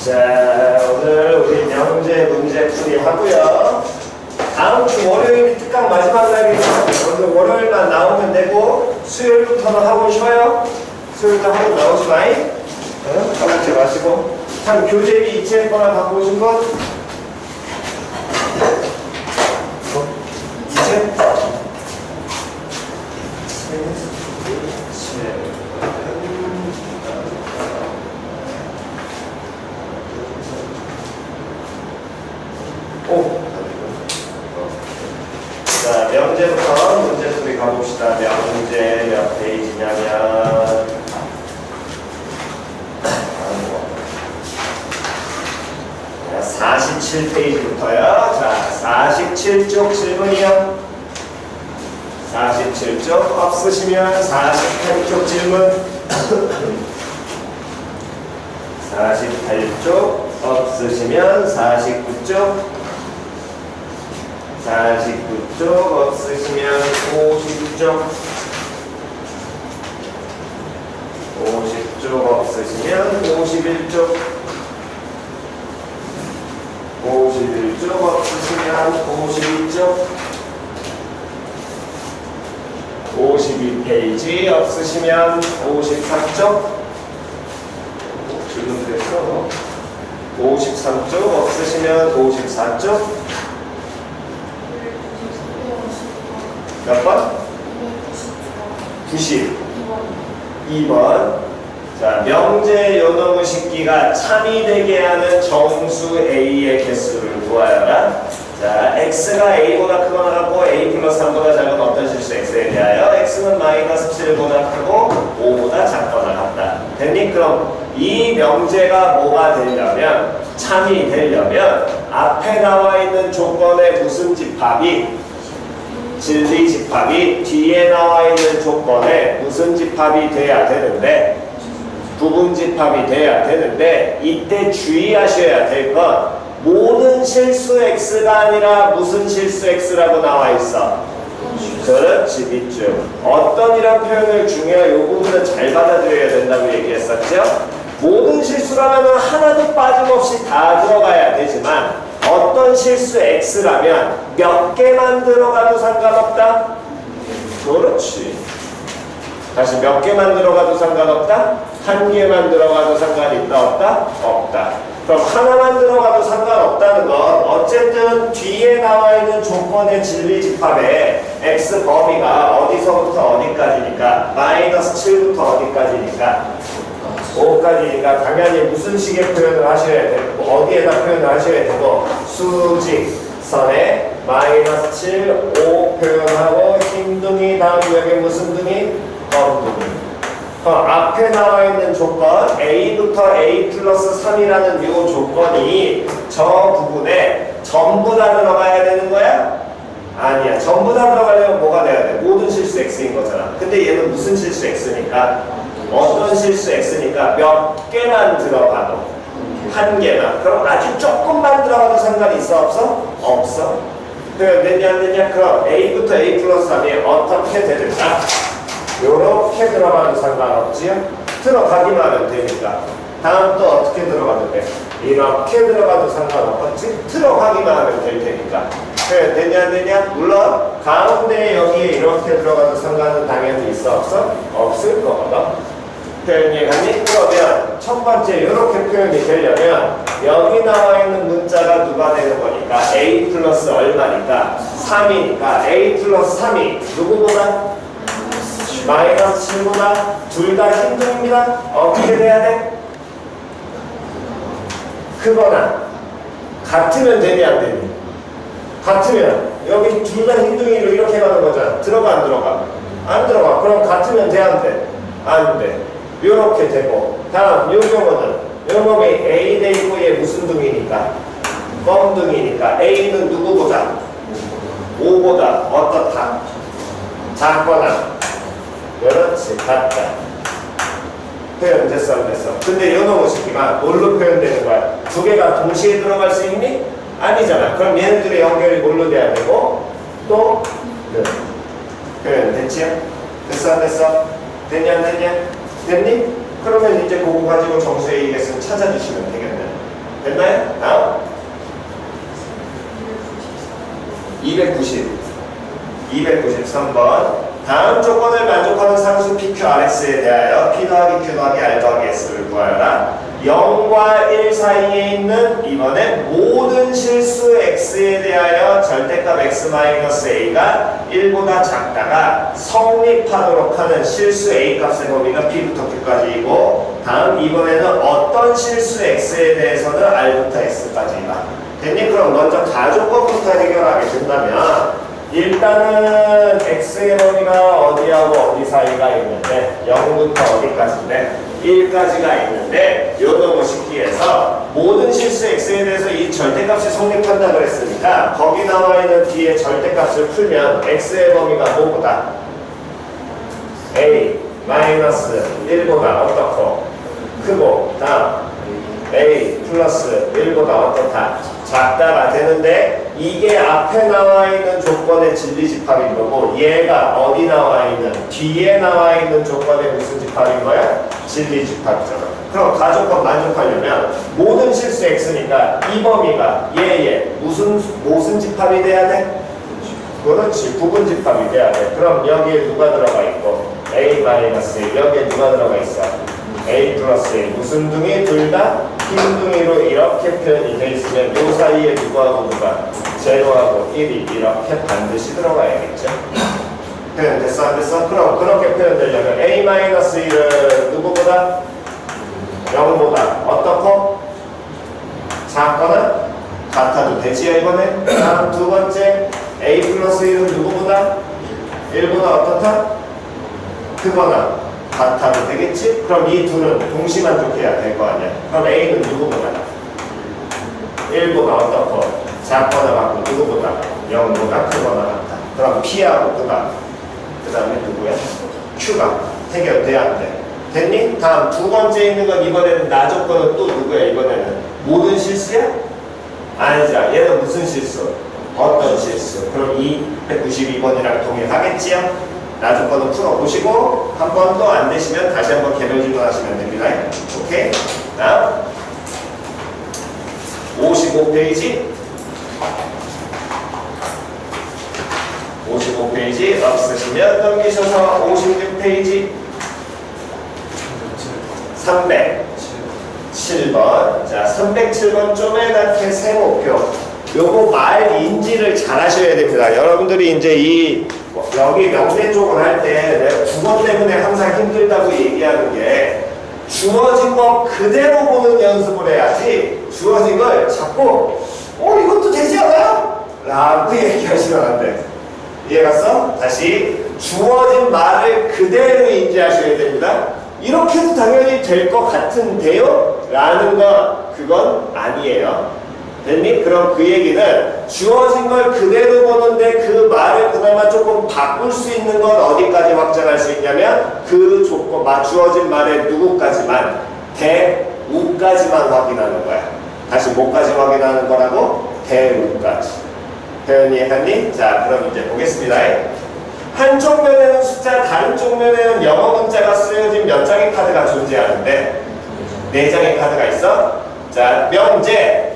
자, 오늘 우리 명제 문제 풀이 하고요. 다음 주 월요일이 특강 마지막 날이죠. 오늘 월요일만 나오면 되고 수요일부터는 하고 쉬어요. 수요일부터 하고 나오지 마이. 까먹지 마시고. 참 교재비 이체했거나 갖고 오신 분? 이체? 자, 명제부터 문제풀이 가봅시다. 명제 몇 페이지냐면 47페이지부터요. 자, 47쪽 질문이요. 47쪽 없으시면 48쪽 질문. 48쪽 없으시면 49쪽. 49쪽 없으시면 50쪽. 50쪽 없으시면 51쪽. 51쪽 없으시면 52쪽. 52페이지 없으시면 54쪽. 지금 됐어. 53쪽 없으시면 54쪽. 몇 번? 92번. 자, 명제 요놈의 식기가 참이 되게 하는 정수 A의 개수를 구하여라. 자, X가 A보다 크거나 같고 A 플러스 3보다 작은 어떤 실수 X에 대하여 X는 마이너스 7보다 크고 5보다 작거나 같다. 됐니? 그럼 이 명제가 뭐가 되려면, 참이 되려면 앞에 나와 있는 조건에 무슨 집합이, 진리 집합이 뒤에 나와 있는 조건에 무슨 집합이 돼야 되는데, 부분 집합이 돼야 되는데, 이때 주의하셔야 될 건 모든 실수 x가 아니라 무슨 실수 x라고 나와 있어? 그렇지, 밑줄. 어떤 이런 표현을 중요한 요 부분은 잘 받아들여야 된다고 얘기했었죠? 모든 실수라면 하나도 빠짐없이 다 들어가야 되지만 어떤 실수 x라면 몇 개만 들어가도 상관없다? 그렇지. 다시 몇 개만 들어가도 상관없다? 한 개만 들어가도 상관이 있다 없다? 없다. 그럼 하나만 들어가도 상관없다는 건 어쨌든 뒤에 나와 있는 조건의 진리 집합에 x 범위가 어디서부터 어디까지니까 마이너스 7부터 어디까지니까 5까지니까 당연히 무슨 식의 표현을 하셔야 되고 어디에다 표현을 하셔야 되고 수직선에 마이너스 7, 5 표현하고 흰둥이 다음 여기 무슨 둥이? 검둥이. 앞에 나와 있는 조건 A부터 A 플러스 3이라는 이 조건이 저 부분에 전부 다 들어가야 되는 거야? 아니야. 전부 다 들어가려면 뭐가 돼야 돼? 모든 실수 X인 거잖아. 근데 얘는 무슨 실수 X니까? 어떤 실수 X니까 몇 개만 들어가도 한 개만. 그럼 아주 조금만 들어가도 상관이 있어 없어? 없어. 그럼 됐냐 안 됐냐? 그럼 A부터 A 플러스 3이 어떻게 되는가? 요렇게 들어가도 상관없지요? 들어가기만 하면 되니까. 다음 또 어떻게 들어가도 돼? 이렇게 들어가도 상관없겠지? 들어가기만 하면 될 테니까. 그래, 되냐 안 되냐? 물론 가운데 여기에 이렇게 들어가도 상관은 당연히 있어 없어? 없을 거거든. 표현이 가니? 그러면 첫 번째 이렇게 표현이 되려면 여기 나와 있는 문자가 누가 되는 거니까 A 플러스 얼마니까? 3이니까 A 플러스 3이 누구보다? 마이너스 7보다 둘 다 흰둥입니다. 어떻게 돼야 돼? 크거나 같으면 되니 안 되니? 같으면 여기 둘 다 흰둥이로 이렇게 가는 거잖아. 들어가 안 들어가? 안 들어가. 그럼 같으면 돼 안 돼? 안 돼. 요렇게 되고 다음 요 경우는 요 놈이 A 대 있고 얘 무슨 둥이니까? 껌둥이니까 A는 누구보다? 5보다 어떻다? 작거나 그렇지, 같다. 표현 됐어, 안 됐어? 근데 요놈의 식기가 뭘로 표현되는 거야? 두 개가 동시에 들어갈 수 있니? 아니잖아. 그럼 얘네들의 연결이 뭘로 돼야 되고 또 표현 됐지? 됐어, 안 됐어? 됐냐, 안 됐냐? 됐니? 그러면 이제 그거 가지고 정수의 이겠으면 찾아주시면 되겠네. 됐나요? 다음 293번. 다음 조건을 만족하는 상수 PQRS에 대하여 P 더하기 Q 더하기 R 더하기 S를 구하여라. 0과 1 사이에 있는 이번에 모든 실수 X에 대하여 절대값 X-A가 1보다 작다가 성립하도록 하는 실수 A 값의 범위가 P부터 Q까지이고, 다음 이번에는 어떤 실수 X에 대해서는 R부터 S까지이다. 됐니? 그럼 먼저 가조건부터 해결하게 된다면 일단은 X의 범위가 어디하고 어디 사이가 있는데 0부터 어디까지인데 1까지가 있는데 요놈의 식기에서 모든 실수 X에 대해서 이 절대값이 성립한다 그랬으니까 거기 나와 있는 뒤에 절대값을 풀면 X의 범위가 뭐보다 A 마이너스 1보다 어떻고 크고, 다음 A 플러스 1보다 어떻다 작다가 되는데, 이게 앞에 나와 있는 조건의 진리집합인 거고 얘가 어디 나와 있는 뒤에 나와 있는 조건의 무슨 집합인 거야? 진리집합이잖아. 그럼 가조건 만족하려면 모든 실수 X니까 이 범위가 얘 무슨 집합이 돼야 돼? 그렇지, 부분집합이 돼야 돼. 그럼 여기에 누가 들어가 있고 A-1 여기에 누가 들어가 있어? A 플러스 A 무슨 둥이? 둘 다 흰둥이로 이렇게 표현이 돼 있으면 요 사이에 누구하고 누가? 제로하고 1이 이렇게 반드시 들어가야겠죠? 표현 됐어 안 됐어? 그럼 그렇게 표현되려면 A-1은 누구보다? 0보다 어떻고? 작거나 같아도 되지요 이번에? 다음 두 번째 A 플러스 1은 누구보다? 1보다 어떻다? 크거나 같아도 되겠지? 그럼 이 둘은 동시만족해야 될 거 아니야. 그럼 A는 누구보다? 1보다 어떻고? 작거나 같고 누구보다? 0보다 크거나 같다. 그럼 P하고 그 다음에 누구야? Q가 해결돼야 안 돼. 됐니? 다음 두 번째 있는 건 이번에는 나 조건은 또 누구야? 이번에는 모든 실수야? 아니죠. 얘는 무슨 실수? 어떤 실수? 그럼 292번이랑 동일하겠지요? 나 조건은 풀어보시고 한 번 또 안 되시면 다시 한번 개별 질문하시면 됩니다. 오케이? 다음 55페이지 55페이지 없으시면 넘기셔서 56페이지 307번. 자, 307번 쪼매맣게 세모표. 요거 말 인지를 잘 하셔야 됩니다. 여러분들이 이제 여기 명제 쪽을 할 때 내가 국어 때문에 항상 힘들다고 얘기하는 게 주어진 거 그대로 보는 연습을 해야지 주어진 걸 자꾸 이것도 되지 않아요? 라고 얘기하시면 안 돼. 이해갔어? 다시 주어진 말을 그대로 인지하셔야 됩니다. 이렇게도 당연히 될 것 같은데요? 라는 건 그건 아니에요. 됐니? 그럼 그 얘기는 주어진 걸 그대로 보는데 그 말을 그나마 조금 바꿀 수 있는 건 어디까지 확장할 수 있냐면 그 조건, 주어진 말의 누구까지만 대우까지만 확인하는 거야. 다시 뭐까지 확인하는 거라고? 대우까지. 표현이 자, 그럼 이제 보겠습니다. 한쪽 면에는 숫자, 다른 쪽 면에는 영어 문자가 쓰여진 몇 장의 카드가 존재하는데 4장의 카드가 있어? 자, 명제.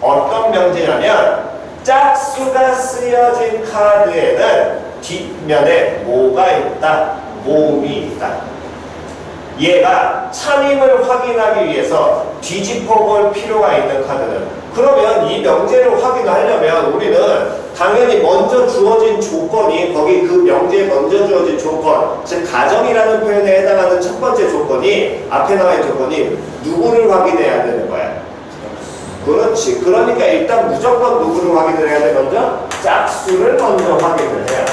어떤 명제냐면 짝수가 쓰여진 카드에는 뒷면에 뭐가 있다? 모음이 있다. 얘가 참임을 확인하기 위해서 뒤집어 볼 필요가 있는 카드는, 그러면 이 명제를 확인하려면 우리는 당연히 먼저 주어진 조건이, 거기 그 명제에 먼저 주어진 조건, 즉 가정이라는 표현에 해당하는 첫 번째 조건이, 앞에 나와 있는 조건이 누구를 확인해야 되는 거야? 그렇지. 그러니까 일단 무조건 누구를 확인을 해야 돼? 먼저 짝수를 먼저 확인을 해야 돼.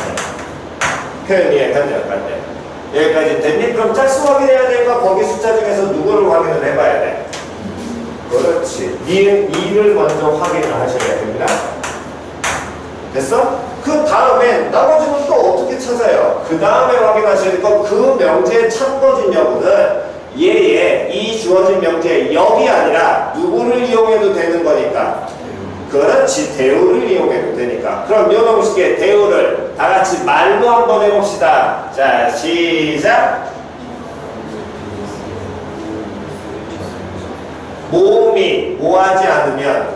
표현 이해했냐? 여기까지 됐니? 그럼 짝수 확인해야 되니까 거기 숫자 중에서 누구를 확인을 해봐야 돼? 그렇지. 2를 먼저 확인을 하셔야 됩니다. 됐어? 그 다음에 나머지는 또 어떻게 찾아요? 그 다음에 확인하셔야 되고, 그 명제의 참고진 여부는 이 주어진 명제에 여기 아니라 누구를 이용해도 되는 거니까. 그렇지. 대우를 이용해도 되니까. 그럼 요놈 식의 대우를 다 같이 말로 한번 해봅시다. 자, 시작. 모음이 뭐하지 않으면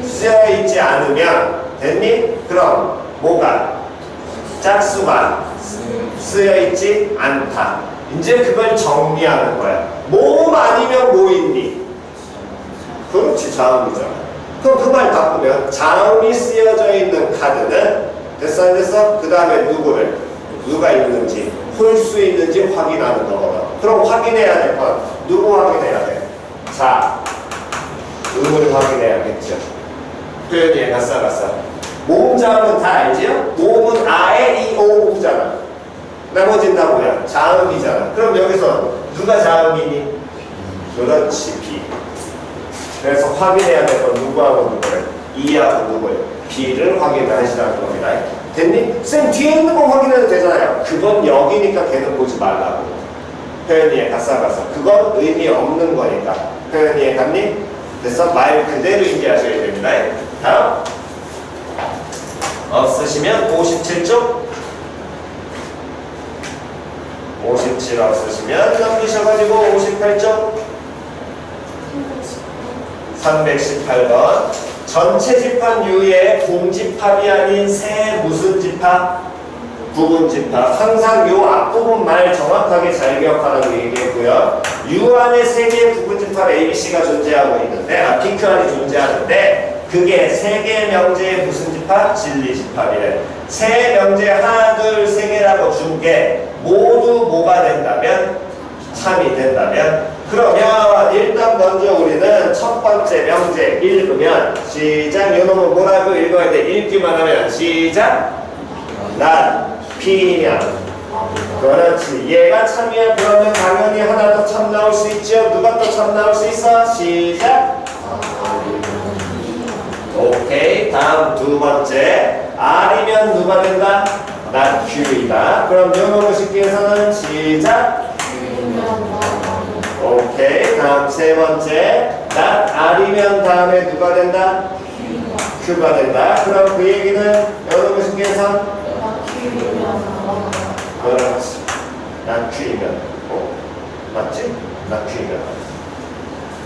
쓰여있지 않으면 됐니? 그럼 뭐가? 짝수가 쓰여있지 않다. 이제 그걸 정리하는 거야. 모음 아니면 뭐 있니? 그렇지, 자음이잖아. 그럼 그 말 바꾸면 자음이 쓰여져 있는 카드는 됐어 안 됐어? 그 다음에 누가 있는지 볼 수 있는지 확인하는 거거든. 그럼 확인해야 될 건 누구 확인해야 돼? 자, 음을 확인해야겠죠. 표현이 가싸가싸. 모음 자음은 다 알지요? 모음은 아에 이 오 우잖아. 나머지는 다 뭐야? 자음이잖아. 그럼 여기서 누가 자음이니? 그렇지, B. 그래서 확인해야 될 건 누구하고 누구래? E하고 누구예요? B를 확인하시라는 겁니다. 됐니? 쌤 뒤에 있는 거 확인해도 되잖아요. 그건 여기니까 걔는 보지 말라고. 표현이에 가싸가싸. 그건 의미 없는 거니까. 표현이에 갔니? 그래서 말 그대로 인지하셔야 됩니다. 다음. 없으시면 57쪽. 57 없으시면 넘기셔가지고 58쪽. 318번. 전체 집합 유의 공집합이 아닌 새 무슨 집합? 부분 집합. 항상 요 앞부분 말 정확하게 잘 기억하라고 얘기했고요. U 안에 세 개의 부분 집합 ABC가 존재하고 있는데, PQR이 존재하는데, 그게 세 개의 명제의 무슨 집합? 진리 집합이래. 세 명제 하나, 둘, 세 개라고 준 게 모두 뭐가 된다면? 참이 된다면? 그러면 일단 먼저 우리는 첫 번째 명제 읽으면 시작. 요놈은 뭐라고 읽어야 돼? 읽기만 하면 시작. 난 P냐. 그렇지. 얘가 참이야. 그러면 당연히 하나 더 참 나올 수 있죠. 누가 또 참 나올 수 있어? 시작. 오케이. 다음 두 번째. R이면 누가 된다? 난 Q이다. 그럼 요놈을 쉽게 해서는 시작. 오케이. 다음 세 번째. 난 R이면 다음에 누가 된다? Q가 된다. 그럼 그 얘기는 요놈을 쉽게 해서 그렇지. 난 Q이면 맞지? 난 Q이면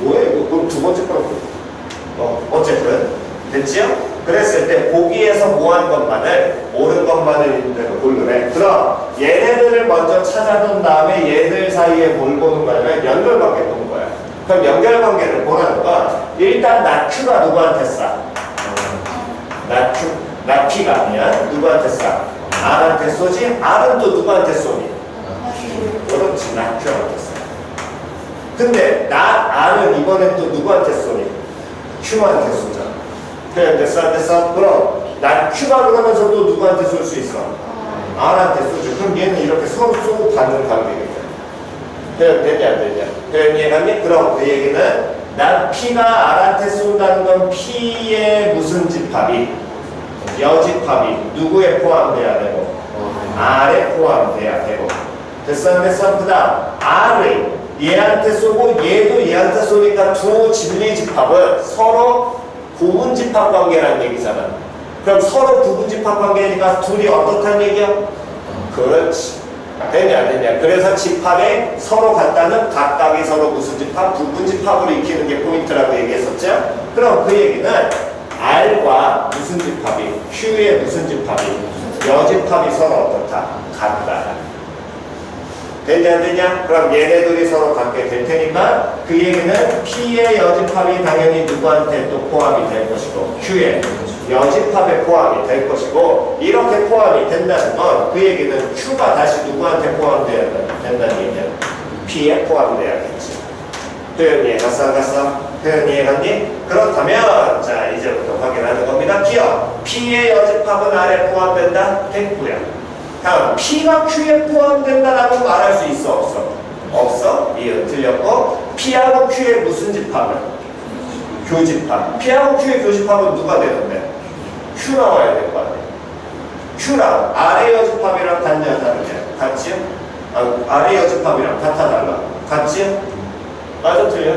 뭐야 이거? 그럼 두 번째 거라고. 어쨌든 됐지요? 그랬을 때 보기에서 뭐한 것만을 옳은 것만을 있는 대로 고르래. 그럼 얘네들을 먼저 찾아둔 다음에 얘들 사이에 뭘 보는 거냐면 연결관계 보는 거야. 그럼 연결관계를 보라는 건 일단 나 Q가 누구한테 싸? 나 P가 아니야. 누구한테 싸? R한테 쏘지? R은 또 누구한테 쏘니? 그렇지. 나 Q한테 쏘. 근데 나 R은 이번엔 또 누구한테 쏘니? Q한테 쏘잖아. 표현 됐어? 안 됐어? 그럼 난 Q가 그러면서 또 누구한테 쏠 수 있어? R한테 쏘죠. 그럼 얘는 이렇게 서로 쏘고 받는 관계겠죠. 표현 되냐 안 되냐? 표현 이해가니? 그럼 그 얘기는 난 P가 R한테 쏜다는 건 P의 무슨 집합이? 여집합이 누구에 포함돼야 되고? R에 포함돼야 되고. 됐어? 안 됐어? 그 다음 R을 얘한테 쏘고 얘도 얘한테 쏘니까 두 진리집합은 서로 부분집합 관계라는 얘기잖아. 그럼 서로 부분집합 관계니까 둘이 어떻다는 얘기야? 그렇지. 되냐 안 되냐. 그래서 집합에 서로 같다는 각각이 서로 무슨 집합? 부분집합으로 익히는 게 포인트라고 얘기했었죠? 그럼 그 얘기는 R과 무슨 집합이? Q의 무슨 집합이? 여집합이 서로 어떻다? 같다. 되냐 안 되냐? 그럼 얘네들이 서로 갖게 될 테니까 그 얘기는 P의 여집합이 당연히 누구한테 또 포함이 될 것이고 Q의 여집합에 포함이 될 것이고 이렇게 포함이 된다는 건 그 얘기는 Q가 다시 누구한테 포함돼야 된다는 얘기야. P에 포함돼야겠지. 표현 이해 갔어? 표현 이해 갔니? 그렇다면 자 이제부터 확인하는 겁니다. 기억 P의 여집합은 R에 포함된다? 됐고요. 다음 P가 Q에 포함된다라고 말할 수 있어 없어? 없어? 이은 틀렸고 P하고 Q의 무슨 집합은? 교집합. P하고 Q의 교집합은 누가 되는데? Q 나와야 될 거 아니야. Q랑 R의 여집합이랑 같냐 다르냐? 같지요? R의 여집합이랑 같아 달라? 같지요? 맞아 틀려?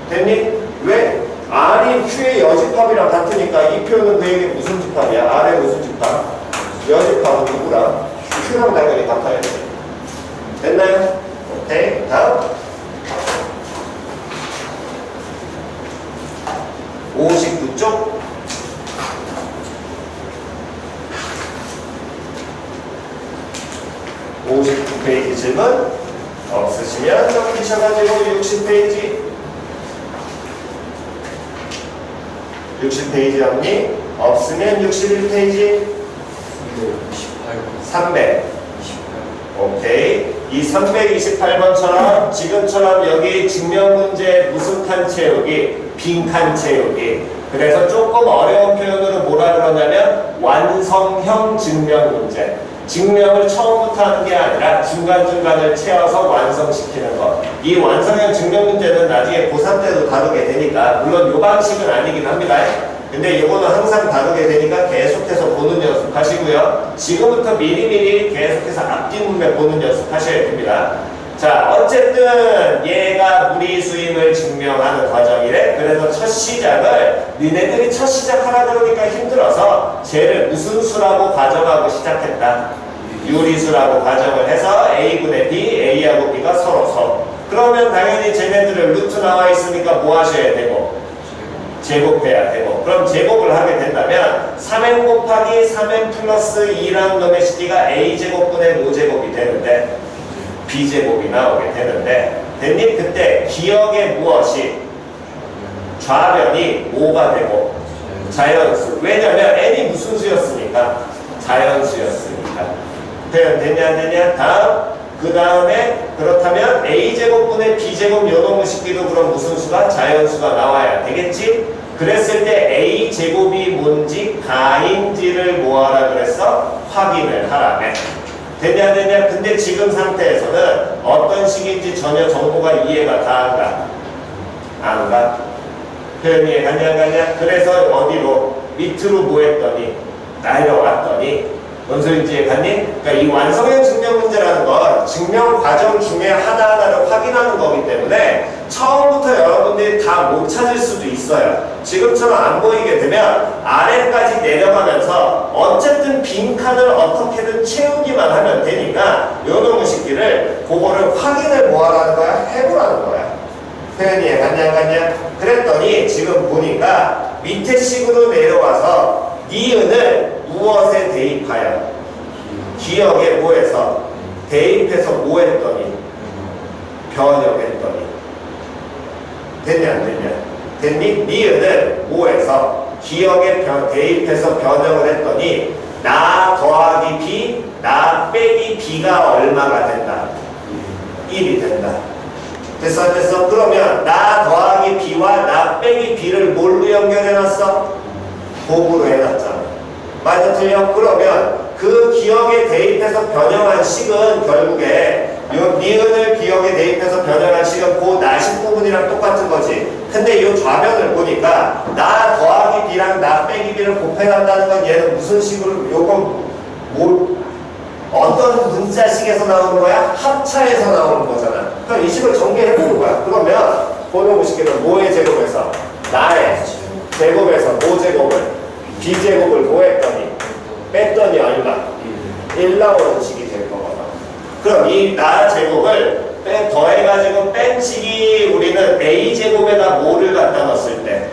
됐니? 왜? R이 Q의 여집합이랑 같으니까 이 표현은 그 얘기 무슨 집합이야? R의 무슨 집합? 여집합은 누구랑? Q랑 당연히 같아야 돼. 됐나요? 오케이. 다음. 59쪽. 59페이지 질문 없으시면 넘기셔가지고 60페이지 60페이지 정리 없으면 61페이지 300 오케이. 이 328번처럼 지금처럼 여기 증명문제 무슨 칸 채우기 빈칸 채우기 그래서 조금 어려운 표현으로 뭐라 그러냐면 완성형 증명문제 증명을 처음부터 하는 게 아니라 중간중간을 채워서 완성시키는 것. 이 완성형 증명 문제는 나중에 고3 때도 다루게 되니까 물론 요 방식은 아니긴 합니다. 근데 이거는 항상 다루게 되니까 계속해서 보는 연습하시고요. 지금부터 미리미리 계속해서 앞뒤 문맥 보는 연습하셔야 됩니다. 자, 어쨌든 얘가 무리수임을 증명하는 과정이래. 그래서 첫 시작을 니네들이 첫 시작하라 그러니까 힘들어서 쟤를 무슨 수라고 가정하고 시작했다. 유리수라고 가정을 해서 A분의 B, A하고 B가 서로 그러면 당연히 쟤네들을 루트 나와 있으니까 뭐 하셔야 되고 제곱해야 되고 그럼 제곱을 하게 된다면 3n 곱하기 3n 플러스 2라는 놈의 식기가 A제곱분의 O제곱이 되는데 B제곱이 나오게 되는데 됐니? 그때 기억의 무엇이 좌변이 5가 되고 자연수 왜냐면 n이 무슨 수였으니까 자연수였으니까 표현 됐냐 안 됐냐? 다음 그 다음에 그렇다면 A제곱분의 B제곱 요놈의 식기도 그럼 무슨 수가? 자연수가 나와야 되겠지? 그랬을 때 A제곱이 뭔지 가인지를 뭐하라 그랬어? 확인을 하라며 됐냐 됐냐? 근데 지금 상태에서는 어떤 식인지 전혀 정보가 이해가 다 안 가. 안 가? 표현 이해 가냐 안 가냐? 그래서 어디로? 밑으로 뭐 했더니 내려왔더니 뭔 소리인지 이해 갔니? 그러니까 이 완성형 증명 문제라는 건 증명 과정 중에 하나하나를 확인하는 거기 때문에 처음부터 여러분들이 다 못 찾을 수도 있어요. 지금처럼 안 보이게 되면 아래까지 내려가면서 어쨌든 빈칸을 어떻게든 채우기만 하면 되니까 요놈의 식기를 그거를 확인을 뭐 하라는 거야? 해보라는 거야. 표현이 갔냐 안 갔냐? 그랬더니 지금 보니까 밑에 식으로 내려와서 니은을 무엇에 대입하여 기억에 뭐해서 대입해서 뭐 했더니 변형했더니 됐냐 안 됐냐? 됐니? 니은을 뭐해서 기억에 대입해서 변형을 했더니 나 더하기 B, 나 빼기 B가 얼마가 된다? 1이 된다. 됐어 안 됐어? 그러면 나 더하기 B와 나 빼기 B를 뭘로 연결해놨어? 곱으로 해놨잖아. 맞아 틀려? 그러면 그 기억에 대입해서 변형한 식은 결국에 요 니은을 기억에 대입해서 변형한 식은 그 나식 부분이랑 똑같은 거지. 근데 이 좌변을 보니까 나 더하기 B랑 나 빼기 B를 곱해간다는 건 얘는 무슨 식으로 요건 뭐 어떤 문자식에서 나오는 거야? 합차에서 나오는 거잖아. 그럼 이 식을 전개해보는 거야. 그러면 보는 식기는 뭐의 제곱에서 나의 제곱에서 5제곱을 B제곱을 뭐 했더니 뺐더니 얼마? 1 나오는 식이 될 거거든. 그럼 이 나 제곱을 더해가지고 뺀 식이 우리는 A제곱에다 뭐를 갖다 넣었을 때?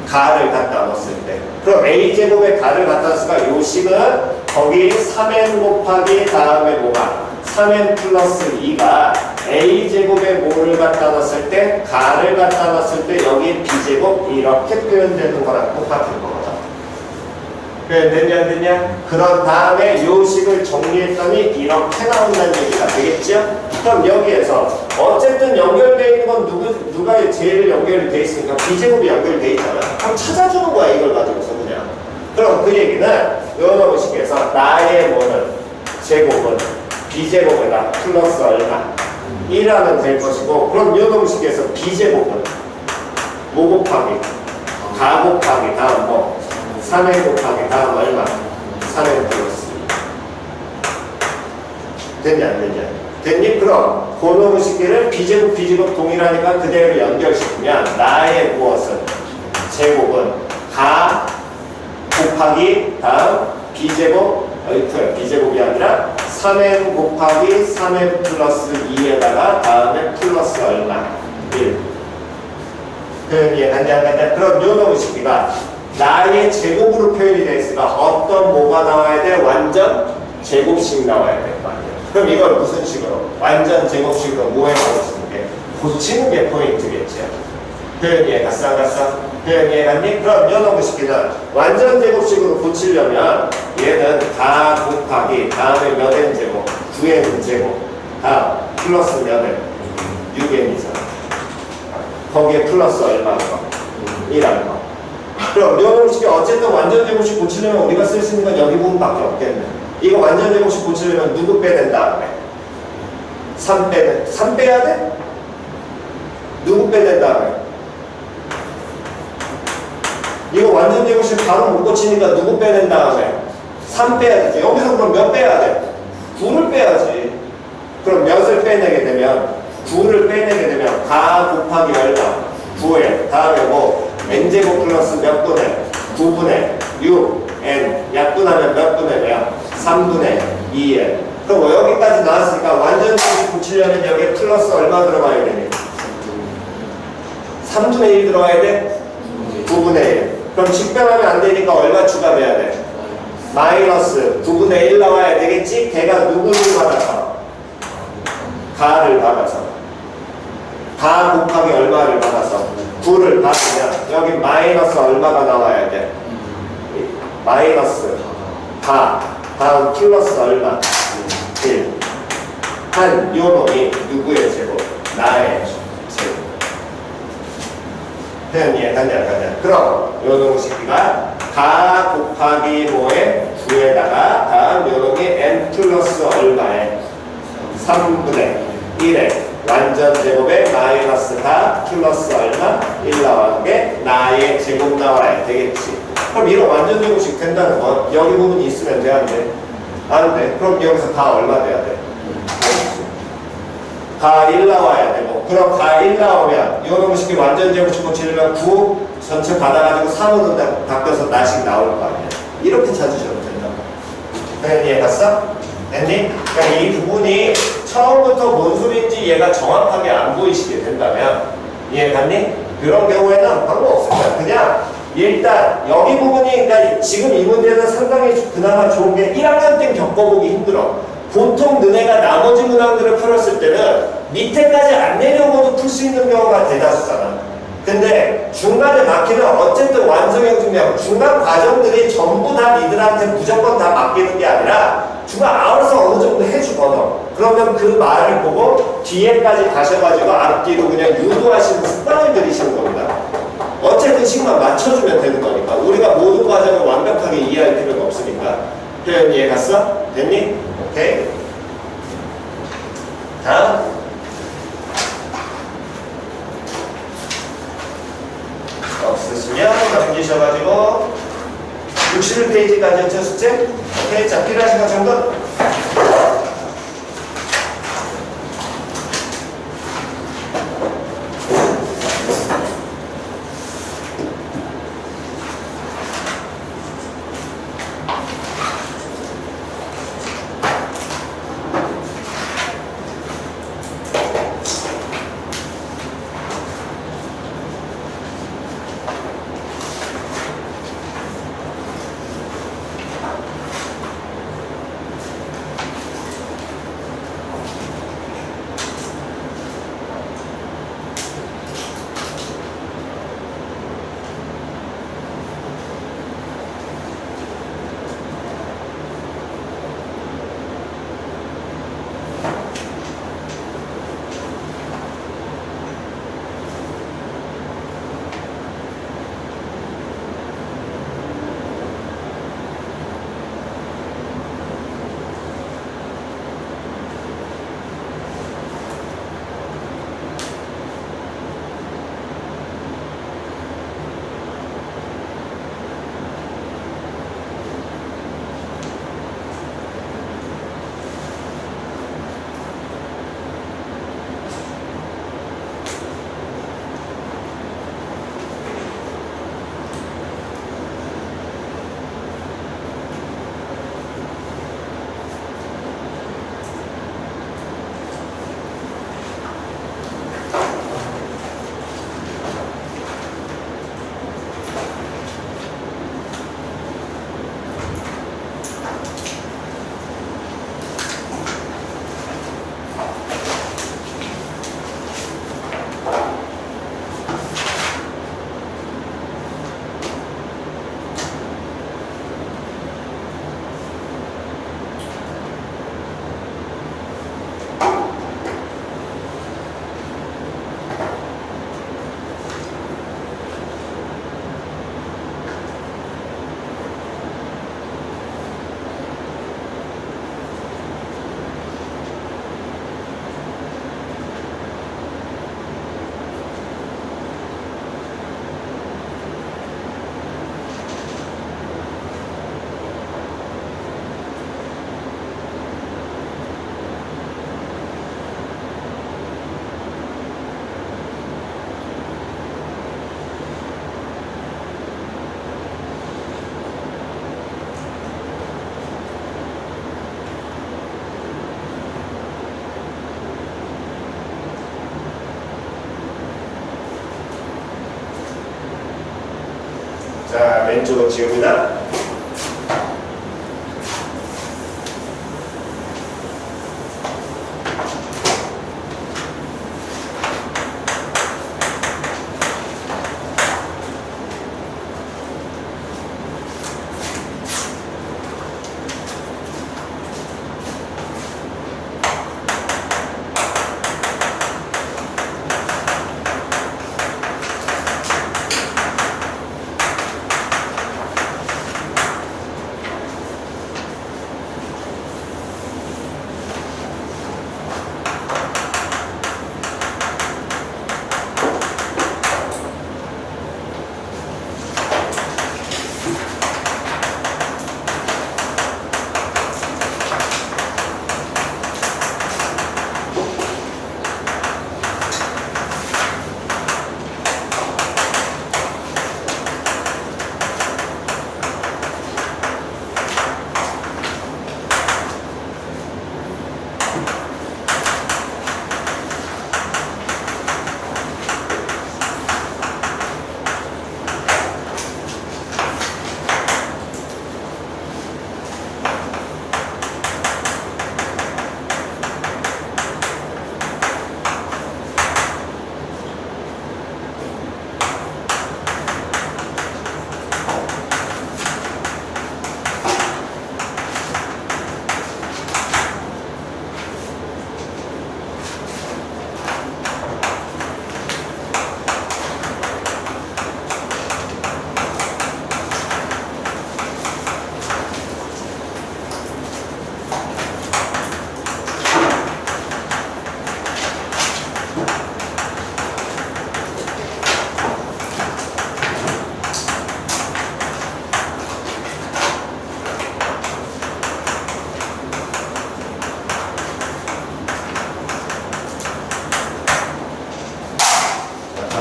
가를 갖다 넣었을 때. 그럼 A제곱에 가를 갖다 넣었으니까 요 식은 거기 3n 곱하기 다음에 뭐가? 3n 플러스 2가 A제곱에 뭐를 갖다 넣었을 때? 가를 갖다 넣었을 때 여기 B제곱 이렇게 표현되는 거랑 똑같은 거거든. 됐냐 안 됐냐? 그런 다음에 요 식을 정리했더니 이렇게 나온다는 얘기가 되겠죠? 그럼 여기에서 어쨌든 연결되어 있는 건 누가 제일 연결이 돼 있으니까 B제곱이 연결이 돼 있잖아. 그럼 찾아주는 거야 이걸 가지고서 그냥. 그럼 그 얘기는 요 식에서 나의 뭐는 제곱은 B제곱에다 플러스 얼마 1하면 될 것이고 그럼 요 식에서 B제곱은 뭐 곱하기 가 곱하기 다음 뭐 3n 곱하기 다음 얼마? 3n 플러스 됐냐 안 됐냐? 됐니? 그럼 고노무 식기를 B제곱 동일하니까 그대로 연결시키면 나의 무엇은? 제곱은 가 곱하기 다음 B제곱 B제곱이 아니라 3n 곱하기 3n 플러스 2에다가 다음에 플러스 얼마? 1 표현이 이해간다 안 간다? 그럼 요놈의 식기가 나의 제곱으로 표현이 되어 있으니까 어떤 뭐가 나와야 돼? 완전 제곱식 나와야 될 거 아니에요. 그럼 이걸 무슨 식으로? 완전 제곱식으로 뭐에 고치는 게? 고치는 게 포인트겠죠. 표현 이해 갔어? 안 갔어? 표현 이해 갔니? 그럼 요놈의 식기는 완전 제곱식으로 고치려면 얘는 다 곱하기 다음에 몇 n 제곱? 9n 제곱 다 플러스 몇 n? 6n이잖아. 거기에 플러스 얼마인 거? 1한 거. 그럼 요놈식이 어쨌든 완전 제곱식 고치려면 우리가 쓸 수 있는 건 여기 부분밖에 없겠네. 이거 완전 제곱식 고치려면 누구 빼낸 다음에? 3 빼야 돼? 누구 빼낸 다음에? 이거 완전 제곱식 바로 못 고치니까 누구 빼낸 다음에? 3 빼야 되지. 여기서 그럼 몇 빼야 돼? 9를 빼야지. 그럼 몇을 빼내게 되면? 9를 빼내게 되면 다 곱하기 얼마? 9에 다음에 뭐? n제곱 플러스 몇 분의? 9분의 6 n 약분하면 몇 분의 몇? 3분의 2n. 그럼 뭐 여기까지 나왔으니까 완전 제곱식 고치려면 여기에 플러스 얼마 들어가야 되니? 3분의 1 들어가야 돼? 9분의 1. 그럼 직변하면 안 되니까 얼마 추가돼야 돼? 마이너스 9분의 1 나와야 되겠지? 걔가 누구를 받아서? 가를 받아서. 가 곱하기 얼마를 받아서? 9를 받으면 여기 마이너스 얼마가 나와야 돼? 마이너스 가 다음 플러스 얼마? 1. 한 요놈이 누구의 제곱? 나의 제곱. 표현 이해가냐? 그럼 요놈 식기가 가 곱하기 뭐에 9에다가 다음 요놈이 n 플러스 얼마에 3분의 1에 완전 제곱에 마이너스 가 플러스 얼마 1 나오는 게 나의 제곱 나와야 되겠지. 그럼 이런 완전 제곱식 된다는 건 여기 부분이 있으면 돼 안 돼? 안 돼. 그럼 여기서 가 얼마 돼야 돼? 가 1 나와야 되고 그럼 가 1 나오면 이놈의 식이 완전 제곱식 고치려면 9 전체 받아가지고 3으로 바뀌어서 나씩 나올 거 아니야. 이렇게 찾으셔도 된다고. 그냥 이해 갔어? 됐니? 그러니까 이 부분이 처음부터 뭔 소리인지 얘가 정확하게 안 보이시게 된다면 이해 갔니? 그런 경우에는 방법 없을 거야. 그냥 일단 여기 부분이 그러니까 지금 이 문제는 상당히 그나마 좋은 게 1학년 땐 겪어보기 힘들어. 보통 너네가 나머지 문항들을 풀었을 때는 밑에까지 안 내려오고도 풀 수 있는 경우가 대다수잖아. 근데 중간에 막히면 어쨌든 완성형 중요하고 중간 과정들이 전부 다 니들한테 무조건 다 맡기는 게 아니라 중간 알아서 어느 정도 해주거든. 그러면 그 말을 보고 뒤에까지 가셔가지고 앞뒤로 그냥 유도하시는 습관을 들이시는 겁니다. 어쨌든 식만 맞춰주면 되는 거니까 우리가 모든 과정을 완벽하게 이해할 필요는 없으니까. 표현 이해 갔어? 됐니? 오케이. 다음. 없으시면 넘기셔가지고 61페이지까지였죠 숙제? 오케이. 자, 필요하신 것 정도? 자, 왼쪽은 지웁니다.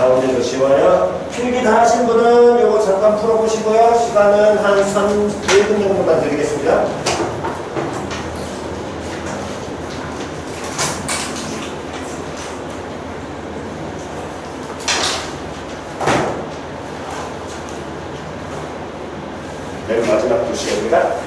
가운데도 지워요. 필기 다 하신 분은 요거 잠깐 풀어보시고요. 시간은 한 1분 정도만 드리겠습니다. 맨 마지막 글씨입니다.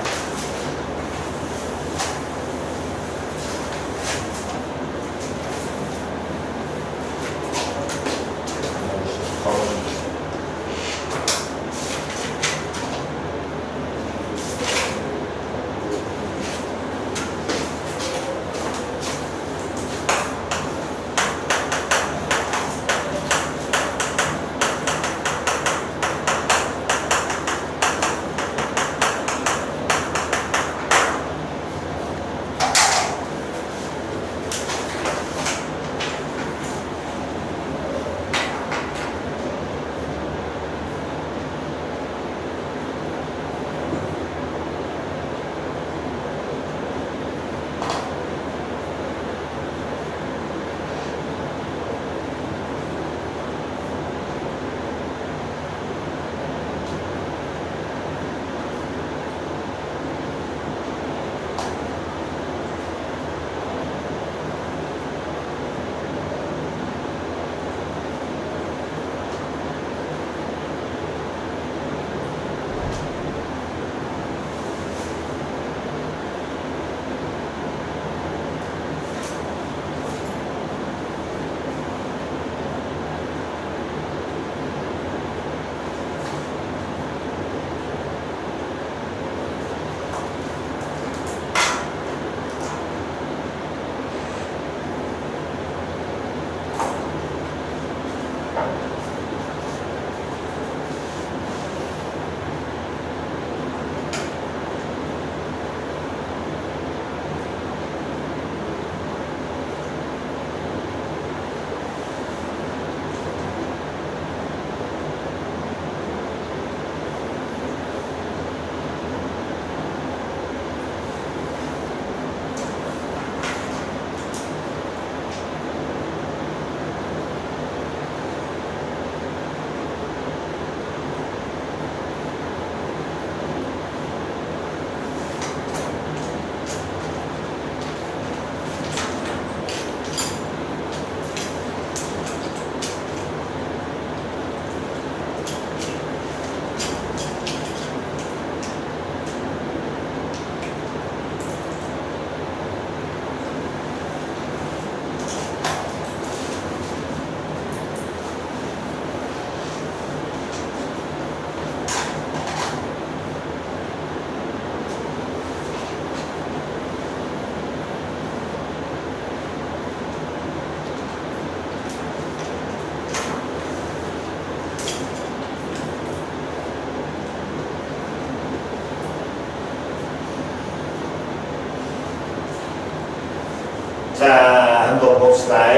자, 한번 봅시다.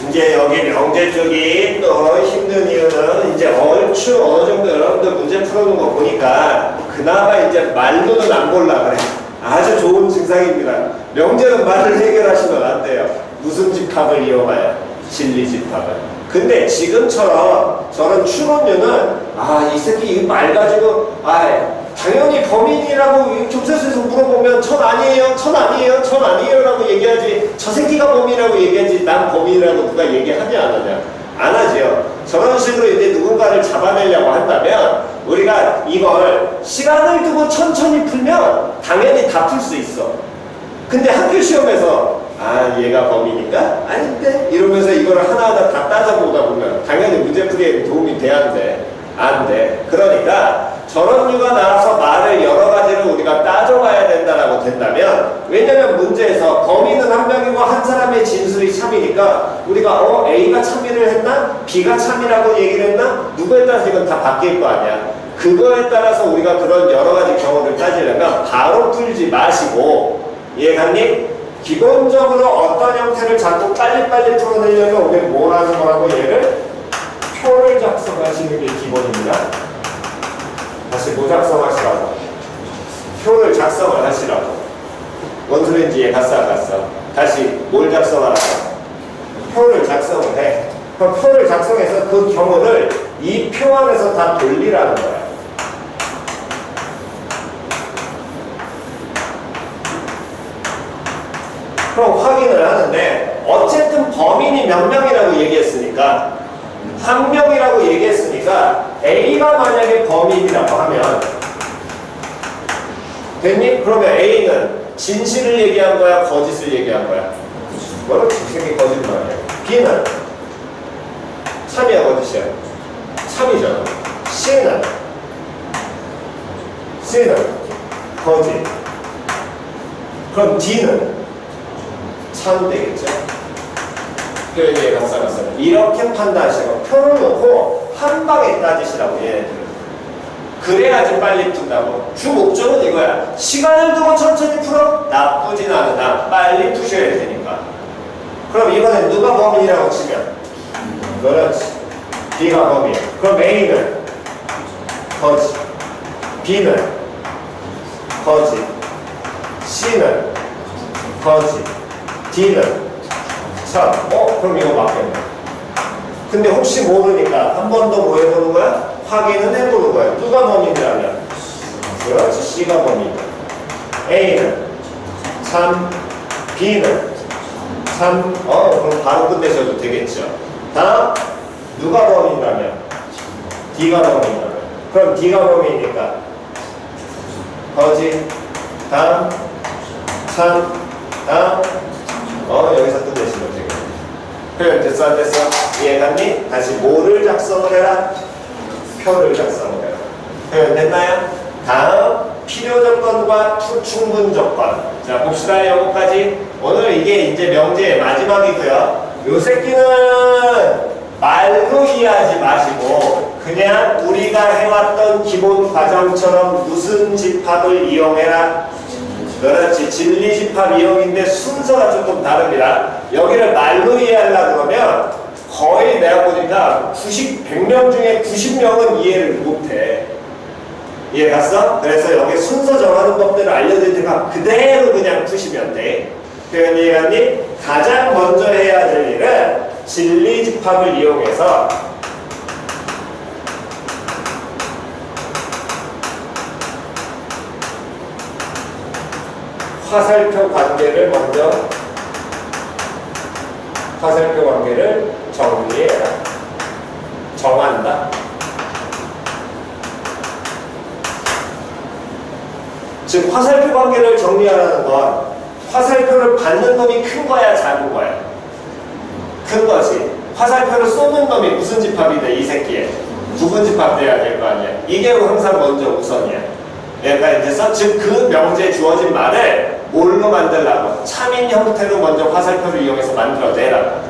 이제 여기 명제 쪽이 또 힘든 이유는 이제 얼추 어느 정도 여러분들 문제 풀어놓은 거 보니까 그나마 이제 말로는 안 볼라 그래. 아주 좋은 증상입니다. 명제는 말을 해결하시면 안 돼요. 무슨 집합을 이용하여? 진리 집합을. 근데 지금처럼 저런 추론류는 이 새끼 이 말 가지고 당연히 범인이라고 교과서에서 물어보면 천 아니에요 라고 얘기하지, 저 새끼가 범인이라고 얘기하지 난 범인이라고 누가 얘기하냐 안 하냐? 안 하지요. 저런 식으로 이제 누군가를 잡아내려고 한다면 우리가 이걸 시간을 두고 천천히 풀면 당연히 다 풀 수 있어. 근데 학교 시험에서 얘가 범인인가? 아닌데? 이러면서 이걸 하나하나 다 따져보다 보면 당연히 문제풀이에 도움이 돼야 안 돼. 안 돼. 그러니까 저런 류가 나와서 말을 여러 가지를 우리가 따져봐야 된다라고 된다면, 왜냐면 문제에서 범인은 한 명이고 한 사람의 진술이 참이니까 우리가 A가 참이를 했나? B가 참이라고 얘기를 했나? 누구에 따라서 이건 다 바뀔 거 아니야. 그거에 따라서 우리가 그런 여러 가지 경우를 따지려면 바로 풀지 마시고, 이해갔니? 기본적으로 어떤 형태를 자꾸 빨리빨리 풀어내려면 우리 뭘 하는 거라고? 얘를 표를 작성하시는 게 기본입니다. 다시 뭐 작성하시라고? 표를 작성을 하시라고. 원소리인지에 갔어. 다시 뭘 작성하라고? 표를 작성을 해. 그럼 표를 작성해서 그 경우를 이 표 안에서 다 돌리라는 거야. 그럼 확인을 하는데, 어쨌든 범인이 몇 명이라고 얘기했으니까, 한 명이라고 얘기했으니까 A가 만약에 범인이라고 하면 됐니? 그러면 A는 진실을 얘기한 거야? 거짓을 얘기한 거야? 뭐라고? 생긴 거짓말이야. B는 참이야 거짓이야? 참이잖아. C는 거짓. 그럼 D는 참 되겠죠? 표현이 갔어. 이렇게 판단하시고 표를 놓고 한 방에 따지시라고 얘네들은. 그래야지 빨리 푼다고. 주 목적은 이거야. 시간을 두고 천천히 풀어? 나쁘진 않으나 빨리 푸셔야 되니까. 그럼 이번엔 누가 범인이라고 치면? 그렇지. B가 범인. 그럼 A는 거짓, B는 거짓, C는 거짓, D는 참. 그럼 이거 맞겠네. 근데 혹시 모르니까 한 번 더 뭐 해보는 거야? 확인은 해보는 거야. 누가 범인이라면? 그렇지. C가 범인이다. A는 참, B는 참. 그럼 바로 끝내셔도 되겠죠. 다음, 누가 범인이라면? D가 범인이라면. 그럼 D가 범인이니까 거짓, 다음, 참, 다음. 여기서 끝내시면 되겠네. 표현 됐어 안 됐어? 이해갔니? 다시 뭐를 작성을 해라? 표를 작성을 해라. 표현 됐나요? 다음, 필요 조건과 충분 조건. 자, 봅시다. 여기까지. 오늘 이게 이제 명제의 마지막이고요. 요 새끼는 말로 이해하지 마시고 그냥 우리가 해왔던 기본 과정처럼 무슨 집합을 이용해라? 그렇지. 진리 집합 이용인데 순서가 조금 다릅니다. 여기를 말로 이해하려고 그러면 거의 내가 보니까 100명 중에 90명은 이해를 못해. 이해 갔어? 그래서 여기 순서 정하는 법들을 알려드릴 테니까 그대로 그냥 푸시면 돼. 표현 이해갔니? 가장 먼저 해야 될 일은 진리 집합을 이용해서 화살표 관계를 정리해라. 정한다. 즉 화살표 관계를 정리하라는 건 화살표를 받는 놈이 큰 거야 작은 거야? 큰 거지. 화살표를 쏘는 놈이 무슨 집합이 돼? 이 새끼에 부분 집합 돼야 될 거 아니야. 이게 항상 먼저 우선이야. 여기까지 됐어? 즉 그 명제에 주어진 말을 뭘로 만들라고? 참인 형태로 먼저 화살표를 이용해서 만들어내라고.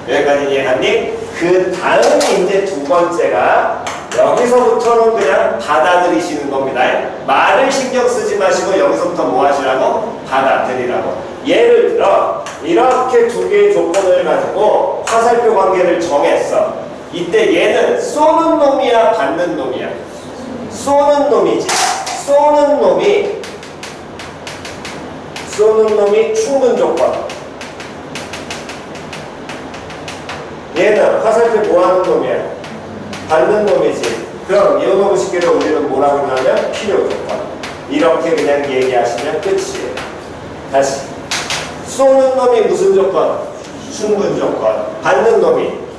여기까지 이해갔니? 그 다음이 이제 두 번째가 여기서부터는 그냥 받아들이시는 겁니다. 말을 신경 쓰지 마시고 여기서부터 뭐 하시라고? 받아들이라고. 예를 들어 이렇게 두 개의 조건을 가지고 화살표 관계를 정했어. 이때 얘는 쏘는 놈이야, 받는 놈이야? 쏘는 놈이지. 쏘는 놈이 충분 조건. 얘는 화살표 뭐 하는 놈이야? 받는 놈이지. 그럼 이놈의 식기를 우리는 뭐라고 하냐면 필요 조건. 이렇게 그냥 얘기하시면 끝이에요. 다시. 쏘는 놈이 무슨 조건? 충분 조건. 받는 놈이.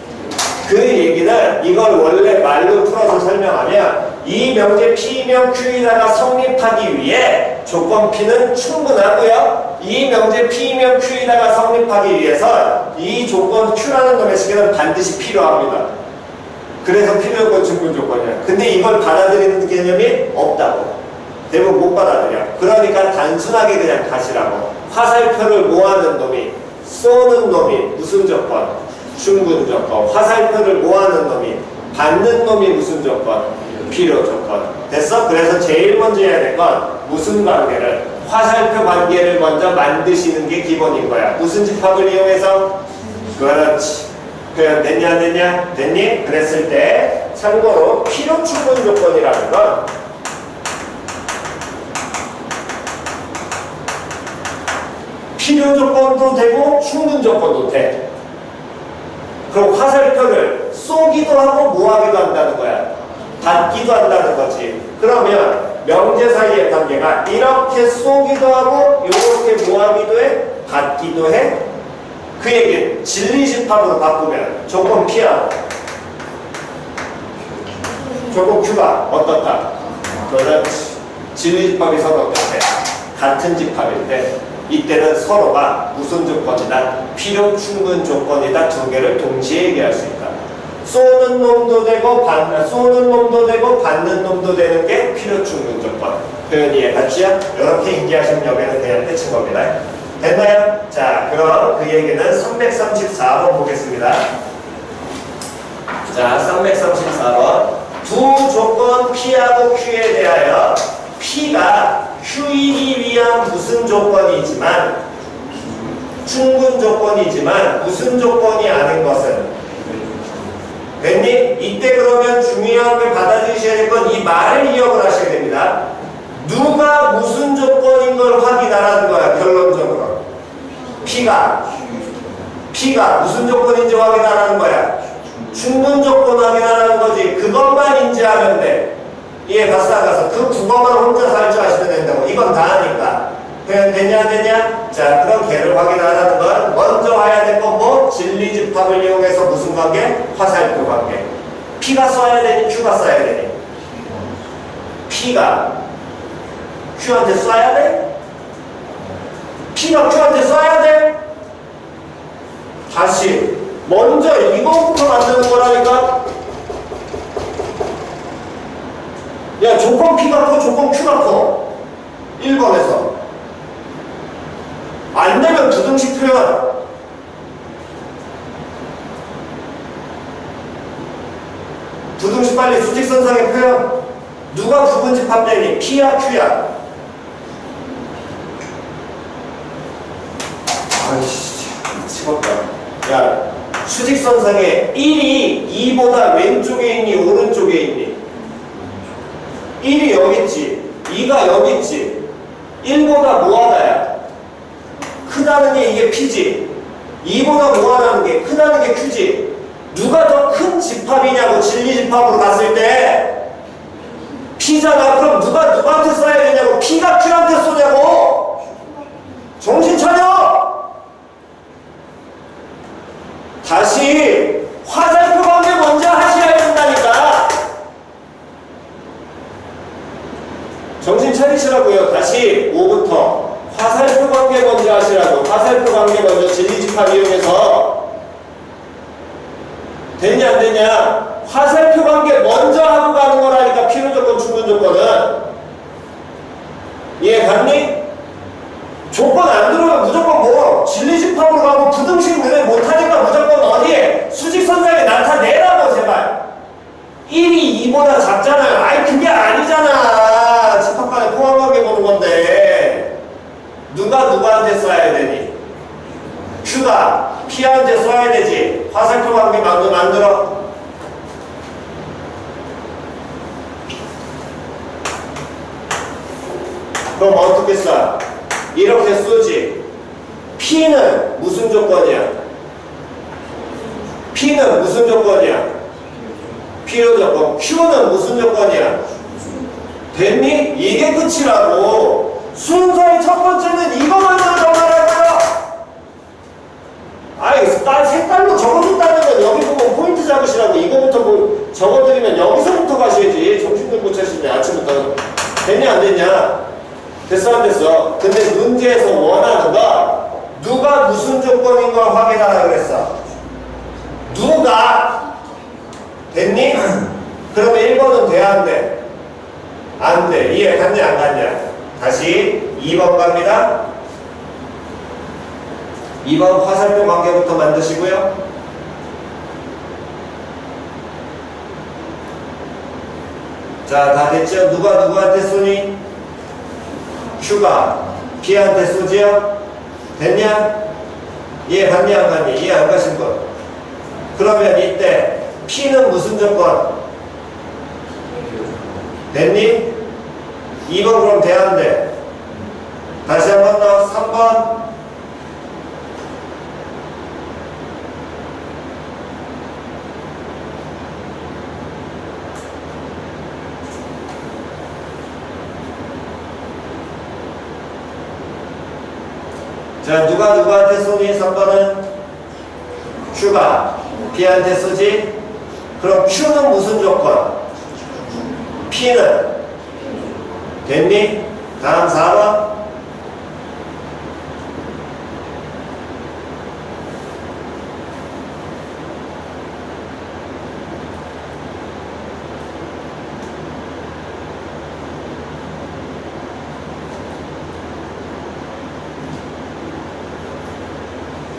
그 얘기는 이걸 원래 말로 풀어서 설명하면 이 명제 P명 Q에다가 성립하기 위해 조건 P는 충분하고요. 이 명제 P명 Q에다가 성립하기 위해서 이 조건 Q라는 놈의 시계는 반드시 필요합니다. 그래서 필요한 충분 조건이야. 근데 이걸 받아들이는 개념이 없다고. 대부분 못 받아들여. 그러니까 단순하게 그냥 가시라고. 화살표를 모아는 놈이, 쏘는 놈이 무슨 조건? 충분 조건. 화살표를 모아는 놈이, 받는 놈이 무슨 조건? 필요 조건. 됐어? 그래서 제일 먼저 해야 될 건 무슨 관계를? 화살표 관계를 먼저 만드시는 게 기본인 거야. 무슨 집합을 이용해서? 그렇지. 표현 됐냐 안 됐냐? 됐니? 그랬을 때 참고로 필요 충분 조건이라는 건 필요 조건도 되고 충분 조건도 돼. 그럼 화살표를 쏘기도 하고 모하기도 한다는 거야. 받기도 한다는 거지. 그러면 명제 사이의 관계가 이렇게 쏘기도 하고 이렇게 모하기도 해, 받기도 해. 그 얘기는 진리집합으로 바꾸면 조건 P하고 조건 Q가 어떻다? 그렇지. 진리집합이 서로 어떻게? 같은 집합인데 이때는 서로가 무슨 조건이다? 필요 충분 조건이다. 두 개를 동시에 얘기할 수 있다. 쏘는 놈도 되고 쏘는 놈도 되고 받는 놈도 되는 게 필요 충분 조건. 표현 이해 갔지요? 이렇게 인지하시면 여기는 그냥 끝인 겁니다. 됐나요? 자, 그럼 그 얘기는 334번 보겠습니다. 자, 334번. 두 조건 P하고 Q에 대하여 P가 Q이기 위한 무슨 조건이지만 충분 조건이지만 무슨 조건이 아닌 것은 됐니? 이때 그러면 중요한 걸 받아들이셔야 될 건 이 말을 기억을 하셔야 됩니다. 누가 무슨 조건인 걸 확인하라는 거야. 결론적으로 P가 무슨 조건인지 확인하라는 거야. 충분 조건 확인하라는 거지. 그것만 인지하면 돼. 이해 갔어 안 갔어? 그 두 번만 혼자서 할 줄 아시면 된다고. 이건 다 하니까. 그냥 되냐 안 되냐? 자, 그럼 걔를 확인하라는 건 먼저 와야 될 건 뭐? 진리집합을 이용해서 무슨 관계? 화살표 관계. P가 써야 되니 Q가 써야 되니? P가 Q한테 써야 돼? P가 Q한테 써야 돼? 다시 먼저 이거부터 만드는 거라니까. 야, 조건 P가 커, 조건 Q가 커. 1번에서. 안 되면 부등식 표현. 부등식 빨리 수직선상의 표현. 누가 부분집합되니? P야, Q야? 아이씨, 미치겠다. 야, 수직선상에 1이 2보다 왼쪽에 있니, 오른쪽에 있니? 1이 여기 있지, 2가 여기 있지. 1보다 뭐하다야? 크다는 게 이게 P지. 2보다 뭐하다는 게 크다는 게 Q지. 누가 더 큰 집합이냐고. 진리집합으로 갔을 때 P잖아. 그럼 누가 누구한테 써야 되냐고. P가 Q한테 쏘냐고. 정신 차려. 다시 화살표 관계 먼저 하셔야 된다니까. 정신 차리시라고요. 다시 5부터 화살표 관계 먼저 하시라고. 화살표 관계 먼저 진리집합 이용해서. 되냐 안 되냐? 화살표 관계 먼저 하고 가는 거라니까. 필요 조건, 충분 조건은. 이해 갔니? 조건 안 들어오면 무조건 뭐 진리집합으로 가고 부등식 문제 못하니까 무조건 어디에? 수직선상에 나타내라고 제발. 1이 2보다 작잖아요. 아이 그게 아니잖아. 집합간에 포함관계 보는 건데 누가 누구한테 써야 되니? 화살표 관계 만들어. 그럼 어떻게 써? 이렇게 쓰지. P는 무슨 조건이야? P는 무슨 조건이야? 필요 조건. Q는 무슨 조건이야? 됐니? 이게 끝이라고. 순서의 첫 번째는 이거만 정하라고요. 아이, 나 색깔로 적어줬다는 건 여기 보면 포인트 잡으시라고. 이거부터 적어드리면 여기서부터 가셔야지. 정신들 못 차시네, 아침부터. 됐냐, 안 됐냐? 됐어, 안 됐어? 근데 문제에서 원하는 거, 누가 무슨 조건인 걸 확인하라 그랬어. 누가? 됐니? 그러면 1번은 돼야 안 돼? 안 돼. 이해 갔냐, 안 갔냐? 다시 2번 갑니다. 2번 화살표 관계부터 만드시고요. 자, 다 됐죠? 누가 누구한테 쏘니? Q가 P한테 쏘지요? 됐냐? 이해 갔냐, 안 갔니? 이해 안 가신 분? 그러면 이때 P는 무슨 조건? 됐니? 2번 그럼 돼야 안 돼? 다시 한 번 더. 3번. 자, 누가 누구한테 쏘니? 3번은 Q가 P한테 쏘지? 그럼 Q는 무슨 조건? P는? 됐니? 다음 4번.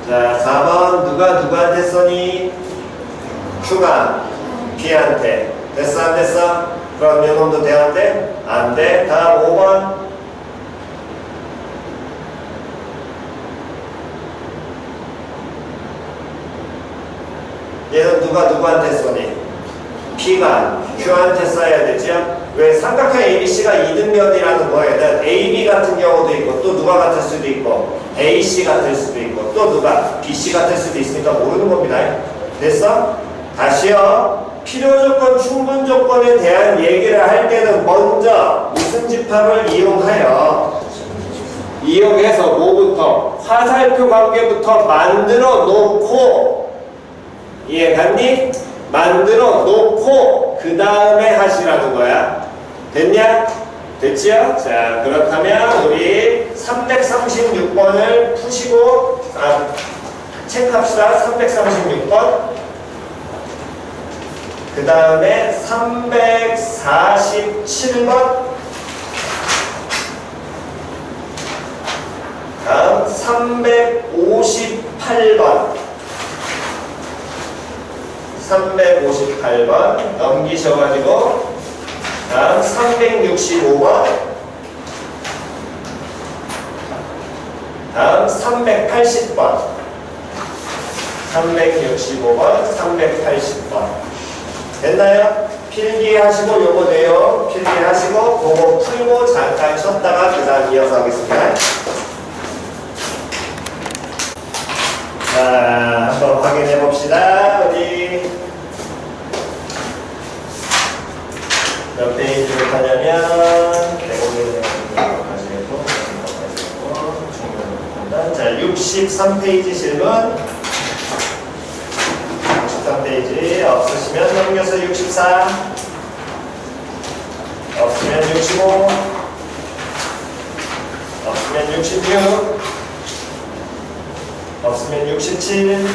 자, 4번 누가 누구한테 쏘니? Q가 P한테. 됐어, 안 됐어? 그럼 요놈도 돼, 안 돼? 안 돼. 다음 5번. 얘는 누가 누구한테 쏘니? P가 Q한테 써야 되죠? 왜? 삼각형 ABC가 이등변이라는 거에는 AB 같은 경우도 있고 또 누가 같을 수도 있고 AC 같을 수도 있고 또 누가 BC 같을 수도 있으니까 모르는 겁니다. 됐어? 다시요. 필요 조건, 충분 조건에 대한 얘기를 할 때는 먼저 무슨 집합을 이용해서 뭐부터? 화살표 관계부터 만들어 놓고, 이해 갔니? 만들어 놓고 그 다음에 하시라는 거야. 됐냐? 됐지요? 자, 그렇다면 우리 336번을 푸시고 체크합시다. 336번. 그 다음에 347번. 다음 358번. 358번 넘기셔가지고 다음 365번. 다음 380번. 365번, 380번. 됐나요? 필기하시고 요거 내용 필기하시고 그거 풀고 잠깐 쉬었다가 그 다음 이어서 하겠습니다. 자, 한번 확인해 봅시다. 어디 몇 페이지로 가냐면 자, 63페이지 질문. 63페이지 없으시면 넘겨서 64, 없으면 65, 없으면 66, 없으면 67,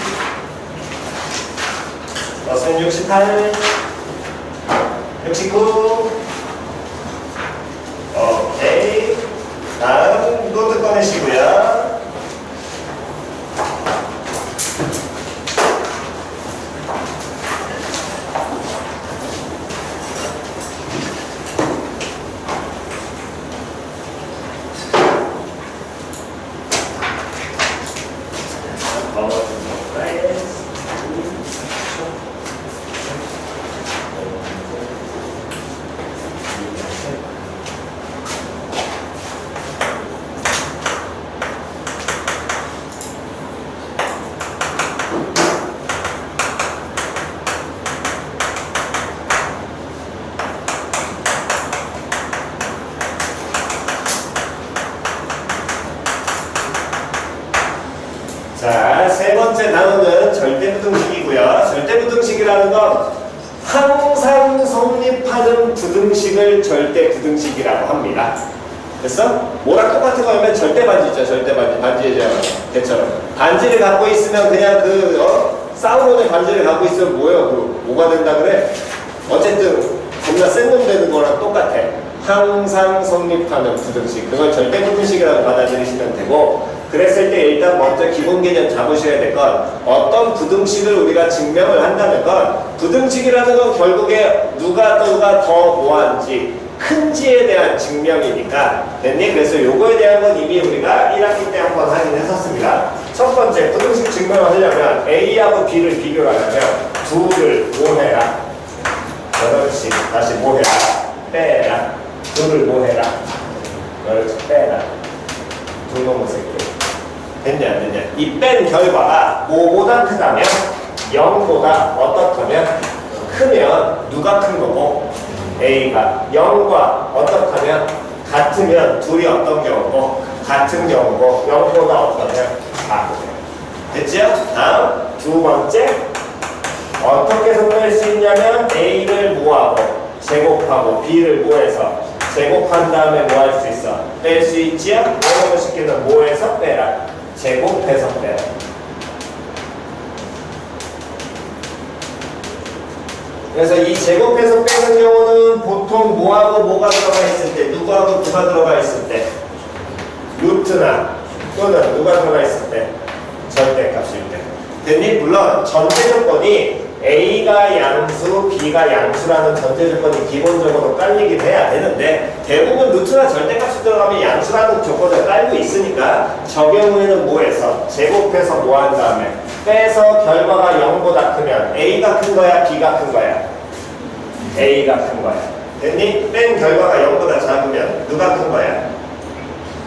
없으면 68, 69. 오케이. 다음 노트 꺼내시고요. 부등식이라는 건 항상 성립하는 부등식을 절대 부등식이라고 합니다. 됐어? 뭐랑 똑같은 거면 절대 반지 있죠. 절대 반지. 반지의 개처럼. 반지를 갖고 있으면 그냥 사우론의 반지를 갖고 있으면 뭐예요? 뭐가 된다 그래? 어쨌든 겁나 센 놈 되는 거랑 똑같아. 항상 성립하는 부등식. 그걸 절대 부등식이라고 받아들이시면 되고, 그랬을 때 일단 먼저 기본 개념 잡으셔야 될 건 어떤 부등식을 우리가 증명을 한다는 건 부등식이라는 건 결국에 누가 더 뭐한지 큰지에 대한 증명이니까 됐니? 그래서 요거에 대한 건 이미 우리가 1학기 때 한번 하긴 했었습니다. 첫 번째 부등식 증명을 하려면 A하고 B를 비교를 하려면 둘을 뭐 해라? 그렇지. 다시 뭐 해라? 빼라. 둘을 뭐 해라? 그렇지. 빼라. 두 놈의 새끼. 됐냐 안 됐냐? 이 뺀 결과가 뭐보다 크다면 0보다 어떻다면 크면 누가 큰 거고 A가 0과 어떻다면 같으면 둘이 어떤 경우고 같은 경우고 0보다 어떠면 작으면 됐죠? 다음 두 번째 어떻게 설명할 수 있냐면 A를 뭐하고 제곱하고 B를 뭐해서 제곱한 다음에 뭐 할 수 있어? 뺄 수 있지요? 이런 식기는 뭐해서 빼라? 제곱해서 빼라. 그래서 이 제곱해서 빼는 경우는 보통 뭐하고 뭐가 들어가 있을 때, 누구하고 누가 들어가 있을 때, 루트나 또는 누가 들어가 있을 때, 절대값일 때. 됐니? 물론 전제 조건이 A가 양수, B가 양수라는 전제 조건이 기본적으로 깔리긴 해야 되는데 대부분 루트나 절대값이 들어가면 양수라는 조건을 깔고 있으니까 저 경우에는 뭐해서 제곱해서 뭐 한 다음에 빼서 결과가 0보다 크면 A가 큰 거야? B가 큰 거야? A가 큰 거야. 됐니? 뺀 결과가 0보다 작으면 누가 큰 거야?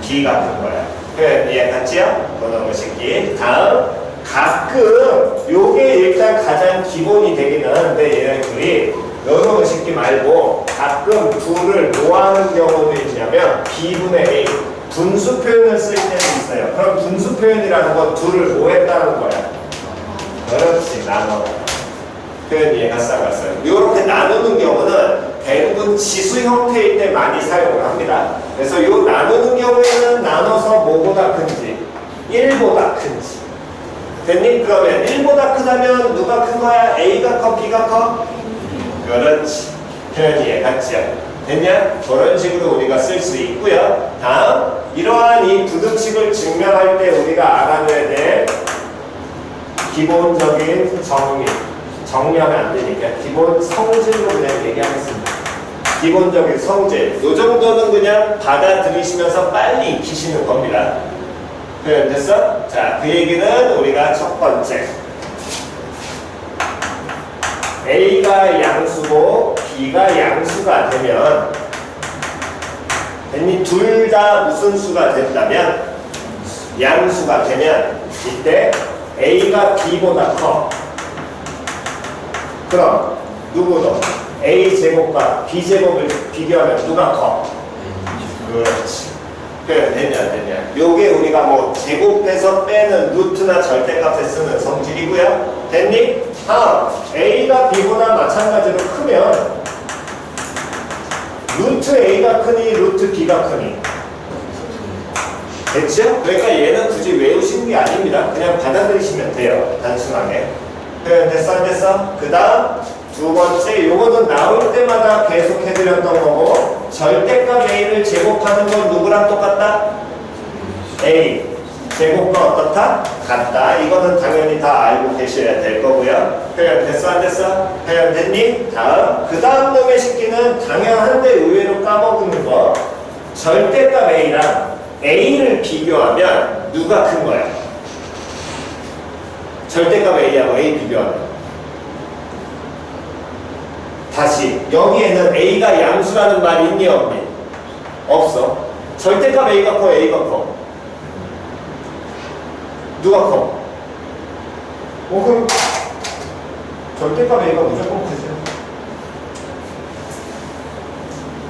B가 큰 거야. 그래, 이해 갔지요? 그런 식기. 다음 가끔 요게 일단 가장 기본이 되기는 하는데 얘네들이 여러 식기 말고 가끔 둘을 뭐 하는 경우도 있냐면 B분의 A 분수 표현을 쓸 때도 있어요. 그럼 분수 표현이라는 건 둘을 뭐 했다는 거야? 그렇지, 나눠. 표현 이해가 싹갔어요. 이렇게 나누는 경우는 대부분 지수 형태일 때 많이 사용을 합니다. 그래서 요 나누는 경우에는 나눠서 뭐보다 큰지 1보다 큰지 됐니? 그러면 1보다 크다면 누가 큰 거야? A가 커? B가 커? 그렇지. 표현 이해갔죠? 됐냐? 저런 식으로 우리가 쓸 수 있고요. 다음 이러한 이 부등식을 증명할 때 우리가 알아둬야 될 기본적인 정리하면 안 되니까 기본 성질로 그냥 얘기하겠습니다. 기본적인 성질 요 정도는 그냥 받아들이시면서 빨리 익히시는 겁니다. 표현 됐어? 자, 그 얘기는 우리가 첫 번째 A가 양수고 B가 양수가 되면 됐니? 둘 다 무슨 수가 된다면 양수가 되면 이때 A가 B보다 커. 그럼 누구도 A제곱과 B제곱을 비교하면 누가 커? 그렇지. 표현 됐냐 안 됐냐? 요게 우리가 뭐 제곱해서 빼는 루트나 절대값에 쓰는 성질이고요. 됐니? 다음 A가 B보다 마찬가지로 크면 루트 A가 크니 루트 B가 크니 됐죠? 그러니까 얘는 굳이 외우시는 게 아닙니다. 그냥 받아들이시면 돼요. 단순하게. 표현 됐어 안 됐어? 그 다음 두 번째 요거는 나올 때마다 계속 해드렸던 거고 절대값 A를 제곱하는 건 누구랑 똑같다? A 제곱과 어떻다? 같다. 이거는 당연히 다 알고 계셔야 될 거고요. 표현 됐어 안 됐어? 표현 됐니? 다음 그 다음 놈의 식기는 당연한데 의외로 까먹는 거 절대값 A랑 A를 비교하면 누가 큰 거야? 절대값 A하고 A 비교하면 다시 여기에는 A가 양수라는 말이 있니 없니? 없어. 절대값 A가 커? A가 커? 누가 커? 그럼 절대값 A가 무조건 크지.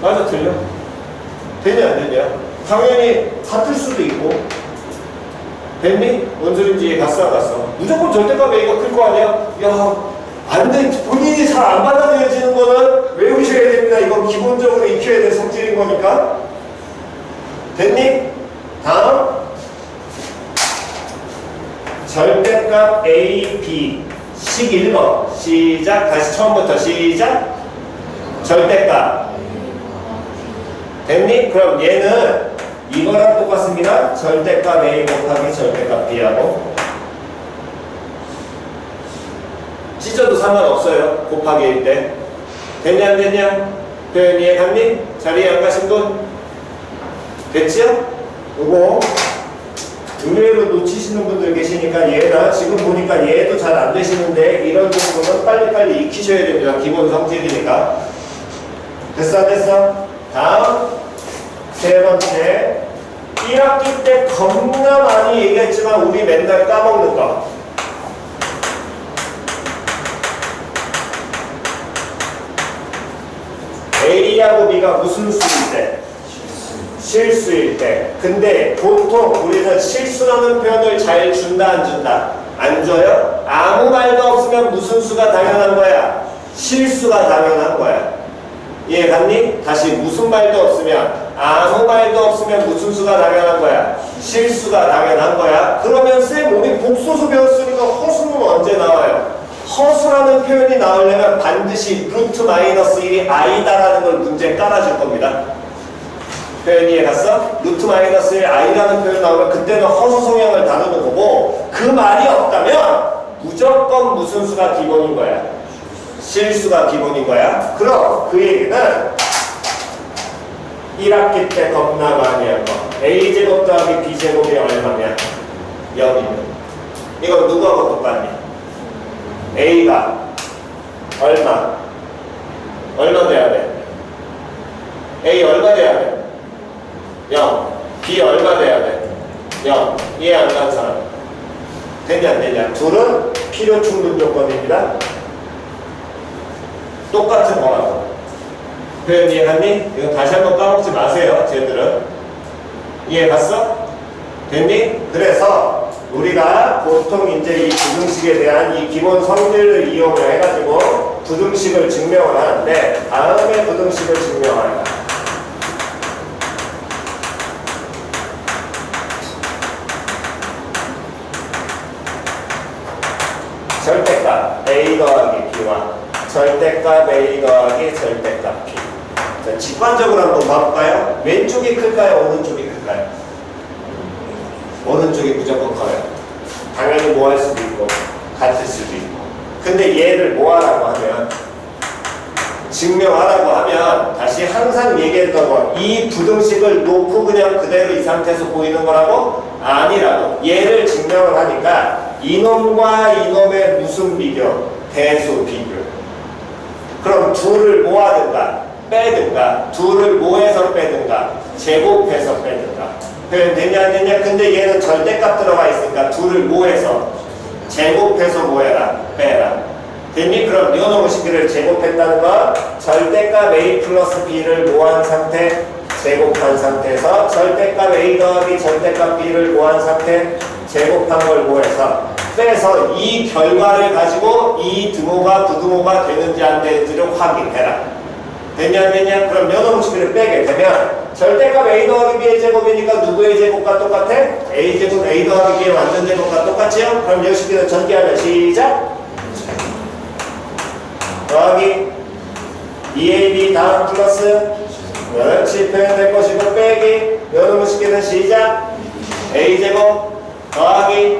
맞아 틀려? 되냐 안 되냐? 당연히 같을 수도 있고 됐니? 뭔 소린지 갔어 안 갔어? 무조건 절대값 A가 클 거 아니야? 야 안 돼. 본인이 잘 안 받아들여지는 거는 외우셔야 됩니다. 이건 기본적으로 익혀야 될 성질인 거니까. 됐니? 다음. 절대값 A, B. 식 1번. 시작. 다시 처음부터 시작. 절대값. 됐니? 그럼 얘는 이거랑 똑같습니다. 절대값 A 곱하기 절대값 B하고. 찢어도 상관없어요. 곱하기일 때. 됐냐 안 됐냐? 표현 이해 갔니? 자리에 안 가신 분? 됐지요? 요거 의외로 놓치시는 분들 계시니까 얘나 지금 보니까 얘도 잘 안 되시는데 이런 정도는 빨리빨리 익히셔야 됩니다. 기본 성질이니까. 됐어 안 됐어? 다음 세 번째 1학기 때 겁나 많이 얘기했지만 우리 맨날 까먹는 거. A하고 B가 무슨 수일 때? 실수일 때. 근데 보통 우리는 실수라는 표현을 잘 준다 안 준다? 안 줘요? 아무 말도 없으면 무슨 수가 당연한 거야? 실수가 당연한 거야. 이해 갔니? 다시 무슨 말도 없으면 아무 말도 없으면 무슨 수가 당연한 거야? 실수가 당연한 거야. 그러면 쌤 우리 복소수 배웠으니까 허수는 언제 나와요? 허수라는 표현이 나오려면 반드시 루트 마이너스 1이 i다라는 걸 문제에 깔아줄 겁니다. 표현 이해 갔어? 루트 마이너스 1 i라는 표현 나오면 그때는 허수 성향을 다루는 거고 그 말이 없다면 무조건 무슨 수가 기본인 거야? 실수가 기본인 거야. 그럼 그 얘기는 1학기 때 겁나 많이 한 거. a제곱 더하기 b제곱이 얼마냐? 0이면 이건 누구하고 똑같니? a가 얼마 돼야 돼? a 얼마 돼야 돼? 0. b 얼마 돼야 돼? 0. 이해 안 가는 사람? 되냐 안 되냐? 둘은 필요 충분 조건입니다. 똑같은 거라고. 표현 이해 갔니? 이거 다시 한번 까먹지 마세요. 쟤들은. 이해 갔어? 됐니? 그래서 우리가 보통 이제 이 부등식에 대한 이 기본 성질을 이용을 해가지고 부등식을 증명을 하는데 다음에 부등식을 증명한다. 절대값 A 더하기 B와 절대값 A 더하기 절대값 B. 자, 직관적으로 한번 봐볼까요? 왼쪽이 클까요? 오른쪽이 클까요? 오른쪽이 무조건 커요. 당연히 뭐 할 수도 있고 같을 수도 있고. 근데 얘를 뭐 하라고 하면 증명하라고 하면 다시 항상 얘기했던 거 이 부등식을 놓고 그냥 그대로 이 상태에서 보이는 거라고? 아니라고. 얘를 증명을 하니까 이놈과 이놈의 무슨 비교? 대수 비교. 그럼 둘을 모아든가 빼든가 둘을 모해서 빼든가 제곱해서 빼든가 표현 되냐 안 되냐? 근데 얘는 절대값 들어가 있으니까 둘을 모해서 제곱해서 모해라 빼라. 됐니? 그럼 이놈의 식기를 제곱했다는 건 절대값 A 플러스 B를 모한 상태 제곱한 상태에서 절대값 A 더하기 절대값 B를 모한 상태 제곱한 걸 모해서 빼서 이 결과를 가지고 이 등호가 부등호가 되는지 안 되는지를 확인해라. 되냐 안 되냐? 그럼 이놈의 식기를 빼게 되면 절대값 A 더하기 B의 제곱이니까 누구의 제곱과 똑같아? A 제곱 A 더하기 B의 완전 제곱과 똑같지요? 그럼 이 식기는 전개하면 시작! 더하기 2AB 다음 플러스 그렇지 표현될 것이고 빼기 이놈의 식기는 시작! A제곱 더하기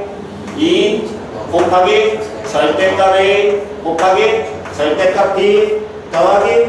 2 곱하기 절대값 A 곱하기 절대값 B 더하기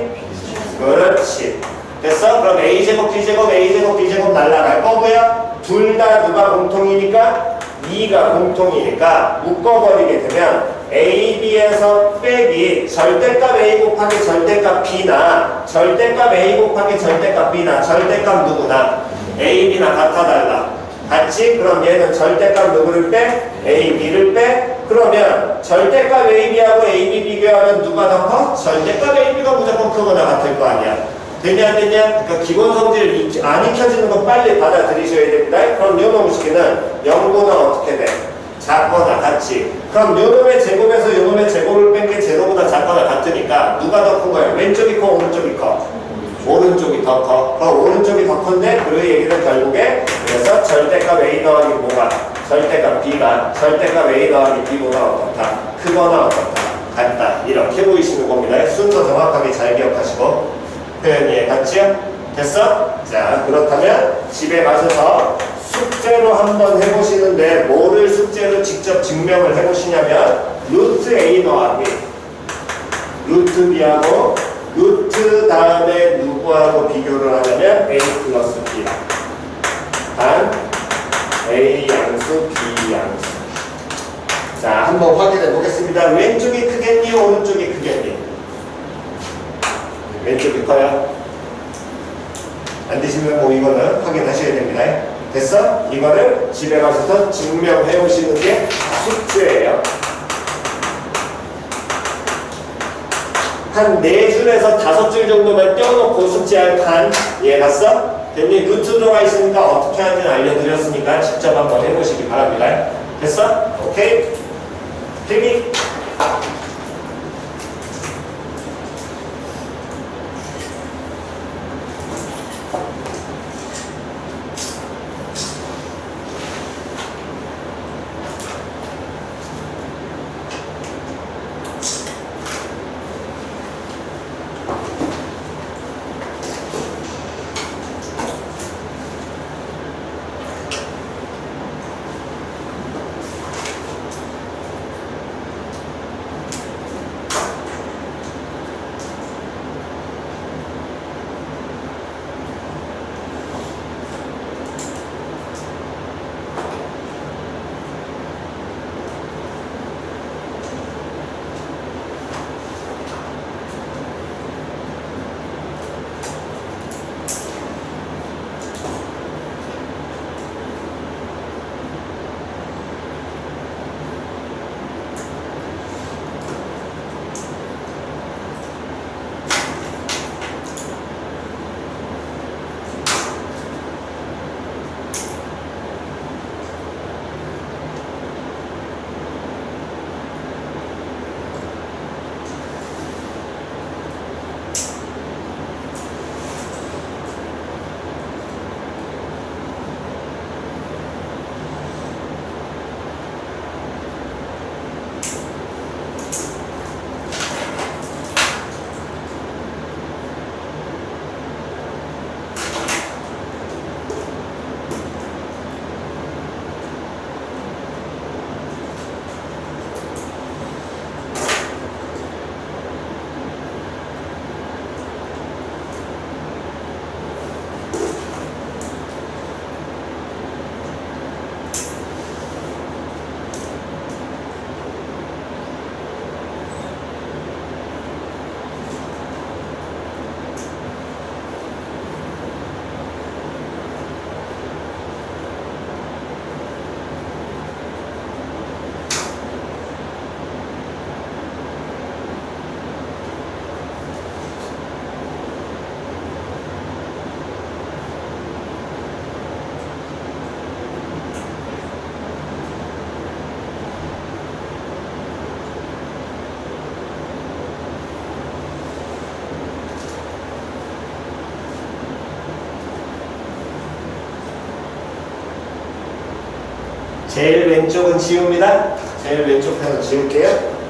그렇지 됐어? 그럼 A제곱 B제곱 A제곱 B제곱 날라갈 거고요. 둘 다 누가 공통이니까? 2가 공통이니까 묶어버리게 되면 A, B에서 빼기 절대값 A 곱하기 절대값 B나 절대값 A 곱하기 절대값 B나 절대값 누구나 A, B나 같아 달라. 같지? 그럼 얘는 절대값 누구를 빼? A, B를 빼? 그러면 절대값 A, B하고 A, B 비교하면 누가 더 커? 절대값 A, B가 무조건 크거나 같을 거 아니야. 되냐 안 되냐? 그러니까 기본 성질 안 익혀지는 거 빨리 받아들이셔야 됩니다. 그럼 요놈 식기는 0보다 어떻게 돼? 작거나 같지. 그럼 요놈의 제곱에서 요놈의 제곱을 뺀 게 제로보다 작거나 같으니까 누가 더 큰 거예요? 왼쪽이 커, 오른쪽이 커? 오른쪽이 더 커. 그럼 오른쪽이 더 큰데 그 얘기는 결국에 그래서 절대값 A 더하기 뭐가? 절대값 B가 절대값 A 더하기 B보다 어떻다? 크거나 어떻다? 같다. 이렇게 보이시는 겁니다. 순서 정확하게 잘 기억하시고 표현 이해 갔지요? 됐어? 자, 그렇다면 집에 가셔서 숙제로 한번 해보시는데 뭐를 숙제로 직접 증명을 해보시냐면 루트 A 더하기 루트 B하고 루트 다음에 누구하고 비교를 하냐면 A 플러스 B 단 A 양수 B 양수. 자, 한번 확인해 보겠습니다. 왼쪽이 크겠니? 오른쪽이 크겠니? 왼쪽이 커요. 안 되시면 뭐 이거는 확인하셔야 됩니다. 됐어? 이거를 집에 가셔서 증명해 오시는 게 숙제예요. 한 4줄에서 5줄 정도만 떼어놓고 숙제할 칸 이해 갔어? 됐니? 루트 들어가 있으니까 어떻게 하는지 알려드렸으니까 직접 한번 해보시기 바랍니다. 됐어? 오케이? 필기? 제일 왼쪽은 지웁니다. 제일 왼쪽 편은 지울게요.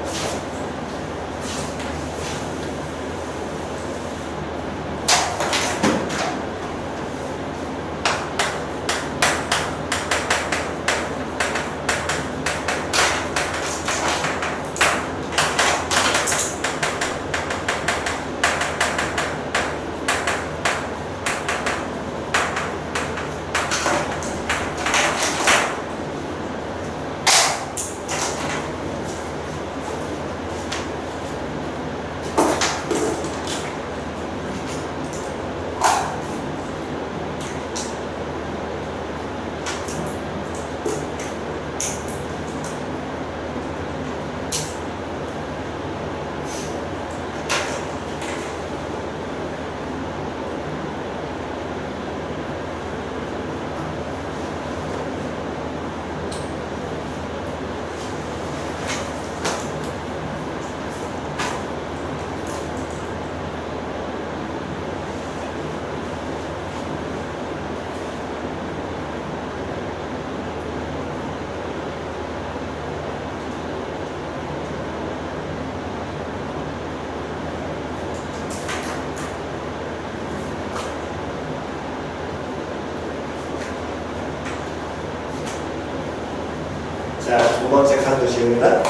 자, 두 번째 칸도 씌웁니다.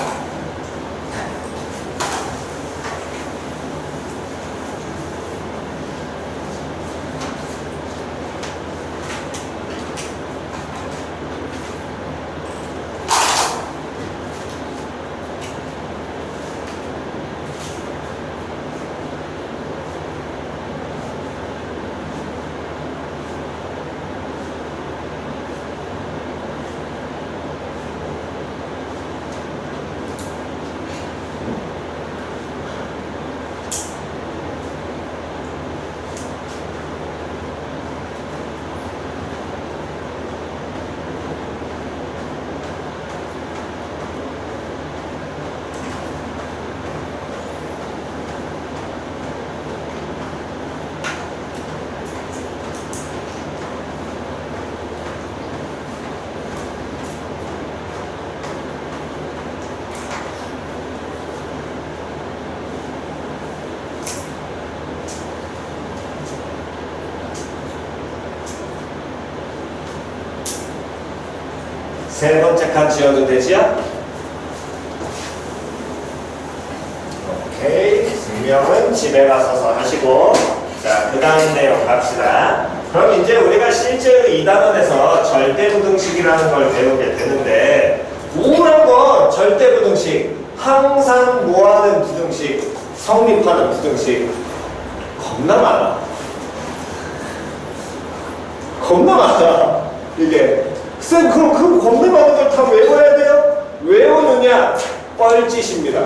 세 번째 칸 지어도 되지요? 오케이. 증명은 집에 가서서 하시고, 자, 그 다음 내용 갑시다. 그럼 이제 우리가 실제로 이 단원에서 절대부등식이라는 걸 배우게 되는데, 우울한 건 절대부등식, 항상 뭐하는 부등식, 성립하는 부등식, 겁나 많아. 겁나 많아. 이게. 쌤, 그럼 그 겁나 많은 걸 다 외워야 돼요? 외우느냐? 뻘짓입니다.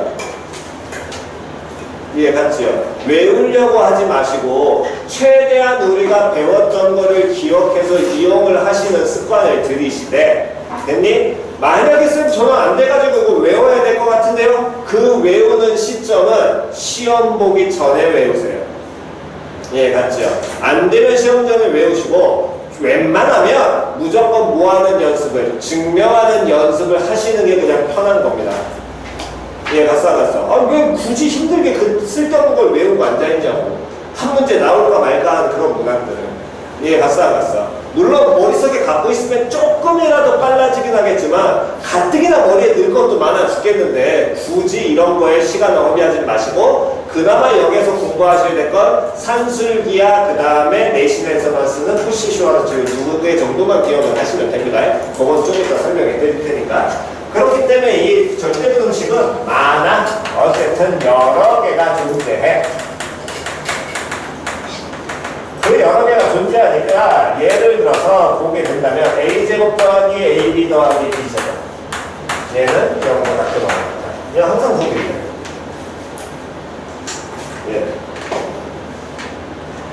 이해 갔지요? 외우려고 하지 마시고 최대한 우리가 배웠던 거를 기억해서 이용을 하시는 습관을 들이시되, 됐니? 만약에 쌤 저는 안 돼가지고 이거 외워야 될 것 같은데요? 그 외우는 시점은 시험 보기 전에 외우세요. 이해 갔지요? 안 되면 시험 전에 외우시고, 웬만하면 무조건 뭐하는 연습을, 증명하는 연습을 하시는 게 그냥 편한 겁니다. 예, 갔어. 아, 왜 굳이 힘들게 그 쓸데없는 걸 외우고 앉아있냐고. 한 문제 나올까 말까 하는 그런 문항들은. 예, 갔어. 물론 머릿속에 갖고 있으면 조금이라도 빨라지긴 하겠지만 가뜩이나 머리에 넣을 것도 많아 죽겠는데 굳이 이런 거에 시간 낭비하지 마시고, 그나마 여기서 공부하셔야 될 건 산술기야, 그 다음에 내신에서만 쓰는 푸시 슈어런츠 누구의 정도만 기억을 하시면 됩니다. 그건 좀 이따 설명해 드릴 테니까. 그렇기 때문에 이 절대부등식은 많아. 어쨌든 여러 개가 존재해. 그 여러 개가 존재하니까 예를 들어서 보게 된다면 a제곱 더하기 ab 더하기 b제곱, 얘는 0보다 크거나 같다. 얘는 항상 보게 돼요. 예.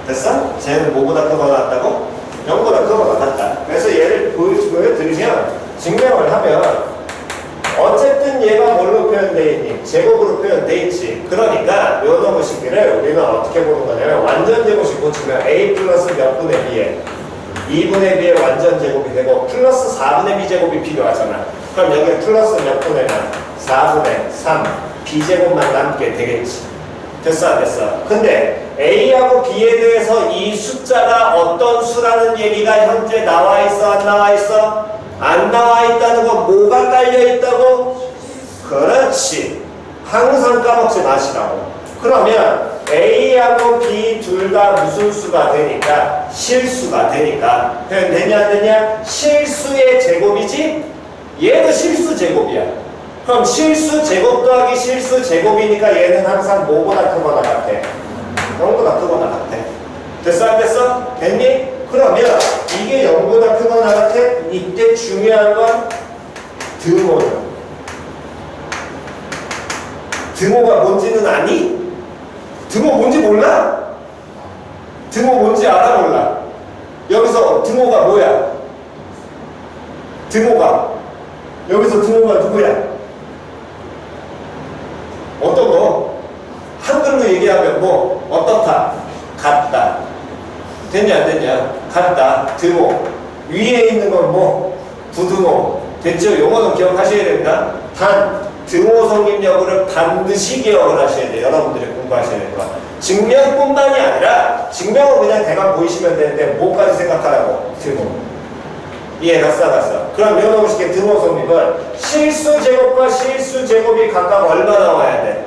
됐어? 쟤는 뭐보다 크거나 같다고? 0보다 크거나 같다. 그래서 얘를 보여드리면, 증명을 하면 어쨌든 얘가 뭘로 표현되어 있니? 제곱으로 표현되어 있지. 그러니까 요 놈의 식기를 우리는 어떻게 보는 거냐면 완전 제곱식 고치면 a 플러스 몇 분의 b에 2분의 b의 완전 제곱이 되고 플러스 4분의 b 제곱이 필요하잖아. 그럼 여기 플러스 몇 분의 4분의 3 b제곱만 남게 되겠지. 됐어 안 됐어? 근데 A하고 B에 대해서 이 숫자가 어떤 수라는 얘기가 현재 나와 있어 안 나와 있어? 안 나와 있다는 건 뭐가 깔려 있다고? 그렇지. 항상 까먹지 마시라고. 그러면 A하고 B 둘 다 무슨 수가 되니까? 실수가 되니까. 되냐 안 되냐? 실수의 제곱이지? 얘도 실수 제곱이야. 그럼 실수 제곱 더하기 실수 제곱이니까 얘는 항상 뭐보다 크거나 같아? 0보다 크거나 같아. 됐어 안 됐어? 됐니? 그러면 이게 0보다 크거나 같아? 이때 중요한 건 등호는. 등호가 뭔지는 아니? 등호 뭔지 몰라? 등호 뭔지 알아 몰라? 여기서 등호가 뭐야? 등호가 여기서 등호가 누구야? 어떤 거? 한글로 얘기하면 뭐 어떻다? 같다. 됐냐 안 됐냐? 같다. 등호. 위에 있는 건 뭐? 부등호. 됐죠? 요거는 기억하셔야 됩니다. 단 등호 성립 여부를 반드시 기억을 하셔야 돼요. 여러분들이 공부하셔야 될 거. 증명뿐만이 아니라 증명은 그냥 대강 보이시면 되는데 뭐까지 생각하라고? 등호. 이해갔어, 갔어? 그럼 요놈식의 등호 성립은 실수 제곱과 실수 제곱이 각각 얼마 나와야 돼?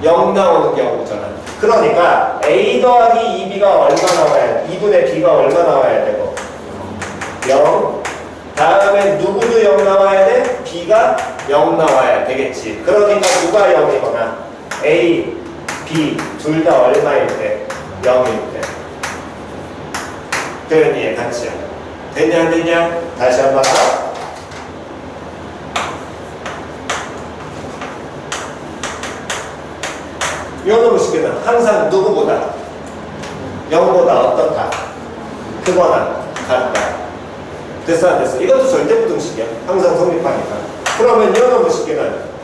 0 나오는 경우잖아. 그러니까 A 더하기 2B가 얼마 나와야 돼? 2분의 B가 얼마 나와야 되고? 0. 다음에 누구도 0 나와야 돼? B가 0 나와야 되겠지. 그러니까 누가 0이거나 A, B 둘 다 얼마일 때? 0일 때. 표현이 같이요. 됐냐 안 됐냐? 다시 한번 더. 요놈의 식은 항상 누구보다 0보다 어떻다? 크거나 같다. 됐어 안 됐어? 이것도 절대부등식이야. 항상 성립하니까. 그러면 요놈의 식은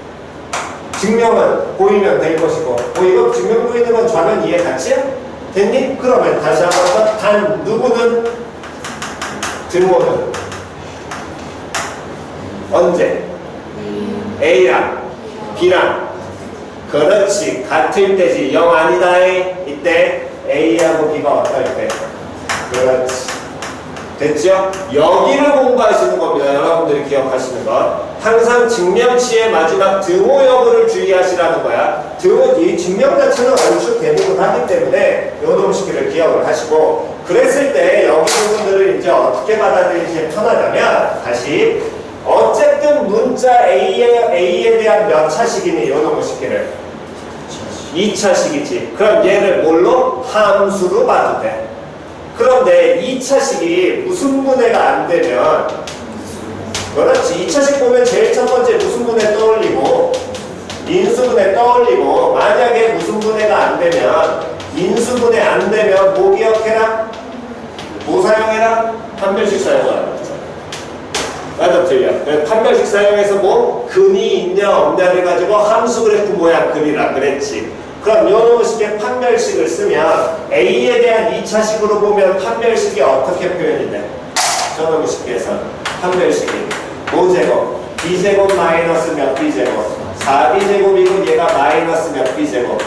증명은 보이면 될 것이고 이거 증명 보이는 건 좌변 이해 같이야? 됐니? 그러면 다시 한번 더. 단 누구는 등호는 언제? A랑 B랑 그렇지 같을 때지 0 아니다. 이때 A하고 B가 어떨 때? 그렇지. 됐죠? 여기를 공부하시는 겁니다. 여러분들이 기억하시는 것. 항상 증명시의 마지막 등호 여부를 주의하시라는 거야. 등호, 이 증명 자체는 얼추 대부분 하기 때문에 요놈식을 기억을 하시고 그랬을 때 여기 부분들을 이제 어떻게 받아들이시면 편하냐면 다시 어쨌든 문자 A에 대한 몇 차식이니 요놈식을 2차식이지. 그럼 얘를 뭘로? 함수로 봐도 돼. 그런데 2차식이 무슨 분해가 안 되면 그렇지. 2차식 보면 제일 첫 번째 무슨 분해 떠올리고 인수분해 떠올리고 만약에 무슨 분해가 안 되면 인수분해 안 되면 뭐 기억해라? 뭐 사용해라? 판별식 사용하라. 맞아 틀려. 판별식 사용해서 뭐 근이 있냐 없냐를 가지고 함수 그래프 모양 그리라 그랬지. 그럼 요놈식의 판별식을 쓰면 A에 대한 2차식으로 보면 판별식이 어떻게 표현이 돼? 저놈식에서 판별식이 5제곱, B제곱 마이너스 몇 B제곱, 4B제곱이고 얘가 마이너스 몇 B제곱,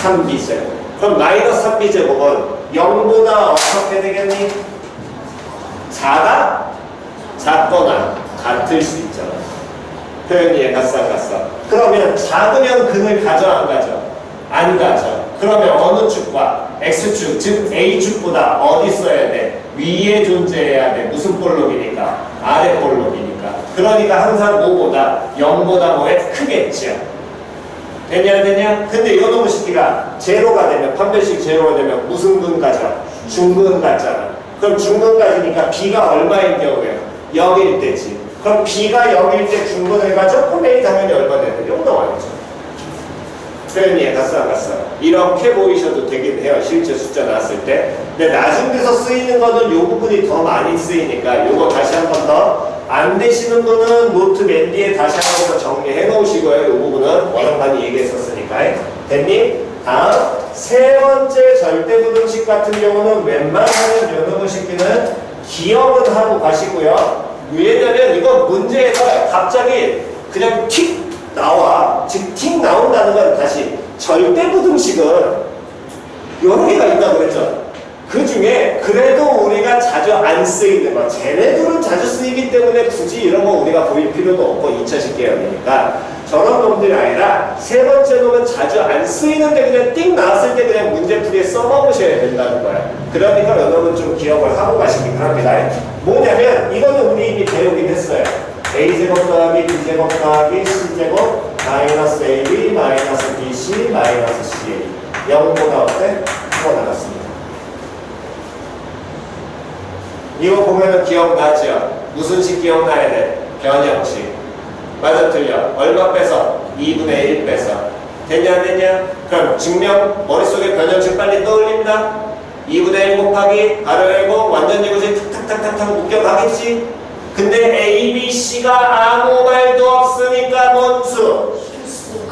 3B제곱. 그럼 마이너스 3B제곱은 0보다 어떻게 되겠니? 작거나 같을 수 있잖아. 표현이 갔어 안 갔어? 그러면 작으면 근을 가져 안 가져? 안 가져. 그러면 어느 축과? X축, 즉 A축보다 어디 써야 돼? 위에 존재해야 돼. 무슨 볼록이니까? 아래 볼록이니까. 그러니까 항상 5보다 0보다 뭐에 크겠죠. 되냐 안 되냐? 근데 요놈의 식기가 제로가 되면 판별식 제로가 되면 무슨 근 가져? 중근 같잖아. 그럼 중근 가지니까 B가 얼마인 경우에요? 0일 때지. 그럼 B가 0일 때 중근을 가져? 그럼 A 당연히 얼마 되는 거죠? 0 나와야죠. 표현이 갔어 안 갔어? 이렇게 보이셔도 되긴 해요. 실제 숫자 나왔을 때. 근데 나중에서 쓰이는 거는 요 부분이 더 많이 쓰이니까 요거 다시 한 번 더. 안 되시는 분은 노트 맨 뒤에 다시 한 번 더 정리해 놓으시고요. 요 부분은 워낙 많이 얘기했었으니까. 됐니? 다음 세 번째 절대부등식 같은 경우는 웬만하면 요놈의 식기는 기억은 하고 가시고요. 왜냐면 이거 문제에서 갑자기 그냥 틱 나와. 즉 틱 나온다는 건 다시 절대부등식은 여러 개가 있다고 그랬죠. 그 중에 그래도 우리가 자주 안 쓰이는 거, 쟤네들은 자주 쓰이기 때문에 굳이 이런 거 우리가 보일 필요도 없고 2차식 계열이니까 저런 놈들이 아니라 세 번째 놈은 자주 안 쓰이는데 그냥 띵 나왔을 때 그냥 문제풀이에 써먹으셔야 된다는 거야. 그러니까 여러분 좀 기억을 하고 가시기 바랍니다. 뭐냐면 이거는 우리 이미 배우긴 했어요. A제곱 더하기 B제곱 더하기 C제곱 마이너스 AB 마이너스 BC 마이너스 CA 0보다 어때? 크고 나갔습니다. 이거 보면은 기억나죠? 무슨 식 기억나야 돼? 변형식. 맞아 틀려? 얼마 빼서? 2분의 1 빼서. 됐냐 안 됐냐? 그럼 증명 머릿속에 변형식 빨리 떠올린다? 2분의 1 곱하기 가로 열고 완전 이것이 탁탁탁탁 묶여가겠지? 근데 A, B, C가 아무 말도 없으니까 뭔 수?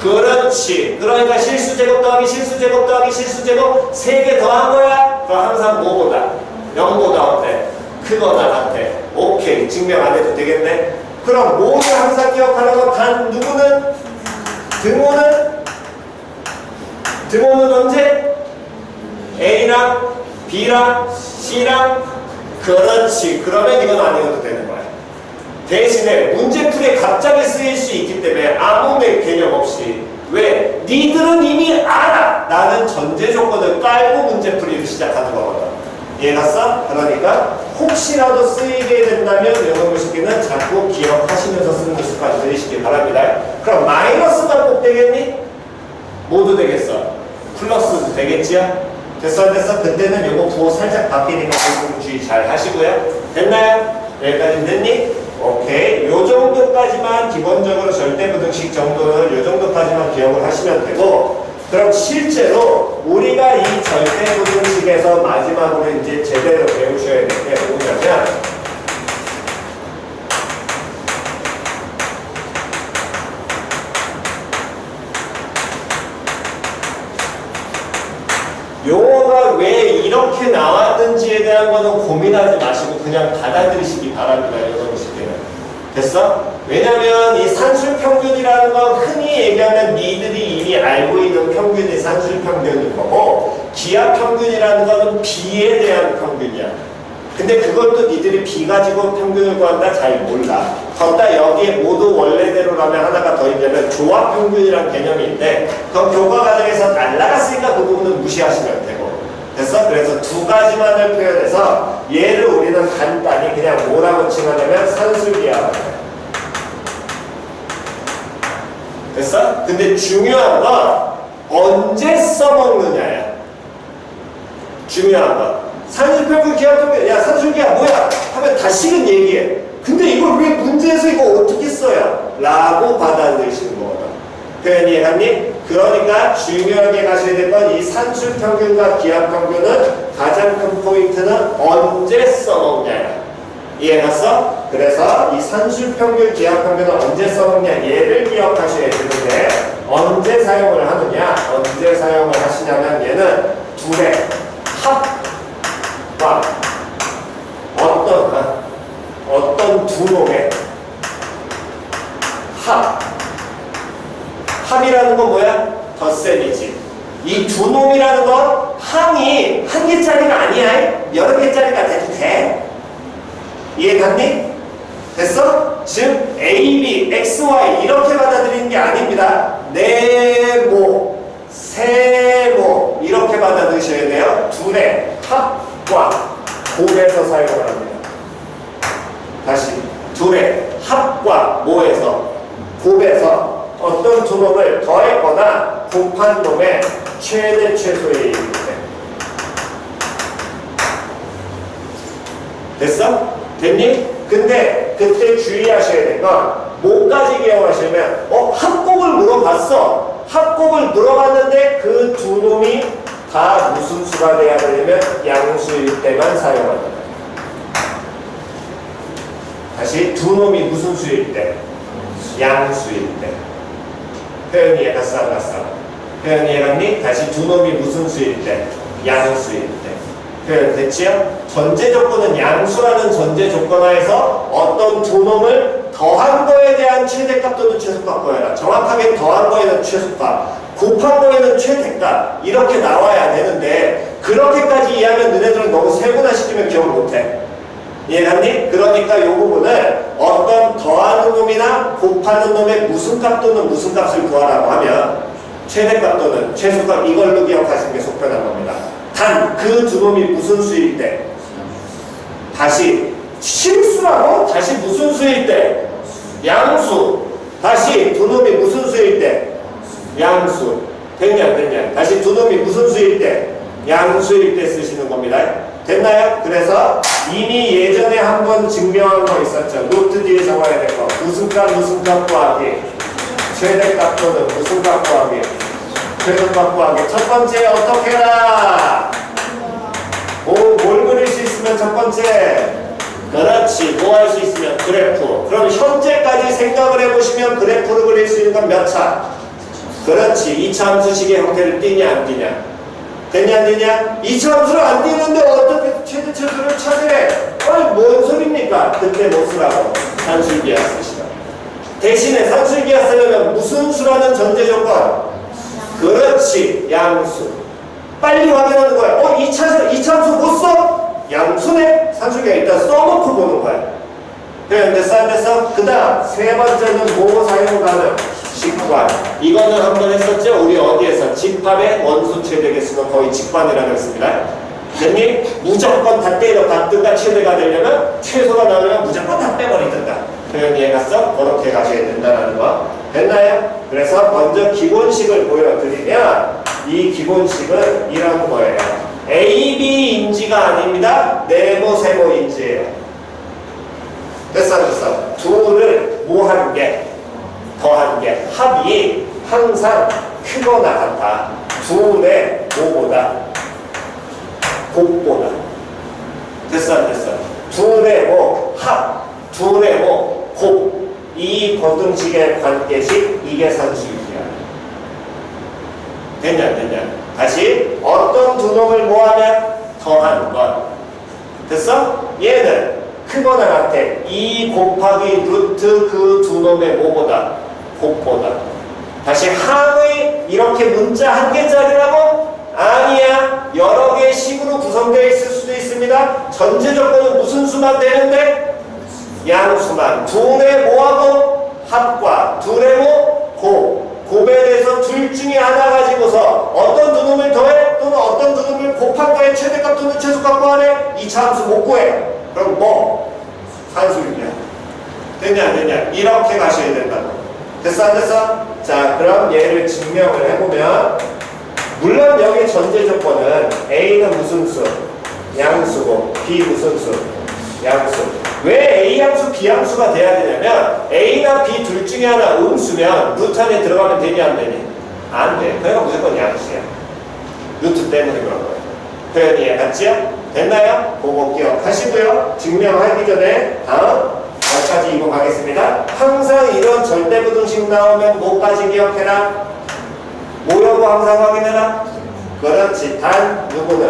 그렇지. 그러니까 실수제곱 더하기 실수제곱 더하기 실수제곱 3개 더한 거야? 그럼 항상 뭐보다? 0보다 어때? 크거나 같아. 오케이. 증명 안 해도 되겠네? 그럼 뭐를 항상 기억하라고? 단 누구는? 등호는 언제? A랑 B랑 C랑 그렇지. 그러면 이건 아니어도 되는 거야. 대신에 문제풀이에 갑자기 쓰일 수 있기 때문에 아무 개념 없이 왜? 니들은 이미 알아! 라는 전제 조건을 깔고 문제풀이를 시작하는 거거든. 이해갔어? 그러니까 혹시라도 쓰이게 된다면 영어무식기는 자꾸 기억하시면서 쓰는 습관 들이시기 바랍니다. 그럼 마이너스만 꼭 되겠니? 모두 되겠어. 플러스도 되겠지요? 됐어? 그때는 요거 부호 살짝 바뀌니까 주의 잘 하시고요. 됐나요? 여기까지 됐니? 오케이. 요 정도까지만 기본적으로 절대부등식 정도는 요 정도까지만 기억을 하시면 되고, 그럼 실제로 우리가 이 절대부등식에서 마지막으로 이제 제대로 배우셔야 될 게 뭐냐면, 용어가 왜 이렇게 나왔는지에 대한 거는 고민하지 마시고 그냥 받아들이시기 바랍니다. 영어식에는. 됐어? 왜냐면 이 산술평균이라는 건 흔히 얘기하면 니들이 이미 알고 있는 평균이 산술평균인 거고, 기하평균이라는 거는 비에 대한 평균이야. 근데 그것도 니들이 비 가지고 평균을 구한다? 잘 몰라. 덧다 여기에 모두 원래대로라면 하나가 더 있냐면 조합평균이라는 개념이 있는데, 그건 교과 과정에서 날라갔으니까 그 부분은 무시하시면 되고. 됐어? 그래서 두 가지만을 표현해서 얘를 우리는 간단히 그냥 뭐라고 칭하냐면 산술기하라고 해. 됐어? 근데 중요한 건 언제 써먹느냐야. 중요한 건 산술평균, 기하평균, 야 산술기하 뭐야? 하면 다시는 얘기해. 근데 이걸 왜 문제에서 이거 어떻게 써요? 라고 받아들이시는 거거든. 표현 이해했니? 그러니까 중요하게 가셔야 될 건 이 산술평균과 기하평균은 가장 큰 포인트는 언제 써먹냐야. 이해갔어? 그래서 이 산술평균, 기하평균은 언제 써먹냐 얘를 기억하셔야 되는데, 언제 사용을 하느냐, 언제 사용을 하시냐면 얘는 둘의 합과 어떤 두 놈의 합이라는 건 뭐야? 덧셈이지. 이 두 놈이라는 건 항이 한 개짜리가 아니야. 여러 개짜리가 돼도 돼. 이해갔니? 됐어? 즉 A, B, X, Y 이렇게 받아들이는 게 아닙니다. 네모, 세모 이렇게 받아들이셔야 돼요. 둘의 합과 곱해서 사용을 합니다. 다시 둘의 합과 뭐에서? 곱해서 어떤 두 놈을 더했거나 곱한 놈의 최대 최소의 이익인데. 됐어? 됐니? 근데 그때 주의하셔야 될 건 뭐까지 기억하시면 합곱을 물어봤어. 합곱을 물어봤는데 그 두 놈이 다 무슨 수가 돼야 되냐면 양수일 때만 사용한다. 다시 두 놈이 무슨 수일 때? 양수일 때. 표현 이해갔어? 안 갔어? 표현 이해갔니? 다시 두 놈이 무슨 수일 때? 양수일 때. 표현 됐지요? 전제 조건은 양수라는 전제 조건하에서 어떤 두 놈을 더한 거에 대한 최대값 또는 최소값 구해라. 정확하게 더한 거에는 최소값, 곱한 거에는 최대값 이렇게 나와야 되는데, 그렇게까지 이해하면 너네들은 너무 세분화시키면 기억 못해. 이해갔니? 그러니까 이 부분을 어떤 더하는 놈이나 곱하는 놈의 무슨 값 또는 무슨 값을 구하라고 하면 최대값 또는 최소값 이걸로 기억하시는 게 속편한 겁니다. 단 그 두 놈이 무슨 수일 때? 다시 실수라고? 다시 무슨 수일 때? 양수. 다시 두 놈이 무슨 수일 때? 양수. 됐냐? 다시 두 놈이 무슨 수일 때? 양수일 때 쓰시는 겁니다. 됐나요? 그래서 이미 예전에 한번 증명한 거 있었죠. 노트 뒤에 적어야 될 거. 무슨 값 구하기. 최대값 또는 무슨 값 구하기. 최소값 구하기. 첫 번째 어떻게 해라? 뭘 그릴 수 있으면 첫 번째? 그렇지. 뭐 할 수 있으면 그래프. 그럼 현재까지 생각을 해보시면 그래프를 그릴 수 있는 건 몇 차? 그렇지. 2차 함수식의 형태를 띄냐 안 띄냐? 됐냐 안 되냐? 2차 함수를 안 띄는데 어떻게 최대 최소를 찾으래? 뭔 소리입니까? 그때 뭐 쓰라고? 산술기하 쓰시라. 대신에 산술기하 쓰려면 무슨 수라는 전제 조건? 그렇지. 양수. 빨리 확인하는 거야. 2차 함수 못 써? 양수네? 산술기하 일단 써놓고 보는 거야. 표현 됐어 안 됐어? 그 다음 세 번째는 뭐 사용 가능? 직관. 이거는 한번 했었죠? 우리 어디에서? 집합의 원수 최대 개수는 거의 직관이라고 했습니다. 됐니? 무조건 다 때려 받든가 최대가 되려면 최소가 나오려면 무조건 다 빼버리든가. 표현 이해갔어? 그렇게 가셔야 된다는 거. 됐나요? 그래서 먼저 기본식을 보여드리면 이 기본식은 이런 거예요. A, B 인지가 아닙니다. 네모, 세모 인지예요. 됐어? 둘을 뭐 하는 게? 더하는 게 합이 항상 크거나 같아. 둘의 뭐보다? 곱보다. 됐어? 둘의 뭐 합, 둘의 뭐 곱. 이 거등식의 관계식 이게 산수유기야. 됐냐? 다시 어떤 두 놈을 뭐하면 더하는 것. 됐어? 얘는 크거나 같아. 2 곱하기 루트 그 두 놈의 뭐보다? 곱보다. 다시 항의 이렇게 문자 한 개짜리라고? 아니야. 여러 개의 식으로 구성되어 있을 수도 있습니다. 전제 조건은 무슨 수만 되는데? 양수만. 둘의 뭐하고? 합과 둘의 뭐? 곱. 곱에 대해서 둘 중에 하나 가지고서 어떤 두 놈을 더해? 또는 어떤 두 놈을 곱한 거에 최대값 또는 최소값 구하래? 이 차함수 못 구해. 그럼 뭐? 산수유기야. 됐냐? 이렇게 가셔야 된다고. 됐어 안 됐어? 자, 그럼 얘를 증명을 해보면 물론 여기 전제 조건은 A는 무슨 수? 양수고 B 무슨 수? 양수. 왜 A 양수, B 양수가 돼야 되냐면 A나 B 둘 중에 하나 음수면 루트 안에 들어가면 되니 안 되니? 안 돼. 그러니까 무조건 양수야. 루트 때문에 그런 거예요. 표현이 이해갔지요? 됐나요? 그거 기억하시고요. 증명하기 전에 다음 여기까지 이거 가겠습니다. 항상 이런 절대부등식 나오면 뭐까지 기억해라? 뭐라고 항상 확인해라? 그렇지. 단 누구는?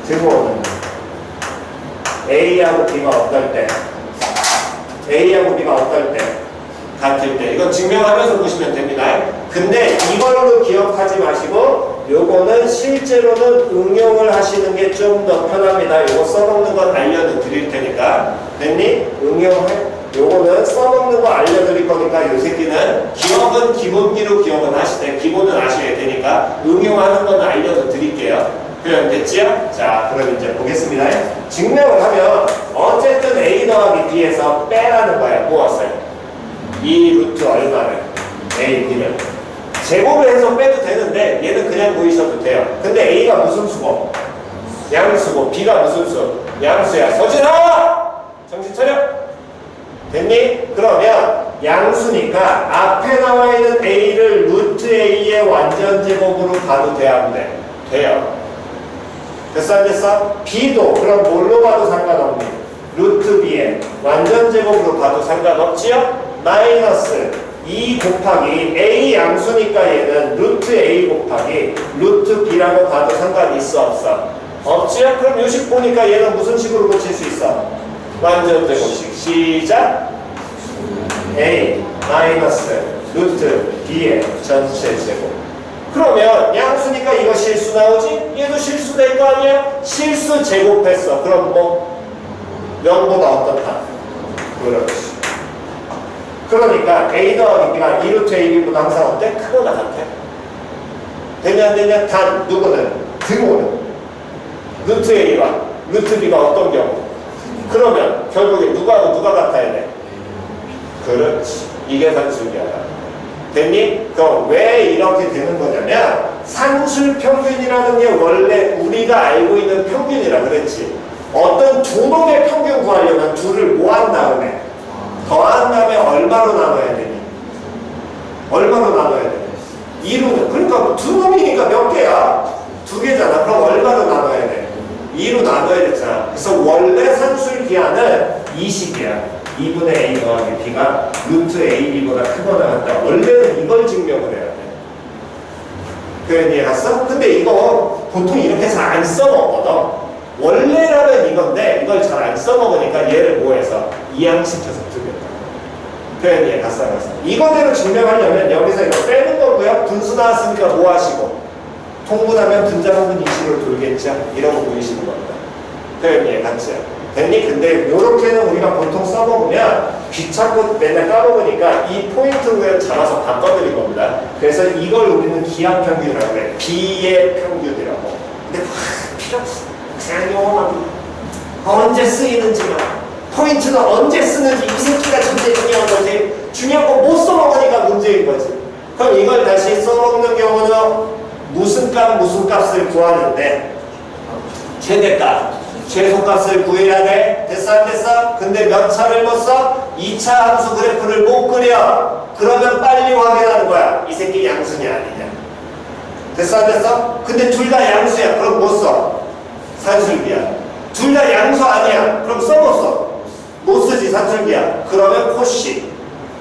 등호는 A하고 B가 어떨 때? A하고 B가 어떨 때? 같을 때. 이건 증명하면서 보시면 됩니다. 근데 이걸로 기억하지 마시고 요거는 실제로는 응용을 하시는 게 좀 더 편합니다. 요거 써먹는 건 알려드릴 테니까. 됐니? 응용해. 요거는 써먹는 거 알려드릴 거니까 요 새끼는 기억은 기본기로 기억은 하시되 기본은 아셔야 되니까 응용하는 건 알려서 드릴게요. 표현 됐지요? 자, 그럼 이제 보겠습니다. 증명을 하면 어쨌든 A 더하기 B에서 빼라는 거야. 무엇을? 이 루트 얼마를? A, B를. 제곱을 해서 빼도 되는데 얘는 그냥 보이셔도 돼요. 근데 A가 무슨 수고? 양수고 B가 무슨 수? 양수야. 서진아! 정신 차려! 됐니? 그러면 양수니까 앞에 나와 있는 A를 루트 A의 완전 제곱으로 봐도 돼야 안 돼? 돼요. 됐어 안 됐어? B도 그럼 뭘로 봐도 상관없니? 루트 B의 완전 제곱으로 봐도 상관없지요? 마이너스 2 곱하기 A 양수니까 얘는 루트 A 곱하기 루트 B라고 봐도 상관이 있어 없어? 없지요? 그럼 요식 보니까 얘는 무슨 식으로 고칠 수 있어? 완전 제곱식. 시작. A 마이너스 루트 B의 전체 제곱. 그러면 양수니까 이거 실수 나오지? 얘도 실수 될 거 아니야? 실수 제곱했어. 그럼 뭐? 0보다 어떻다? 그렇지. 그러니까 A 더하기 B가 2루트 AB보다 항상 어때? 크거나 같아. 되냐 안 되냐? 단 누구는? 등호는 루트 A와 루트 B가 어떤 경우? 그러면 결국에 누가 같아야 돼? 그렇지. 이게 산술이야. 됐니? 그럼 왜 이렇게 되는 거냐면 산술 평균이라는 게 원래 우리가 알고 있는 평균이라 그랬지. 어떤 두 놈의 평균 구하려면 둘을 뭐 한 다음에? 더한 다음에 얼마로 나눠야 되니? 얼마로 나눠야 되니? 2로는. 그러니까 두 놈이니까 몇 개야? 두 개잖아. 그럼 얼마로 나눠야 돼? 2로 나눠야 되잖아. 그래서 원래 산술 기하는 20이야. 2분의 A 더하기 B가 루트 AB보다 크거나 같다. 원래는 이걸 증명을 해야 돼. 표현 이해갔어? 근데 이거 보통 이렇게 잘 안 써먹거든. 원래라면 이건데 이걸 잘 안 써먹으니까 얘를 뭐해서 이항시켜서 두겠다. 표현 이해갔어? 이거대로 증명하려면 여기서 이거 빼는 거고요. 분수 나왔으니까 뭐 하시고 통분하면 분자분분 이식으로 돌겠죠. 이러고 보이시는 겁니다. 표현 이해갔죠? 됐니? 근데 요렇게는 우리가 보통 써먹으면 귀찮고 맨날 까먹으니까 이 포인트 구현 잡아서 바꿔드린 겁니다. 그래서 이걸 우리는 기하 평균이라고 해. 비의 평균이라고. 근데 필요 없어. 그냥 용어만 언제 쓰이는지만, 포인트는 언제 쓰는지, 이 새끼가 진짜 중요한 거지. 중요한 거 못 써먹으니까 문제인 거지. 그럼 이걸 다시 써먹는 경우는 무슨 값을 구하는데, 최대값, 최소값을 구해야 돼. 됐어 안 됐어? 근데 몇 차를 못 써? 2차 함수 그래프를 못 그려. 그러면 빨리 확인하는 거야. 이 새끼 양수냐 아니냐. 됐어 안 됐어? 근데 둘 다 양수야. 그럼 못 써. 산술비야. 둘 다 양수 아니야. 그럼 써 못 써? 못 쓰지. 산술비야. 그러면 코시.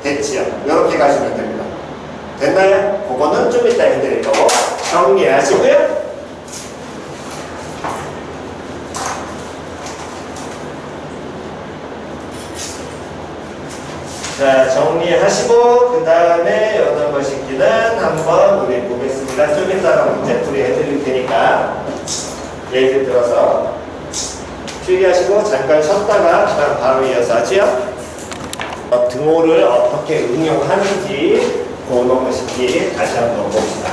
됐지요. 이렇게 가시면 됩니다. 됐나요? 그거는 좀 이따 해드릴 거고 정리하시고요. 자, 정리하시고 그 다음에 여덟 번 씩기는 한번 우리 보겠습니다. 좀 이따가 문제풀이 해드릴 테니까 예를 들어서 필기하시고 잠깐 쉬었다가 그다음 바로 이어서 하지요. 등호를 어떻게 응용하는지 그런 번 씩기 다시 한번 봅시다.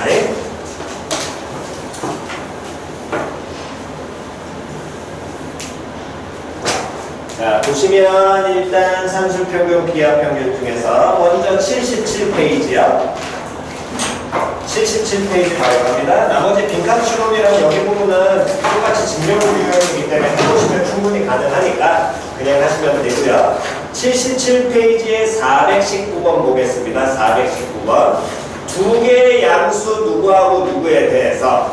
자, 보시면 일단 산술평균, 기하평균 중에서 먼저 77페이지요. 77페이지 바로 갑니다. 나머지 빈칸 추론이랑 여기 부분은 똑같이 증명 유형이기 때문에 해보시면 충분히 가능하니까 그냥 하시면 되고요. 77페이지에 419번 보겠습니다. 419번. 두 개의 양수 누구하고 누구에 대해서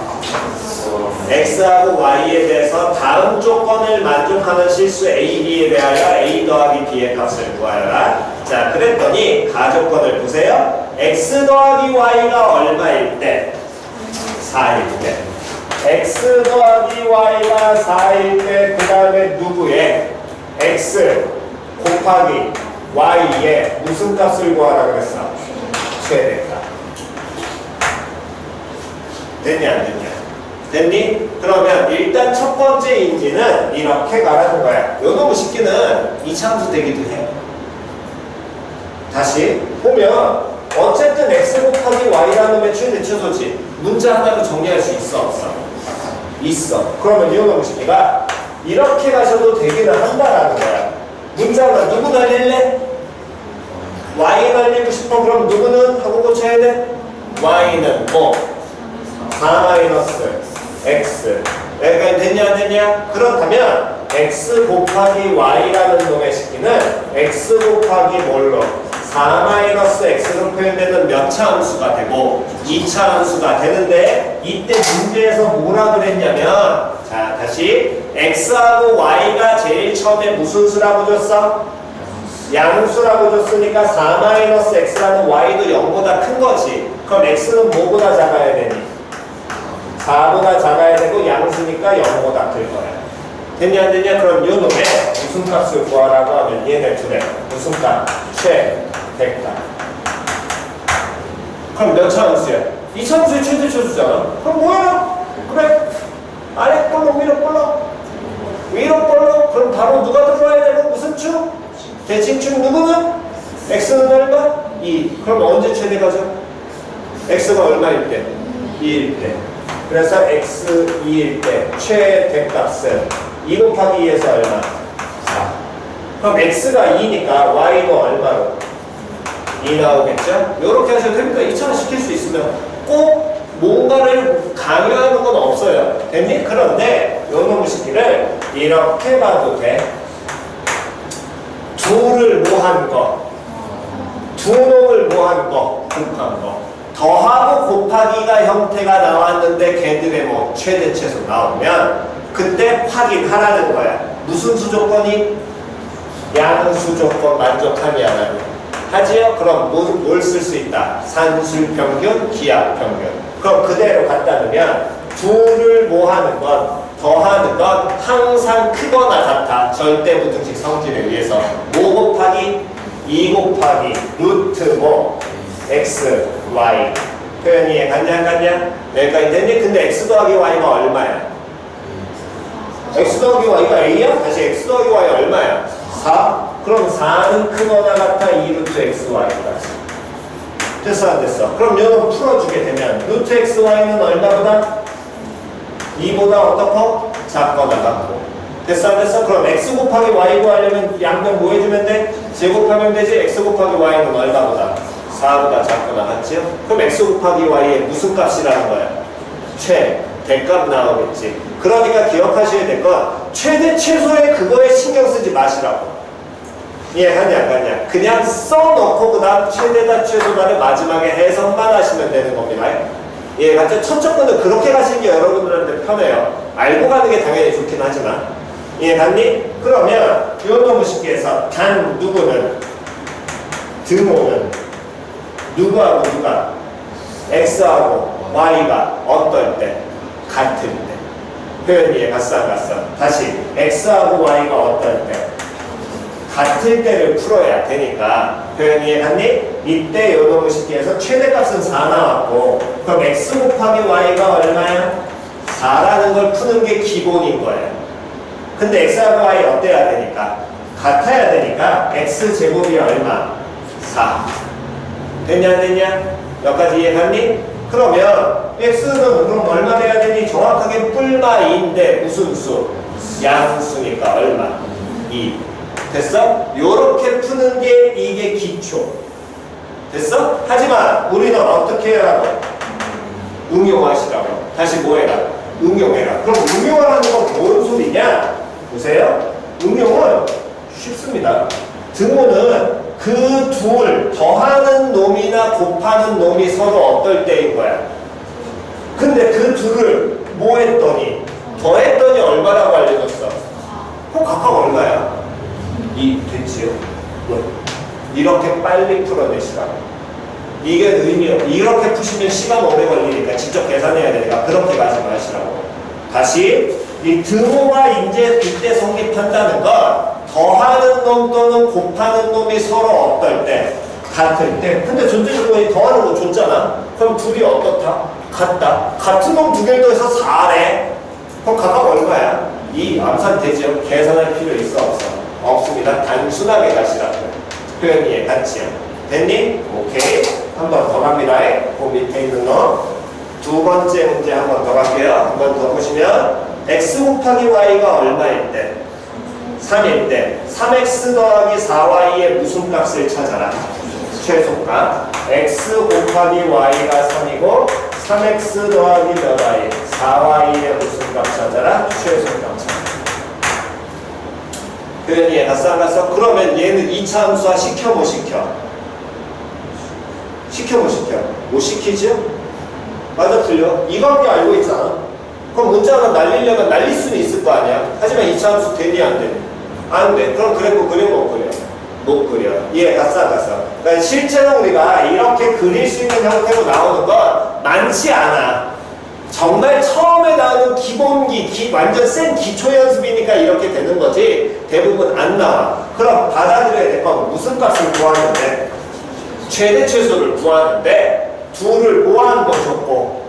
X하고 Y에 대해서 다음 조건을 만족하는 실수 A, B에 대하여 A 더하기 B의 값을 구하여라. 자, 그랬더니 가조건을 보세요. X 더하기 Y가 얼마일 때? 4일 때. X 더하기 Y가 4일 때 그 다음에 누구의? X 곱하기 Y에 무슨 값을 구하라 그랬어? 최대값. 됐냐 안 됐냐? 됐니? 그러면 일단 첫 번째 인지는 이렇게 가라는 거야. 요 놈의 식기는 이차함수 되기도 해. 다시 보면 어쨌든 x 곱하기 y라는 놈의 최대 최소지. 문자 하나로 정리할 수 있어 없어? 있어. 그러면 이 놈의 식기가 이렇게 가셔도 되기는 한다라는 거야. 문자만 누구 날릴래? y 날리고 싶어. 그럼 누구는 하고 고쳐야 돼? y는 뭐? 4 x 여기까지 됐냐 안 됐냐? 그렇다면 x 곱하기 y라는 놈의 식기는 x 곱하기 뭘로? 4-x로 표현되는 몇 차 함수가 되고 2차 함수가 되는데 이때 문제에서 뭐라 그랬냐면 자 다시 x하고 y가 제일 처음에 무슨 수라고 줬어? 양수라고 줬으니까 4-x라는 y도 0보다 큰 거지. 그럼 x는 뭐보다 작아야 되니? 4보다 작아야 되고 양수니까 0보다 클 거야. 됐냐 안 됐냐? 그럼 요 놈의 무슨 값을 구하라고 하면 얘네 둘의 무슨 값? 최대값. 그럼 몇 차 함수야? 2차 함수의 최대 최소잖아. 그럼 뭐야? 그래 아래 볼로 위로 볼로 위로 볼로 그럼 바로 누가 들어와야 되고 무슨 축? 대칭축 누구는? x는 얼마? 2. 그럼 언제 최대가죠? x가 얼마일 때? 2일 때. 그래서 x 2일 때 최대값은 2 곱하기 2에서 얼마? 4. 그럼 x가 2니까 y도 얼마로? 2 나오겠죠? 이렇게 하셔도 됩니다. 2차를 시킬 수 있으면 꼭 뭔가를 강요하는 건 없어요. 됐니? 그런데 요 놈의 식기를 이렇게 봐도 돼. 둘을 뭐한 거, 두 놈을 뭐한 거, 곱한 거. 더하고 곱하기가 형태가 나왔는데 걔들의 뭐 최대 최소 나오면 그때 확인하라는 거야. 무슨 수조건이? 양수 조건 만족하냐 안 하냐. 하지요? 그럼 뭘 쓸 수 있다? 산술평균, 기하평균. 그럼 그대로 갖다 놓으면 둘을 뭐 하는 건 더하는 건 항상 크거나 같아. 절대부등식 성질에 의해서 뭐 곱하기? 2 곱하기 루트 뭐 x, y 표현이 갔냐 안 갔냐? 여기까지 됐니? 근데 x 더하기 y가 얼마야? x 더하기 y가 a야? 다시 x 더하기 y 얼마야? 4. 그럼 4는 크거나 같아 2루트 xy까지. 됐어 안 됐어? 그럼 이거 풀어주게 되면 루트 xy는 얼마보다? 2보다 어떻고? 작거나 같고. 됐어 안 됐어? 그럼 x 곱하기 y 구하려면 양변 뭐 해주면 돼? 제곱하면 되지. x 곱하기 y는 얼마보다? 4보다 작거나 같지요? 그럼 x 곱하기 y의 무슨 값이라는 거야? 대값 나오겠지. 그러니까 기억하셔야 될 건 최대 최소의 그거에 신경 쓰지 마시라고. 이해하냐 안 가냐? 그냥 써놓고 그 다음 최대다 최소다를 마지막에 해석만 하시면 되는 겁니다. 이해갔죠? 첫 접근은 그렇게 가시는 게 여러분들한테 편해요. 알고 가는 게 당연히 좋긴 하지만. 이해갔니? 그러면 이건 너무 쉽게 해서 단 누구는 등호는 누구하고 누가 x하고 y가 어떨 때 같을 때 표현 이해 갔어 안 갔어? 다시 x하고 y가 어떨 때 같을 때를 풀어야 되니까 표현 이해 갔니? 이때 요 너무 쉽게 해서 최대값은 4 나왔고 그럼 x 곱하기 y가 얼마야? 4라는 걸 푸는 게 기본인 거예요. 근데 x하고 y 어때야 되니까? 같아야 되니까 x제곱이 얼마? 4. 됐냐 안 됐냐? 여기까지 이해갔니? 그러면 x는 그럼 얼마 돼야 되니? 정확하게 뿔마인데 무슨 수? 양수니까 얼마? 2. 됐어? 요렇게 푸는 게 이게 기초. 됐어? 하지만 우리는 어떻게 해라고? 응용하시라고. 다시 뭐 해라? 응용해라. 그럼 응용하라는 건 뭔 소리냐? 보세요. 응용은 쉽습니다. 등호는 그 둘 더하는 놈이나 곱하는 놈이 서로 어떨 때인 거야. 근데 그 둘을 뭐 했더니 더했더니 얼마라고 알려줬어? 그럼 각각 얼마야? 2 됐지요? 이렇게 빨리 풀어내시라고. 이게 의미요. 이렇게 푸시면 시간 오래 걸리니까 직접 계산해야 되니까 그렇게 가지 마시라고. 다시 이 등호가 이제 이때 성립한다는 건 더하는 놈 또는 곱하는 놈이 서로 어떨 때? 같을 때. 근데 존재조건이 더하는 거 줬잖아. 그럼 둘이 어떻다? 같다. 같은 놈 두 개를 더해서 4래. 그럼 각각 얼마야? 2. 암산 되죠? 계산할 필요 있어 없어? 없습니다. 단순하게 가시라고. 표현 이해 같지요? 됐니? 오케이. 한 번 더 갑니다. 그 밑에 있는 놈. 두 번째 문제 한 번 더 갈게요. 한 번 더 보시면 x 곱하기 y가 얼마일 때? 3일 때 3x 더하기 4y의 무슨 값을 찾아라? 최소값. x 곱하기 y가 3이고 3x 더하기 몇 y? 4y의 무슨 값 찾아라? 최소값 찾아라. 표현 이해 갔어 안 갔어? 그러면 얘는 2차 함수화 시켜 못 시켜? 시켜 못 시켜? 못 시키죠? 맞아 틀려? 이 관계 알고 있잖아. 그럼 문자가 날리려면 날릴 수는 있을 거 아니야? 하지만 2차 함수 되니 안 되니? 안 돼. 그럼 그래프 그려 못 그려? 못 그려. 이해 갔어 안 갔어? 그러니까 실제로 우리가 이렇게 그릴 수 있는 형태로 나오는 건 많지 않아. 정말 처음에 나오는 기본기, 완전 센 기초 연습이니까 이렇게 되는 거지 대부분 안 나와. 그럼 받아들여야 될 건 무슨 값을 구하는데? 최대 최소를 구하는데 둘을 모아한 거 줬고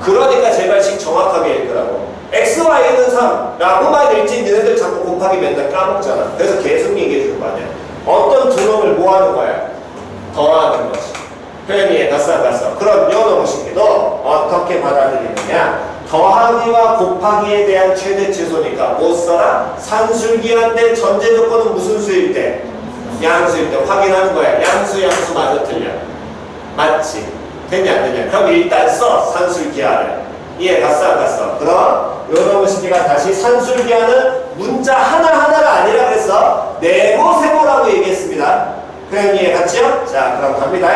그러니까 제발씩 정확하게 읽으라고. x, y는 3 라고만 읽지 니네들 자꾸 곱하기 맨날 까먹잖아. 그래서 계속 얘기해 주는 거 아니야. 어떤 두 놈을 모아하는 거야? 더하는 거지. 표현 이해 갔어 안 갔어? 그럼 요 놈식도 어떻게 받아들이느냐? 더하기와 곱하기에 대한 최대 최소니까 못 써라? 산술기한데 전제 조건은 무슨 수일 때? 양수일 때 확인하는 거야. 양수 맞아 틀려? 맞지? 되냐 안 되냐? 그럼 일단 써 산술기하를. 이해 갔어 안 갔어? 그럼 요 놈의 시기가 다시 산술기하는 문자 하나하나가 아니라 그래서 네모 세모라고 얘기했습니다. 표현 이해 갔죠? 자 그럼 갑니다.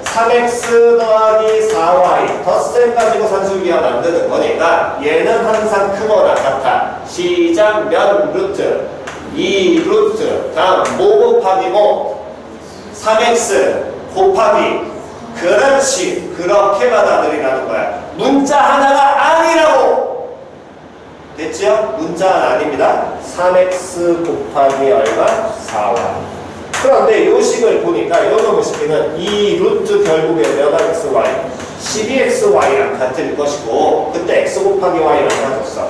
3x 더하기 4y 덧셈 가지고 산술기하 만드는 거니까 얘는 항상 크거나 같아. 시작 몇 루트? 2 루트. 다음 뭐 곱하기 뭐? 3x 곱하기. 그렇지. 그렇게 받아들이라는 거야. 문자 하나가 아니라고. 됐죠? 문자는 아닙니다. 3x 곱하기 얼마? 4y. 그런데 요 식을 보니까 요 놈의 식은 2 루트 결국에 몇 xy? 12xy랑 같을 것이고 그때 x 곱하기 y를 하나 줬어.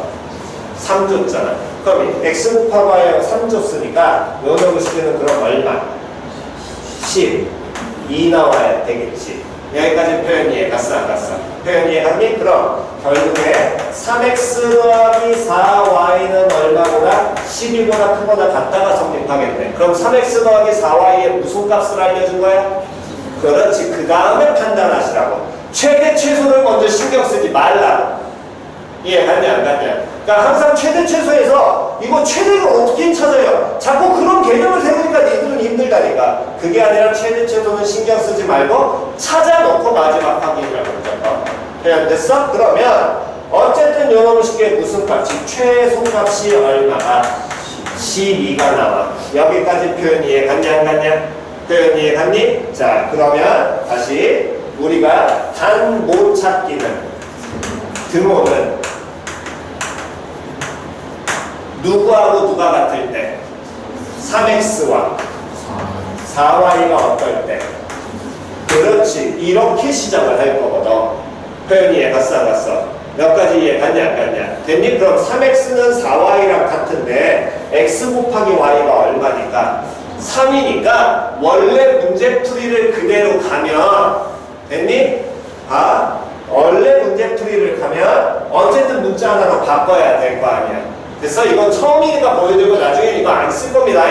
3 줬잖아. 그럼 x 곱하기 y가 3 줬으니까 요 놈의 식기는 그럼 얼마? 12 나와야 되겠지. 여기까지 표현 이해 갔어 안 갔어? 표현 이해 갔니? 그럼 결국에 3x 더하기 4y는 얼마보다 12보다 크거나 같다가 성립하겠네. 그럼 3x 더하기 4y의 무슨 값을 알려준 거야? 그렇지. 그 다음에 판단하시라고. 최대 최소를 먼저 신경 쓰지 말라고. 이해 갔냐 안 갔냐? 그러니까 항상 최대 최소에서 이거 최대를 어떻게 찾아요? 자꾸 그런 개념을 세우니까 니들은 힘들다니까. 그게 아니라 최대 최소는 신경 쓰지 말고 찾아놓고 마지막 확인이라고 그러죠. 표현됐어? 그러면 어쨌든 요놈의 쉽게 무슨 값이 최소값이 얼마가? 12가 나와. 여기까지 표현 이해 갔냐 안 갔냐? 표현 이해 갔니? 자 그러면 다시 우리가 단 못 찾기는 등호는 누구하고 누가 같을 때? 3x와 4y가 어떨 때? 그렇지. 이렇게 시작을 할 거거든. 표현 이해 갔어 안 갔어? 몇 가지 이해 갔냐 안 갔냐? 됐니? 그럼 3x는 4y랑 같은데 x 곱하기 y가 얼마니까? 3이니까 원래 문제풀이를 그대로 가면 됐니? 원래 문제풀이를 가면 어쨌든 문자 하나로 바꿔야 될 거 아니야. 됐어? 이건 처음이니까 보여드리고 나중에 이거 안 쓸 겁니다.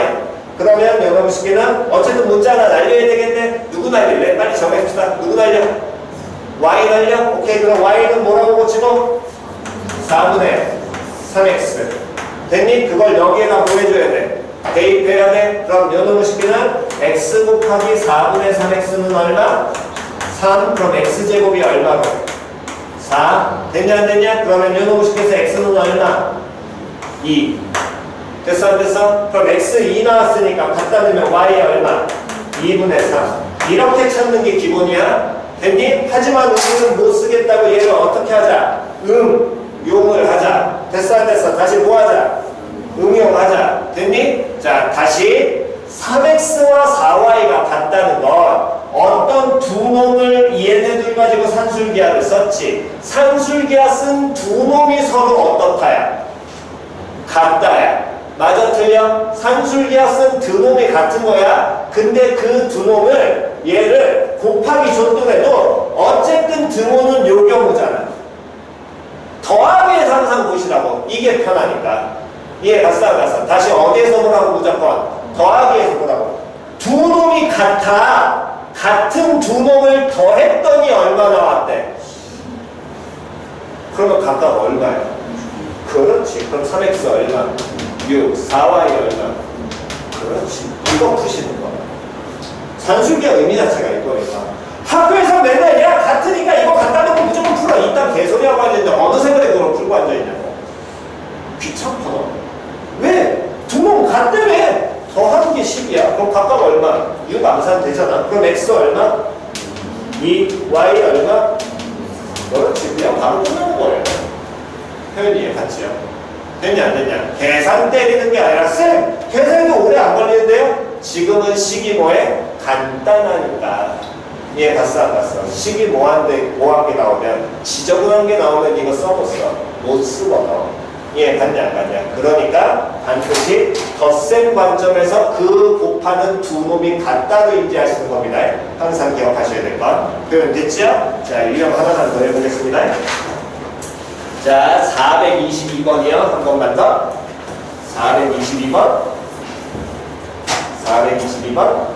그러면 여러분 식기는 어쨌든 문자 하나 날려야 되겠네. 누구 날릴래? 빨리 정해봅시다. 누구 날려? y 날려? 오케이. 그럼 y는 뭐라고 고치고? 4분의 3x 됐니? 그걸 여기에다 보여줘야 돼. 대입해야 돼. 그럼 여러분 식기는 x 곱하기 4분의 3x는 얼마? 3. 그럼 x제곱이 얼마로? 4. 됐냐 안 됐냐? 그러면 여러분 식기에서 x는 얼마? 2. 됐어 안 됐어? 그럼 x 2 나왔으니까 갖다 넣으면 y 얼마? 2분의 3. 이렇게 찾는 게 기본이야. 됐니? 하지만 우리는 못 쓰겠다고 얘를 어떻게 하자? 용을 하자. 됐어 안 됐어? 다시 뭐 하자? 응용하자. 됐니? 자 다시 3x와 4y가 같다는 건 어떤 두 놈을 얘네들 가지고 산술기하를 썼지. 산술기하 쓴 두 놈이 서로 어떻다야? 같다야. 맞아 틀려? 산술기하 쓴 두 놈이 같은 거야. 근데 그 두 놈을 얘를 곱하기 줬더라도 어쨌든 등호는 요 경우잖아. 더하기에서 항상 보시라고. 이게 편하니까. 이해 갔어 안 갔어? 다시 어디에서 보라고 무조건? 더하기에서 보라고. 두 놈이 같아. 같은 두 놈을 더했더니 얼마 나왔대? 그러면 각각 얼마야? 그렇지. 그럼 3x 얼마? 6. 4y 얼마? 그렇지. 이거 푸시는 거야. 산술기의 의미 자체가 이거니까. 학교에서 맨날 야 같으니까 이거 갖다 놓고 무조건 풀어. 이딴 개소리하고 앉아있는데 어느새 그래 그걸 풀고 앉아있냐고. 귀찮구나. 왜? 두 놈 같다며. 더하는 게 10이야. 그럼 각각 얼마? 6 암산 되잖아. 그럼 x 얼마? 2. y 얼마? 그렇지. 그냥 바로 끝나는 거예요. 표현 이해 갔지요? 됐냐 안 됐냐? 계산 때리는 게 아니라 쌤! 계산도 오래 안 걸리는데요? 지금은 식이 뭐해? 간단하니까. 이해 갔어 안 갔어? 식이 뭐한 게 나오면 지저분한 게 나오면 이거 써봤어. 못 쓰거든. 이해 갔냐 안 갔냐? 그러니까 반드시 덧셈 관점에서 그 곱하는 두 놈이 같다로 인지하시는 겁니다. 항상 기억하셔야 될 것. 표현 됐죠? 자, 유형 하나만 더 해보겠습니다. 자, 422번이요. 한 번만 더. 422번. 422번.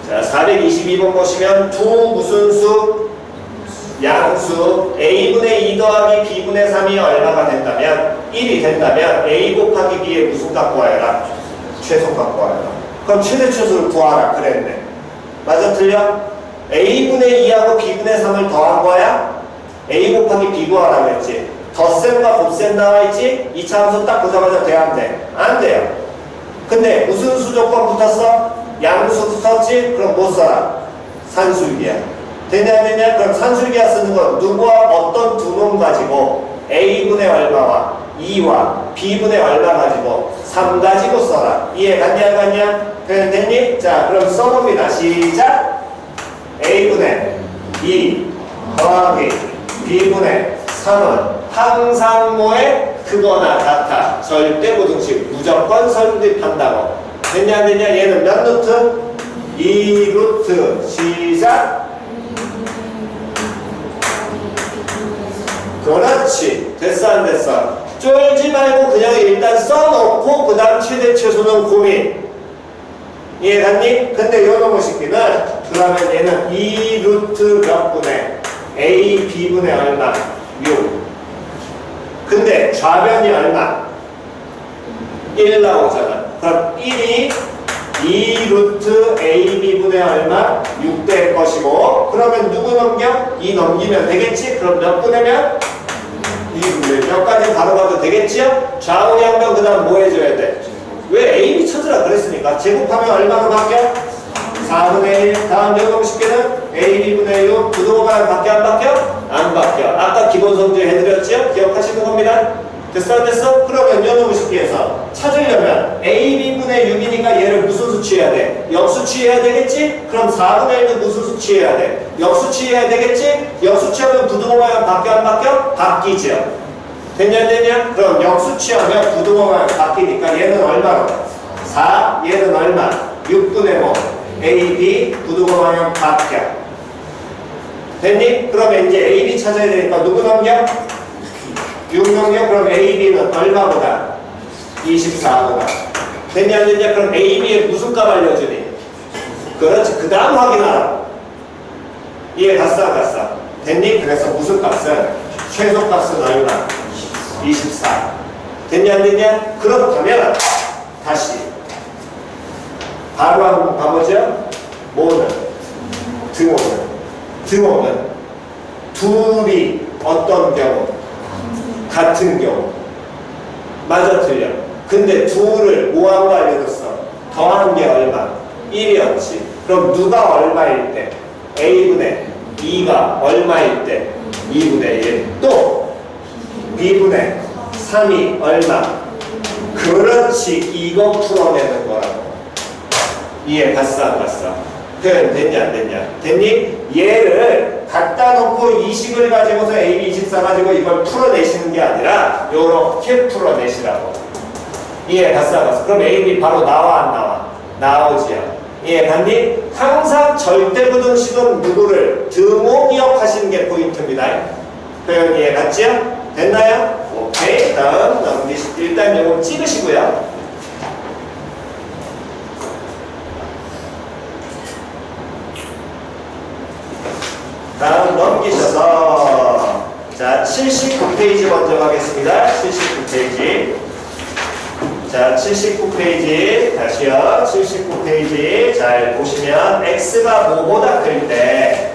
자, 422번 보시면 두 무슨 수? 양수 a분의 2 더하기 b분의 3이 얼마가 된다면 1이 된다면 a 곱하기 b의 무슨 값 구하여라? 최소값 구하여라. 그럼 최대 최소를 구하라 그랬네. 맞아 틀려? a분의 2하고 b분의 3을 더한 거야? a 곱하기 b 구하라고 했지. 덧셈과 곱셈 나와있지? 2차 함수 딱 보자마자 돼야 안 돼? 안 돼요. 근데 무슨 수조건 붙었어? 양수 붙었지? 그럼 못 써라. 산술기야. 되냐 안 되냐? 그럼 산술기하 쓰는 건 누구와 어떤 두 놈 가지고 a분의 얼마와 2와 b분의 얼마 가지고 3 가지고 써라. 이해 갔냐 안 갔냐? 표현 됐니? 자 그럼 써봅니다. 시작! a분의 2 더하기 b분의 3은 항상 뭐에? 크거나 같아. 절대부등식 무조건 성립한다고. 됐냐 안 됐냐? 얘는 몇 루트? 2루트. 시작. 그렇지. 됐어 안 됐어? 쫄지 말고 그냥 일단 써놓고 그 다음 최대 최소는 고민. 이해갔니? 근데 요놈의 식기는 그러면 얘는 2루트 몇 분의 a b분의 얼마? 6. 근데 좌변이 얼마? 1 나오잖아. 그럼 1이 2루트 a b분의 얼마? 6 될 것이고, 그러면 누구 넘겨? 2 넘기면 되겠지? 그럼 몇 분의 몇? 2분의 몇 가지 바로 가도 되겠지요? 좌우 양변 그 다음 뭐 해줘야 돼? 왜 a, b 찾으라 그랬으니까 제곱하면 얼마로 바뀌어? 4분의 1. 다음 요놈 쉽게는 a, b분의 6. 부동호가 바뀌어 안 바뀌어? 안 바뀌어. 아까 기본 성질 해드렸지요? 기억하시는 겁니다. 됐어 안 됐어? 그러면 요놈 쉽게에서 찾으려면 a, b분의 6이니까 얘를 무슨 수 취해야 돼? 역수 취해야 되겠지? 그럼 4분의 1은 무슨 수 취해야 돼? 역수 취해야 되겠지? 역수 취하면 부동호가 바뀌어 안 바뀌어? 바뀌죠. 됐냐 안 됐냐? 그럼 역수 취하면 부동호가 바뀌니까 얘는 얼마로? 4, 얘는 얼마? 6분의 5. a, b, 부동호가 바뀌어. 됐니? 그러면 이제 a, b 찾아야 되니까 누구 넘겨? 6 넘겨? 그럼 a, b는 얼마보다? 24보다. 됐냐 안 됐냐? 그럼 a, b의 무슨 값 알려주니? 그렇지. 그 다음 확인하라. 이해 갔어 안 갔어? 됐니? 그래서 무슨 값은? 최소값은 얼마? 24. 됐냐 안 됐냐? 그렇다면 다시 바로 한번 가보죠. 뭐는? 등호는 둘이 어떤 경우? 같은 경우. 맞아 틀려. 근데 둘을 뭐하고 알려줬어? 더한 게 얼마? 1이었지. 그럼 누가 얼마일 때? a분의 2가 얼마일 때? 2분의 1. 또 b분의 3이 얼마? 그렇지. 이거 풀어내는 거라고. 이해 갔어 안 갔어? 표현 됐냐 안 됐냐? 됐니? 얘를 갖다 놓고 이식을 가지고서 AB24 가지고 이걸 풀어내시는 게 아니라 요렇게 풀어내시라고. 이해 갔어 안 갔어? 그럼 AB 바로 나와 안 나와? 나오지요. 이해 갔니? 항상 절대부등식은 누구를? 등호 기억하시는 게 포인트입니다. 표현 이해 갔지요? 됐나요? 오케이. 다음 넘기시고 일단 요거 찍으시고요. 다음 넘기셔서 자 79페이지 먼저 가겠습니다. 79페이지. 자 79페이지 다시요. 79페이지 잘 보시면 x가 뭐보다 클 때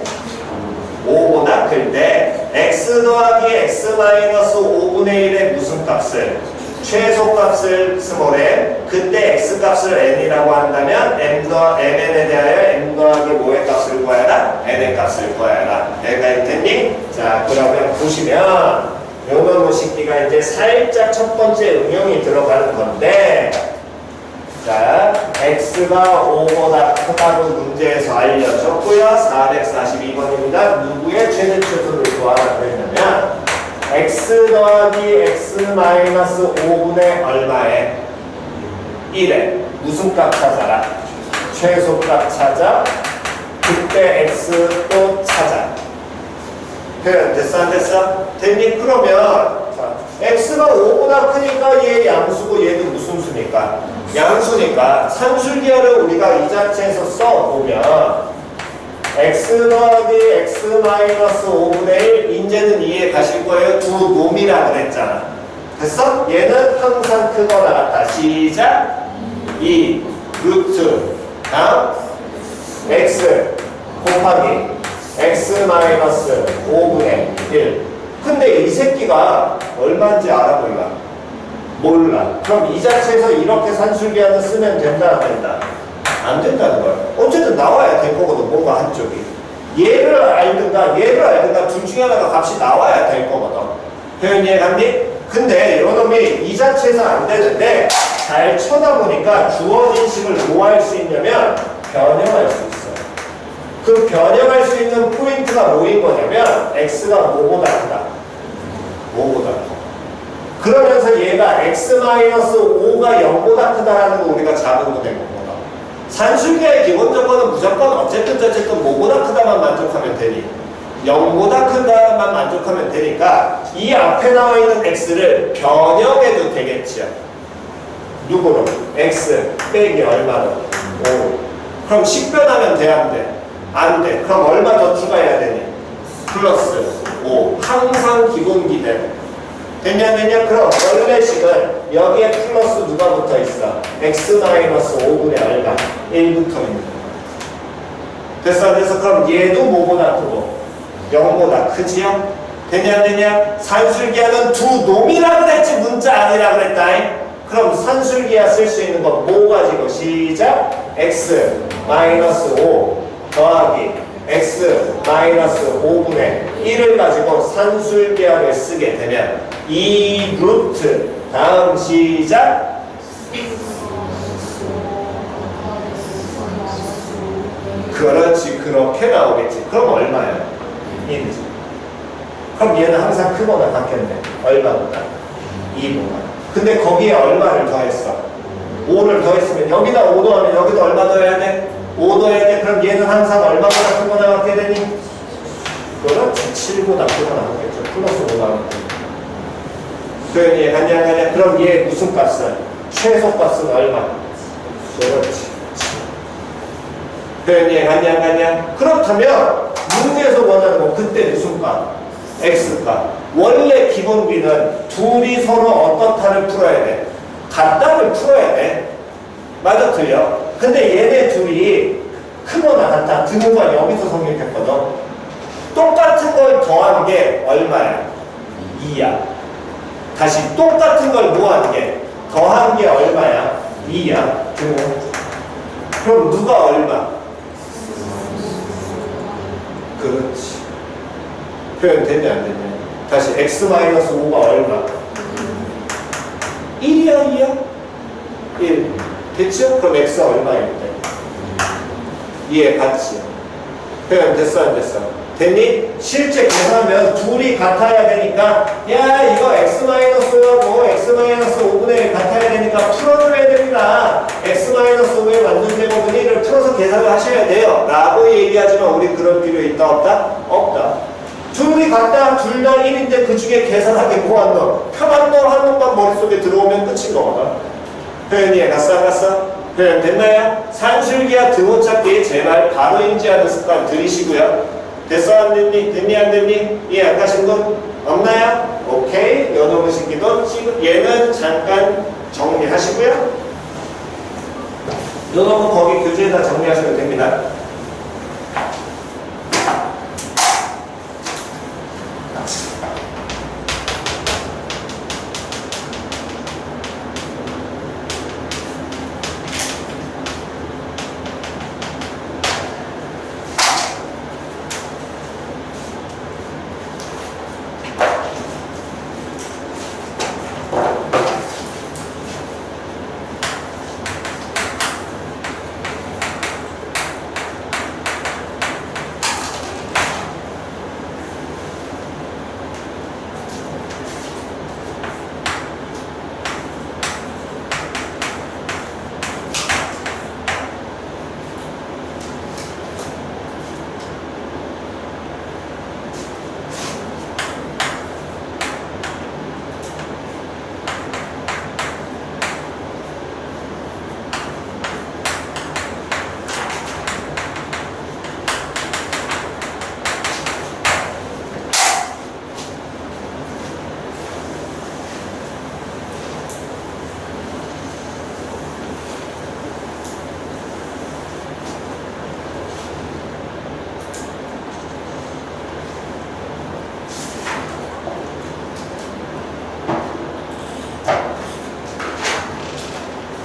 5보다 클 때 x 더하기 x 마이너스 5분의 1의 무슨 값을? 최소값을 스몰에 그때 x값을 n이라고 한다면 mn에 대하여 m 더하기 뭐의 값을 구하여라? n의 값을 구하여라. 여기까지 됐니? 자 그러면 보시면 요놈의 식기가 이제 살짝 첫 번째 응용이 들어가는 건데 자 x가 5보다 크다고 문제에서 알려줬고요. 442번입니다. 누구의 최대 최소를 구하라 그랬냐면 x 더하기 x 마이너스 5분의 얼마에 1에 무슨 값 찾아라? 최소값 찾아. 그때 x 또 찾아. 표현 됐어 안 됐어? 됐니? 그러면 자, x가 5보다 크니까 얘 양수고 얘도 무슨 수니까? 양수니까 산술기하를 우리가 이 자체에서 써보면 x 더하기 x 마이너스 5분의 1 이제는 이해 가실 거예요. 두 놈이라 그랬잖아. 됐어? 얘는 항상 크거나 같다. 시작. 2 루트 다음 x 곱하기 x 마이너스 5분의 1. 근데 이 새끼가 얼마인지 알아 보이가? 몰라. 그럼 이 자체에서 이렇게 산술기하를 쓰면 된다 안 된다? 안 된다는 거야. 어쨌든 나와야 될 거거든. 뭔가 한쪽이. 얘를 알든가 둘 중에 하나가 값이 나와야 될 거거든. 표현 이해갔니? 근데 요놈이 이 자체에서 안 되는데 잘 쳐다보니까 주어진 식을 뭐 할 수 있냐면 변형할 수 있어. 그 변형할 수 있는 포인트가 뭐인 거냐면 x가 뭐보다 크다. 뭐보다 커. 그러면서 얘가 x-5가 0보다 크다라는 거 우리가 잡으면 된 겁니다. 산술기의 기본 조건은 무조건 어쨌든 뭐보다 크다만 만족하면 되니 0보다 크다만 만족하면 되니까 이 앞에 나와 있는 x를 변형해도 되겠죠. 누구로? x 빼기 얼마로? 5. 그럼 식변하면 돼, 안 돼? 안 돼. 그럼 얼마 더 추가해야 되니? 플러스 5. 항상 기본기 대로. 됐냐? 그럼 원래 식은 여기에 플러스 누가 붙어 있어? x-5분의 얼마? 1부터입니다. 됐어? 그럼 얘도 뭐보다 크고 0보다 크지요? 됐냐? 산술기하는 두 놈이라 그랬지 문자 아니라 그랬다. 그럼 산술기하 쓸 수 있는 건 뭐 가지고? 시작! x-5 더하기 x-5분의 1을 가지고 산술기하를 쓰게 되면 2 루트 다음 시작! 그렇지, 그렇게 나오겠지. 그럼 얼마야? 1이지. 그럼 얘는 항상 크거나 같겠네. 얼마보다? 2보다. 근데 거기에 얼마를 더했어? 5를 더했으면 여기다 5 더하면 여기도 얼마 더해야 돼? 5 더해야 돼. 그럼 얘는 항상 얼마보다 크거나 같게 되니? 그렇지, 7보다 크거나 같겠죠. 플러스 5가 같겠죠. 표현이 가냐? 그럼 얘 무슨 값은? 최소값은 얼마? 그렇지. 표현이 가냐? 그렇다면 문제에서 원하는 건 그때 무슨 값? x값. 원래 기본비는 둘이 서로 어떻다를 풀어야 돼? 같다를 풀어야 돼. 맞아, 틀려? 근데 얘네 둘이 크거나 같다 드는 건 여기서 성립했거든. 똑같은 걸 더한 게 얼마야? 2야. 다시 똑같은 걸 뭐한 게? 더한 게 얼마야? 2야. 그럼 누가 얼마? 그렇지. 표현 되냐 안 되냐? 다시 x-5가 얼마? 1이야 2야? 1. 됐죠? 그럼 x가 얼마일 때? 이해 갔지? 표현 됐어 안 됐어? 됐니? 실제 계산하면 둘이 같아야 되니까 야 이거 x-5하고 x-5분의 1 같아야 되니까 풀어줘야 됩니다. x-5의 완전제곱은 1을 풀어서 계산을 하셔야 돼요 라고 얘기하지만 우리 그럴 필요 있다 없다? 없다. 둘이 같다 둘 다 1인데 그 중에 계산하게 뭐 한 놈? 표만 놈 한 놈만 머릿속에 들어오면 끝인 거거든. 표현이 갔어? 표현 됐나요? 산술기와 등호찾기 제발 바로 인지하는 습관 들이시고요. 됐어 안 됐니? 됐니 안 됐니? 이해 안 가신 분 없나요? 오케이. 요놈의 새끼도 지금 얘는 잠깐 정리하시고요. 요놈은 거기 교재에다 정리하시면 됩니다.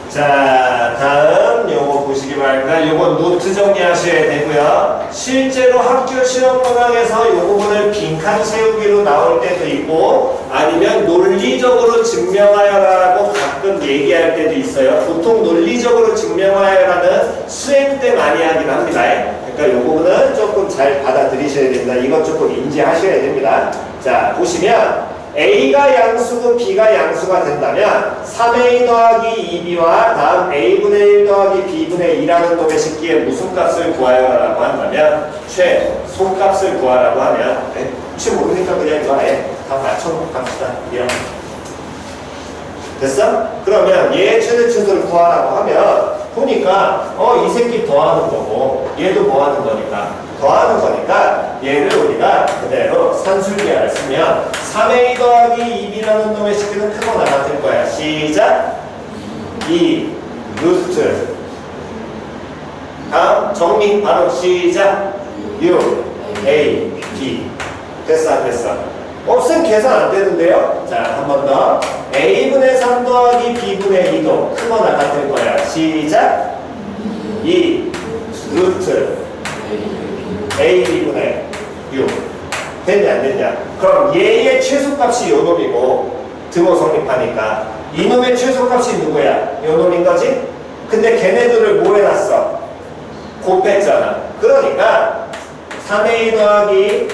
자, 다음 요거 보시기 바랍니다. 요거 노트 정리하셔야 되고요. 실제로 학교 시험 문항에서 요 부분을 빈칸 세우기로 나올 때도 있고 아니면 논리적으로 증명하여라고 가끔 얘기할 때도 있어요. 보통 논리적으로 증명하여라는 수행 때 많이 하긴 합니다. 그러니까 요 부분은 조금 잘 받아들이셔야 됩니다. 이것 조금 인지하셔야 됩니다. 자, 보시면 A가 양수고 B가 양수가 된다면 3A 더하기 2B와 다음 A분의 1 더하기 B분의 2라는 놈의 식기에 무슨 값을 구하여라고 한다면 최소값을 구하라고 하면 혹시 모르니까 그냥 이거 아예 다 맞춰놓고 갑시다. 이렇게. 됐어? 그러면 얘의 최대 최소를 구하라고 하면 보니까 이 새끼 더하는 거고 얘도 뭐 하는 거니까 더하는 거니까 얘를 우리가 그대로 산술기하를 쓰면 3A 더하기 2B라는 놈의 식기는 크거나 같을 거야. 시작! 2 루트 다음 정리 바로 시작! 6 A B 됐어 안 됐어? 없으면 계산 안 되는데요? 자, 한 번 더. A분의 3 더하기 B분의 2도 크거나 같을 거야. 시작! 2 루트 AB분의 6 됐냐 안 됐냐? 그럼 얘의 최소값이 요 놈이고 등호 성립하니까 이놈의 최소값이 누구야? 요 놈인 거지? 근데 걔네들을 뭐 해놨어? 곱했잖아. 그러니까 3A 더하기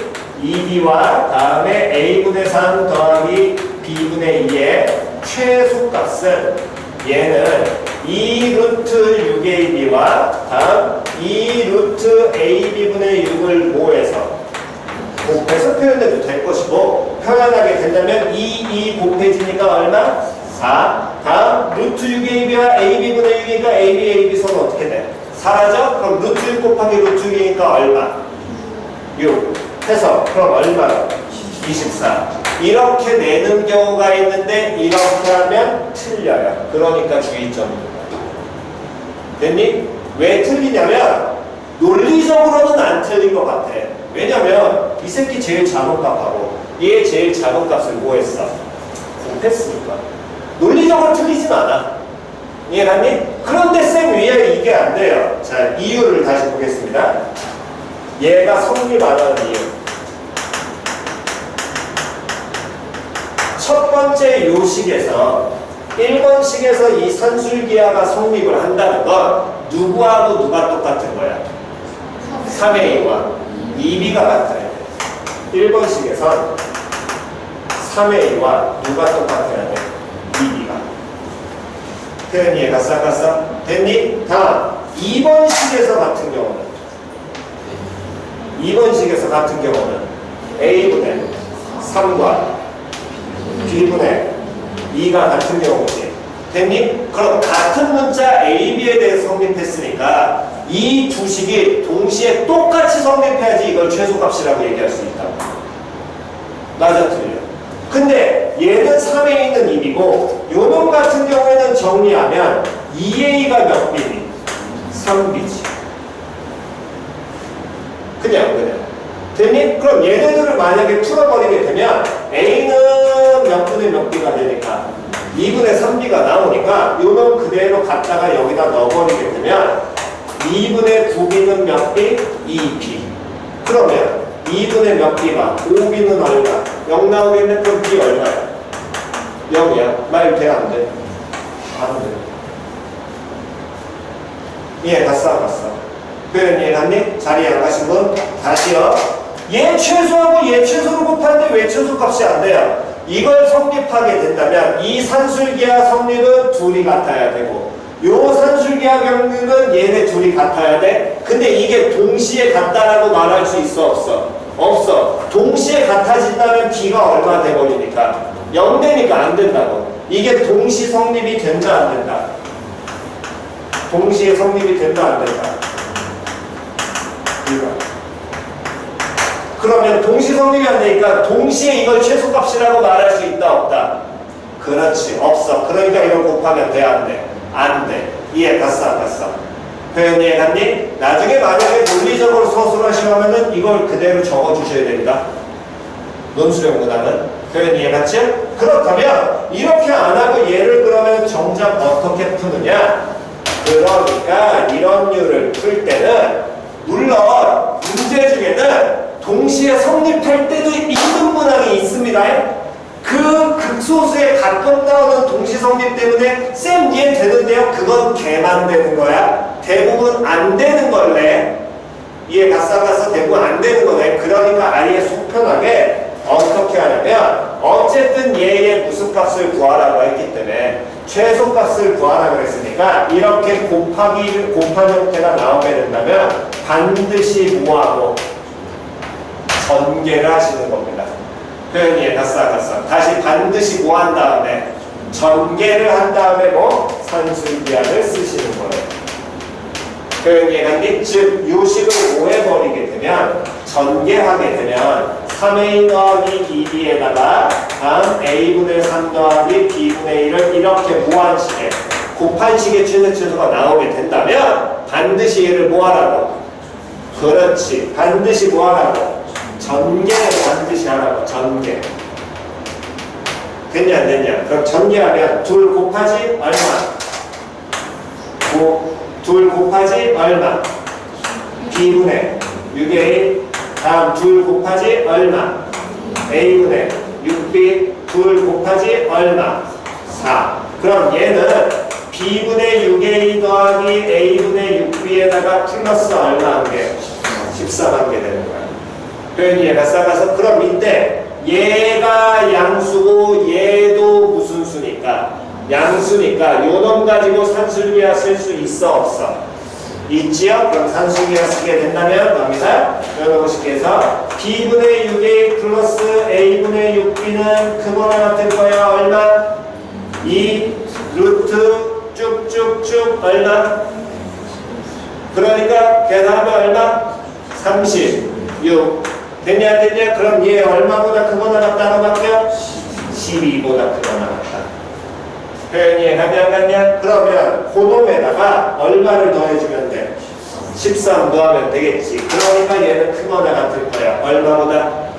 2B와 다음에 A분의 3 더하기 B분의 2의 최소값은 얘는 2 루트 6AB와 다음 2 루트 AB분의 6을 모해서 곱해서 표현해도 될 것이고 표현하게 된다면 2 곱해지니까 얼마? 4 다음 루트 6AB와 AB분의 6이니까 AB 서는 어떻게 돼? 사라져? 그럼 루트 6 곱하기 루트 6이니까 얼마? 6 해서 그럼 얼마나? 24 이렇게 내는 경우가 있는데 이렇게 하면 틀려요. 그러니까 주의점 됐니? 왜 틀리냐면 논리적으로는 안 틀린 것 같아. 왜냐면 이 새끼 제일 작은 값하고 얘 제일 작은 값을 뭐 했어? 곱했으니까 논리적으로 틀리진 않아. 이해갔니? 그런데 쌤 위에 이게 안 돼요. 자, 이유를 다시 보겠습니다. 얘가 성립 안 하는 이유. 첫 번째 요식에서 1번식에서 이 산술기하가 성립을 한다는 건 누구하고 누가 똑같은 거야? 3A와 2B가 같아야 돼. 1번식에선 3A와 누가 똑같아야 돼? 2B가. 표현이 얘가 싹갔어? 됐니? 다음 2번식에서 같은 경우는 2번식에서 같은 경우는 A분의 3과 B분의 2가 같은 경우지. 됐니? 그럼 같은 문자 A, B에 대해서 성립했으니까 이 두 식이 동시에 똑같이 성립해야지 이걸 최소값이라고 얘기할 수 있다. 맞아 틀려. 근데 얘는 3에 있는 2B고 요놈 같은 경우에는 정리하면 2A가 몇 B니? 3B지. 그냥 됐니? 그럼 얘네들을 만약에 풀어버리게 되면 A는 몇 분의 몇 B가 되니까 2분의 3B가 나오니까 요놈 그대로 갖다가 여기다 넣어버리게 되면 2분의 9B는 몇 B? 2B. 그러면 2분의 몇 B가 5B는 얼마? 0 나오겠네? 그럼 B 얼마야? 0이야. 말 돼? 안 돼? 안 돼. 이해 갔어? 표현 이해갔니? 자리에 안 가신 분? 다시요. 얘 최소하고 얘 최소를 곱하는데 왜 최소값이 안 돼요? 이걸 성립하게 된다면 이 산술기하 성립은 둘이 같아야 되고 요 산술기하 경률은 얘네 둘이 같아야 돼. 근데 이게 동시에 같다라고 말할 수 있어? 없어? 없어. 동시에 같아진다면 B가 얼마 돼버리니까 0 되니까 안 된다고. 이게 동시 성립이 된다 안 된다? 동시에 성립이 된다 안 된다? 그러면 동시 성립이 안 되니까 동시에 이걸 최소값이라고 말할 수 있다 없다? 그렇지 없어. 그러니까 이걸 곱하면 돼 안 돼? 안 돼. 이해 갔어 안 갔어? 표현 이해갔니? 나중에 만약에 논리적으로 서술을 하시려면은 이걸 그대로 적어주셔야 됩니다. 논술형 문항은. 표현 이해갔지? 그렇다면 이렇게 안 하고 얘를 그러면 정작 어떻게 푸느냐? 그러니까 이런 류를 풀 때는 물론 문제 중에는 동시에 성립할 때도 있는 문항이 있습니다. 그 극소수에 가끔 나오는 동시 성립 때문에 쌤 이해 되는데요? 그건 개만 되는 거야. 대부분 안 되는 걸래. 이해 갔어 대부분 안 되는 거네. 그러니까 아예 속 편하게 어떻게 하냐면 어쨌든 얘의 무슨 값을 구하라고 했기 때문에 최소값을 구하라 그랬으니까 이렇게 곱한 형태가 나오게 된다면 반드시 뭐하고 전개를 하시는 겁니다. 표현이 가싸가싸. 다시 반드시 뭐 한 다음에 전개를 한 다음에 뭐 산술기하를 쓰시는 거예요. 표현이 갔니? 즉 요식을 오해버리게 되면 전개하게 되면 3a 더하기 2b에다가 다음 a분의 3 더하기 b분의 1을 이렇게 무한식에 곱한식의 최소가 나오게 된다면 반드시 얘를 뭐하라고? 그렇지. 반드시 뭐하라고? 전개를 반드시 하라고. 전개. 됐냐 안 됐냐? 그럼 전개하면 2 곱하기 얼마? 2 곱하기 얼마? b분의 6의 1 다음 2 곱하기 얼마? a분의 6b 2 곱하기 얼마? 4. 그럼 얘는 b분의 6의 2 더하기 a분의 6b에다가 플러스 얼마 한 개? 14만 개 되는 거야. 표현이 얘가 싸가서 그럼 이때 얘가 양수고 얘도 무슨 수니까? 양수니까 요놈 가지고 산술기하 쓸 수 있어 없어? 있지요? 그럼 산술기하 쓰게 된다면 갑니다. 요놈 식에서 b분의 6a 플러스 a분의 6b는 크거나 같을 거야. 얼마? 2 루트 쭉쭉쭉 얼마? 그러니까 계산하면 얼마? 36 됐냐 안 됐냐? 그럼 얘 얼마보다 크거나 같다고 바뀌어? 12보다 크거나 같다. 표현이 가냐 안 갔냐? 그러면 고놈에다가 얼마를 더해주면 돼? 13 더하면 되겠지. 그러니까 얘는 크거나 같을 거야. 얼마보다?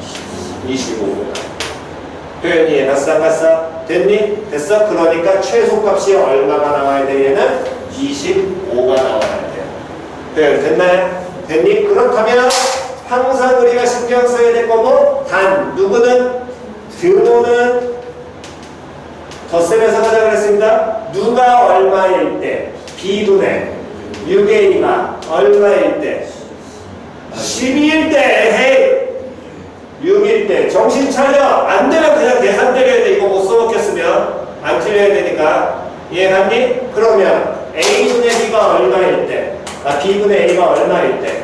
25보다. 표현이 가싸가싸 됐니? 됐어? 그러니까 최소값이 얼마가 나와야 돼? 얘는 25가 나와야 돼요. 표현 됐나요? 됐니? 그렇다면 항상 우리가 신경 써야 될 거고 단 누구는 드노는 덧셈에서 가자 그랬습니다. 누가 얼마일 때 b분의 6의 2가 얼마일 때 12일 때 헤이 6일 때 정신 차려. 안 되면 그냥 계산 때려야 돼. 이거 못 써먹겠으면 안 틀려야 되니까 이해갔니? 그러면 a분의 b가 얼마일 때 b분의 a가 얼마일 때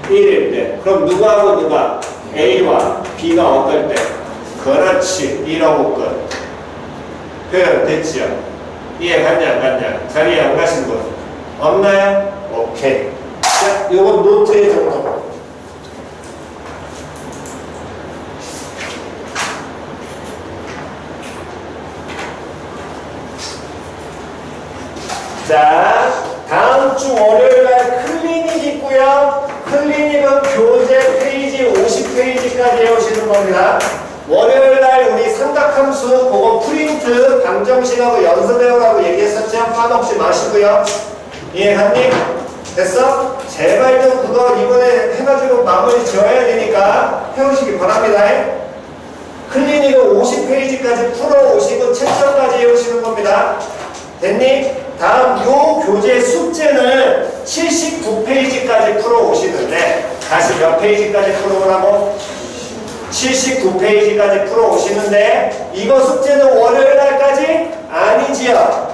1일 때 그럼 누구하고 누가? a와 b가 어떨 때? 그렇지. 이러고 끝. 표현 됐지요? 이해 갔냐 안 갔냐? 자리에 안 가신 분 없나요? 오케이. 자, 요건 노트의 정도. 자, 다음 주 월요일날 클리닉 있고요. 클리닉은 교재 페이지 50페이지까지 해오시는 겁니다. 월요일날 우리 삼각함수 그거 프린트 방정식하고 연습해오라고 얘기했었죠? 까먹지 마시고요. 이해갔니? 됐어? 제발 좀 그거 이번에 해가지고 마무리 지어야 되니까 해오시기 바랍니다. 클리닉은 50페이지까지 풀어오시고 채점까지 해오시는 겁니다. 됐니? 다음 요 교재 숙제는 79페이지까지 풀어오시는데 다시 몇 페이지까지 풀어오라고? 79페이지까지 풀어오시는데 이거 숙제는 월요일날까지? 아니지요.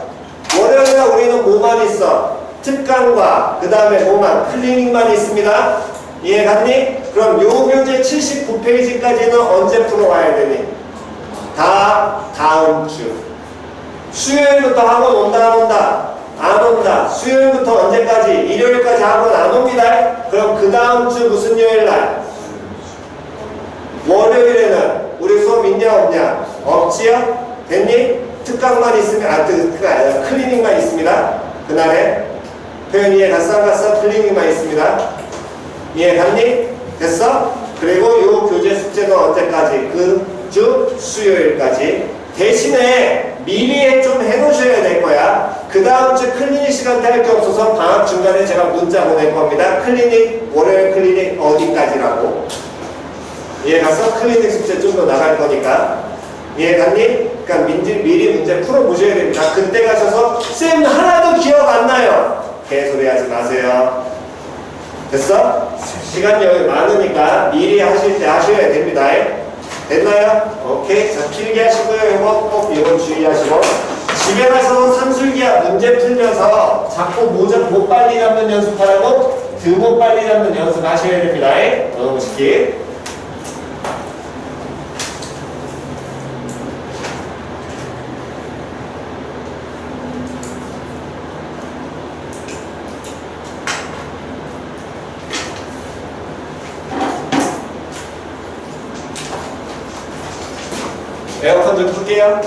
월요일날 우리는 뭐만 있어? 특강과 그 다음에 뭐만? 클리닉만 있습니다. 이해갔니? 그럼 요 교재 79페이지까지는 언제 풀어와야 되니? 다음 주 수요일부터 학원 온다 안 온다? 안 온다. 수요일부터 언제까지? 일요일까지 학원 안 옵니다. 그럼 그 다음 주 무슨 요일날? 월요일에는 우리 수업 있냐 없냐? 없지요? 됐니? 특강만 있으면 클리닉만 있습니다. 그날에 표현 이해 갔어? 클리닉만 있습니다. 이해 갔니? 됐어? 그리고 요 교재 숙제는 언제까지? 그 주 수요일까지. 대신에 미리 좀 해놓으셔야 될 거야. 그 다음 주 클리닉 시간 때 할 게 없어서 방학 중간에 제가 문자 보낼 겁니다. 클리닉, 월요일 클리닉 어디까지라고. 이해가서 클리닉 숙제 좀 더 나갈 거니까. 이해갔니? 그러니까 미리 문제 풀어보셔야 됩니다. 그때 가셔서 쌤 하나도 기억 안 나요. 개소리 하지 마세요. 됐어? 시간 여유 많으니까 미리 하실 때 하셔야 됩니다. 됐나요? 오케이. 자, 필기 하시고요. 이거 꼭 이건 주의하시고. 집에 가서 산술기야 문제 풀면서 자꾸 못 빨리 잡는 연습하라고 드못 빨리 잡는 연습 하셔야 됩니다. 연어무식기. 에어컨 좀 끌게요.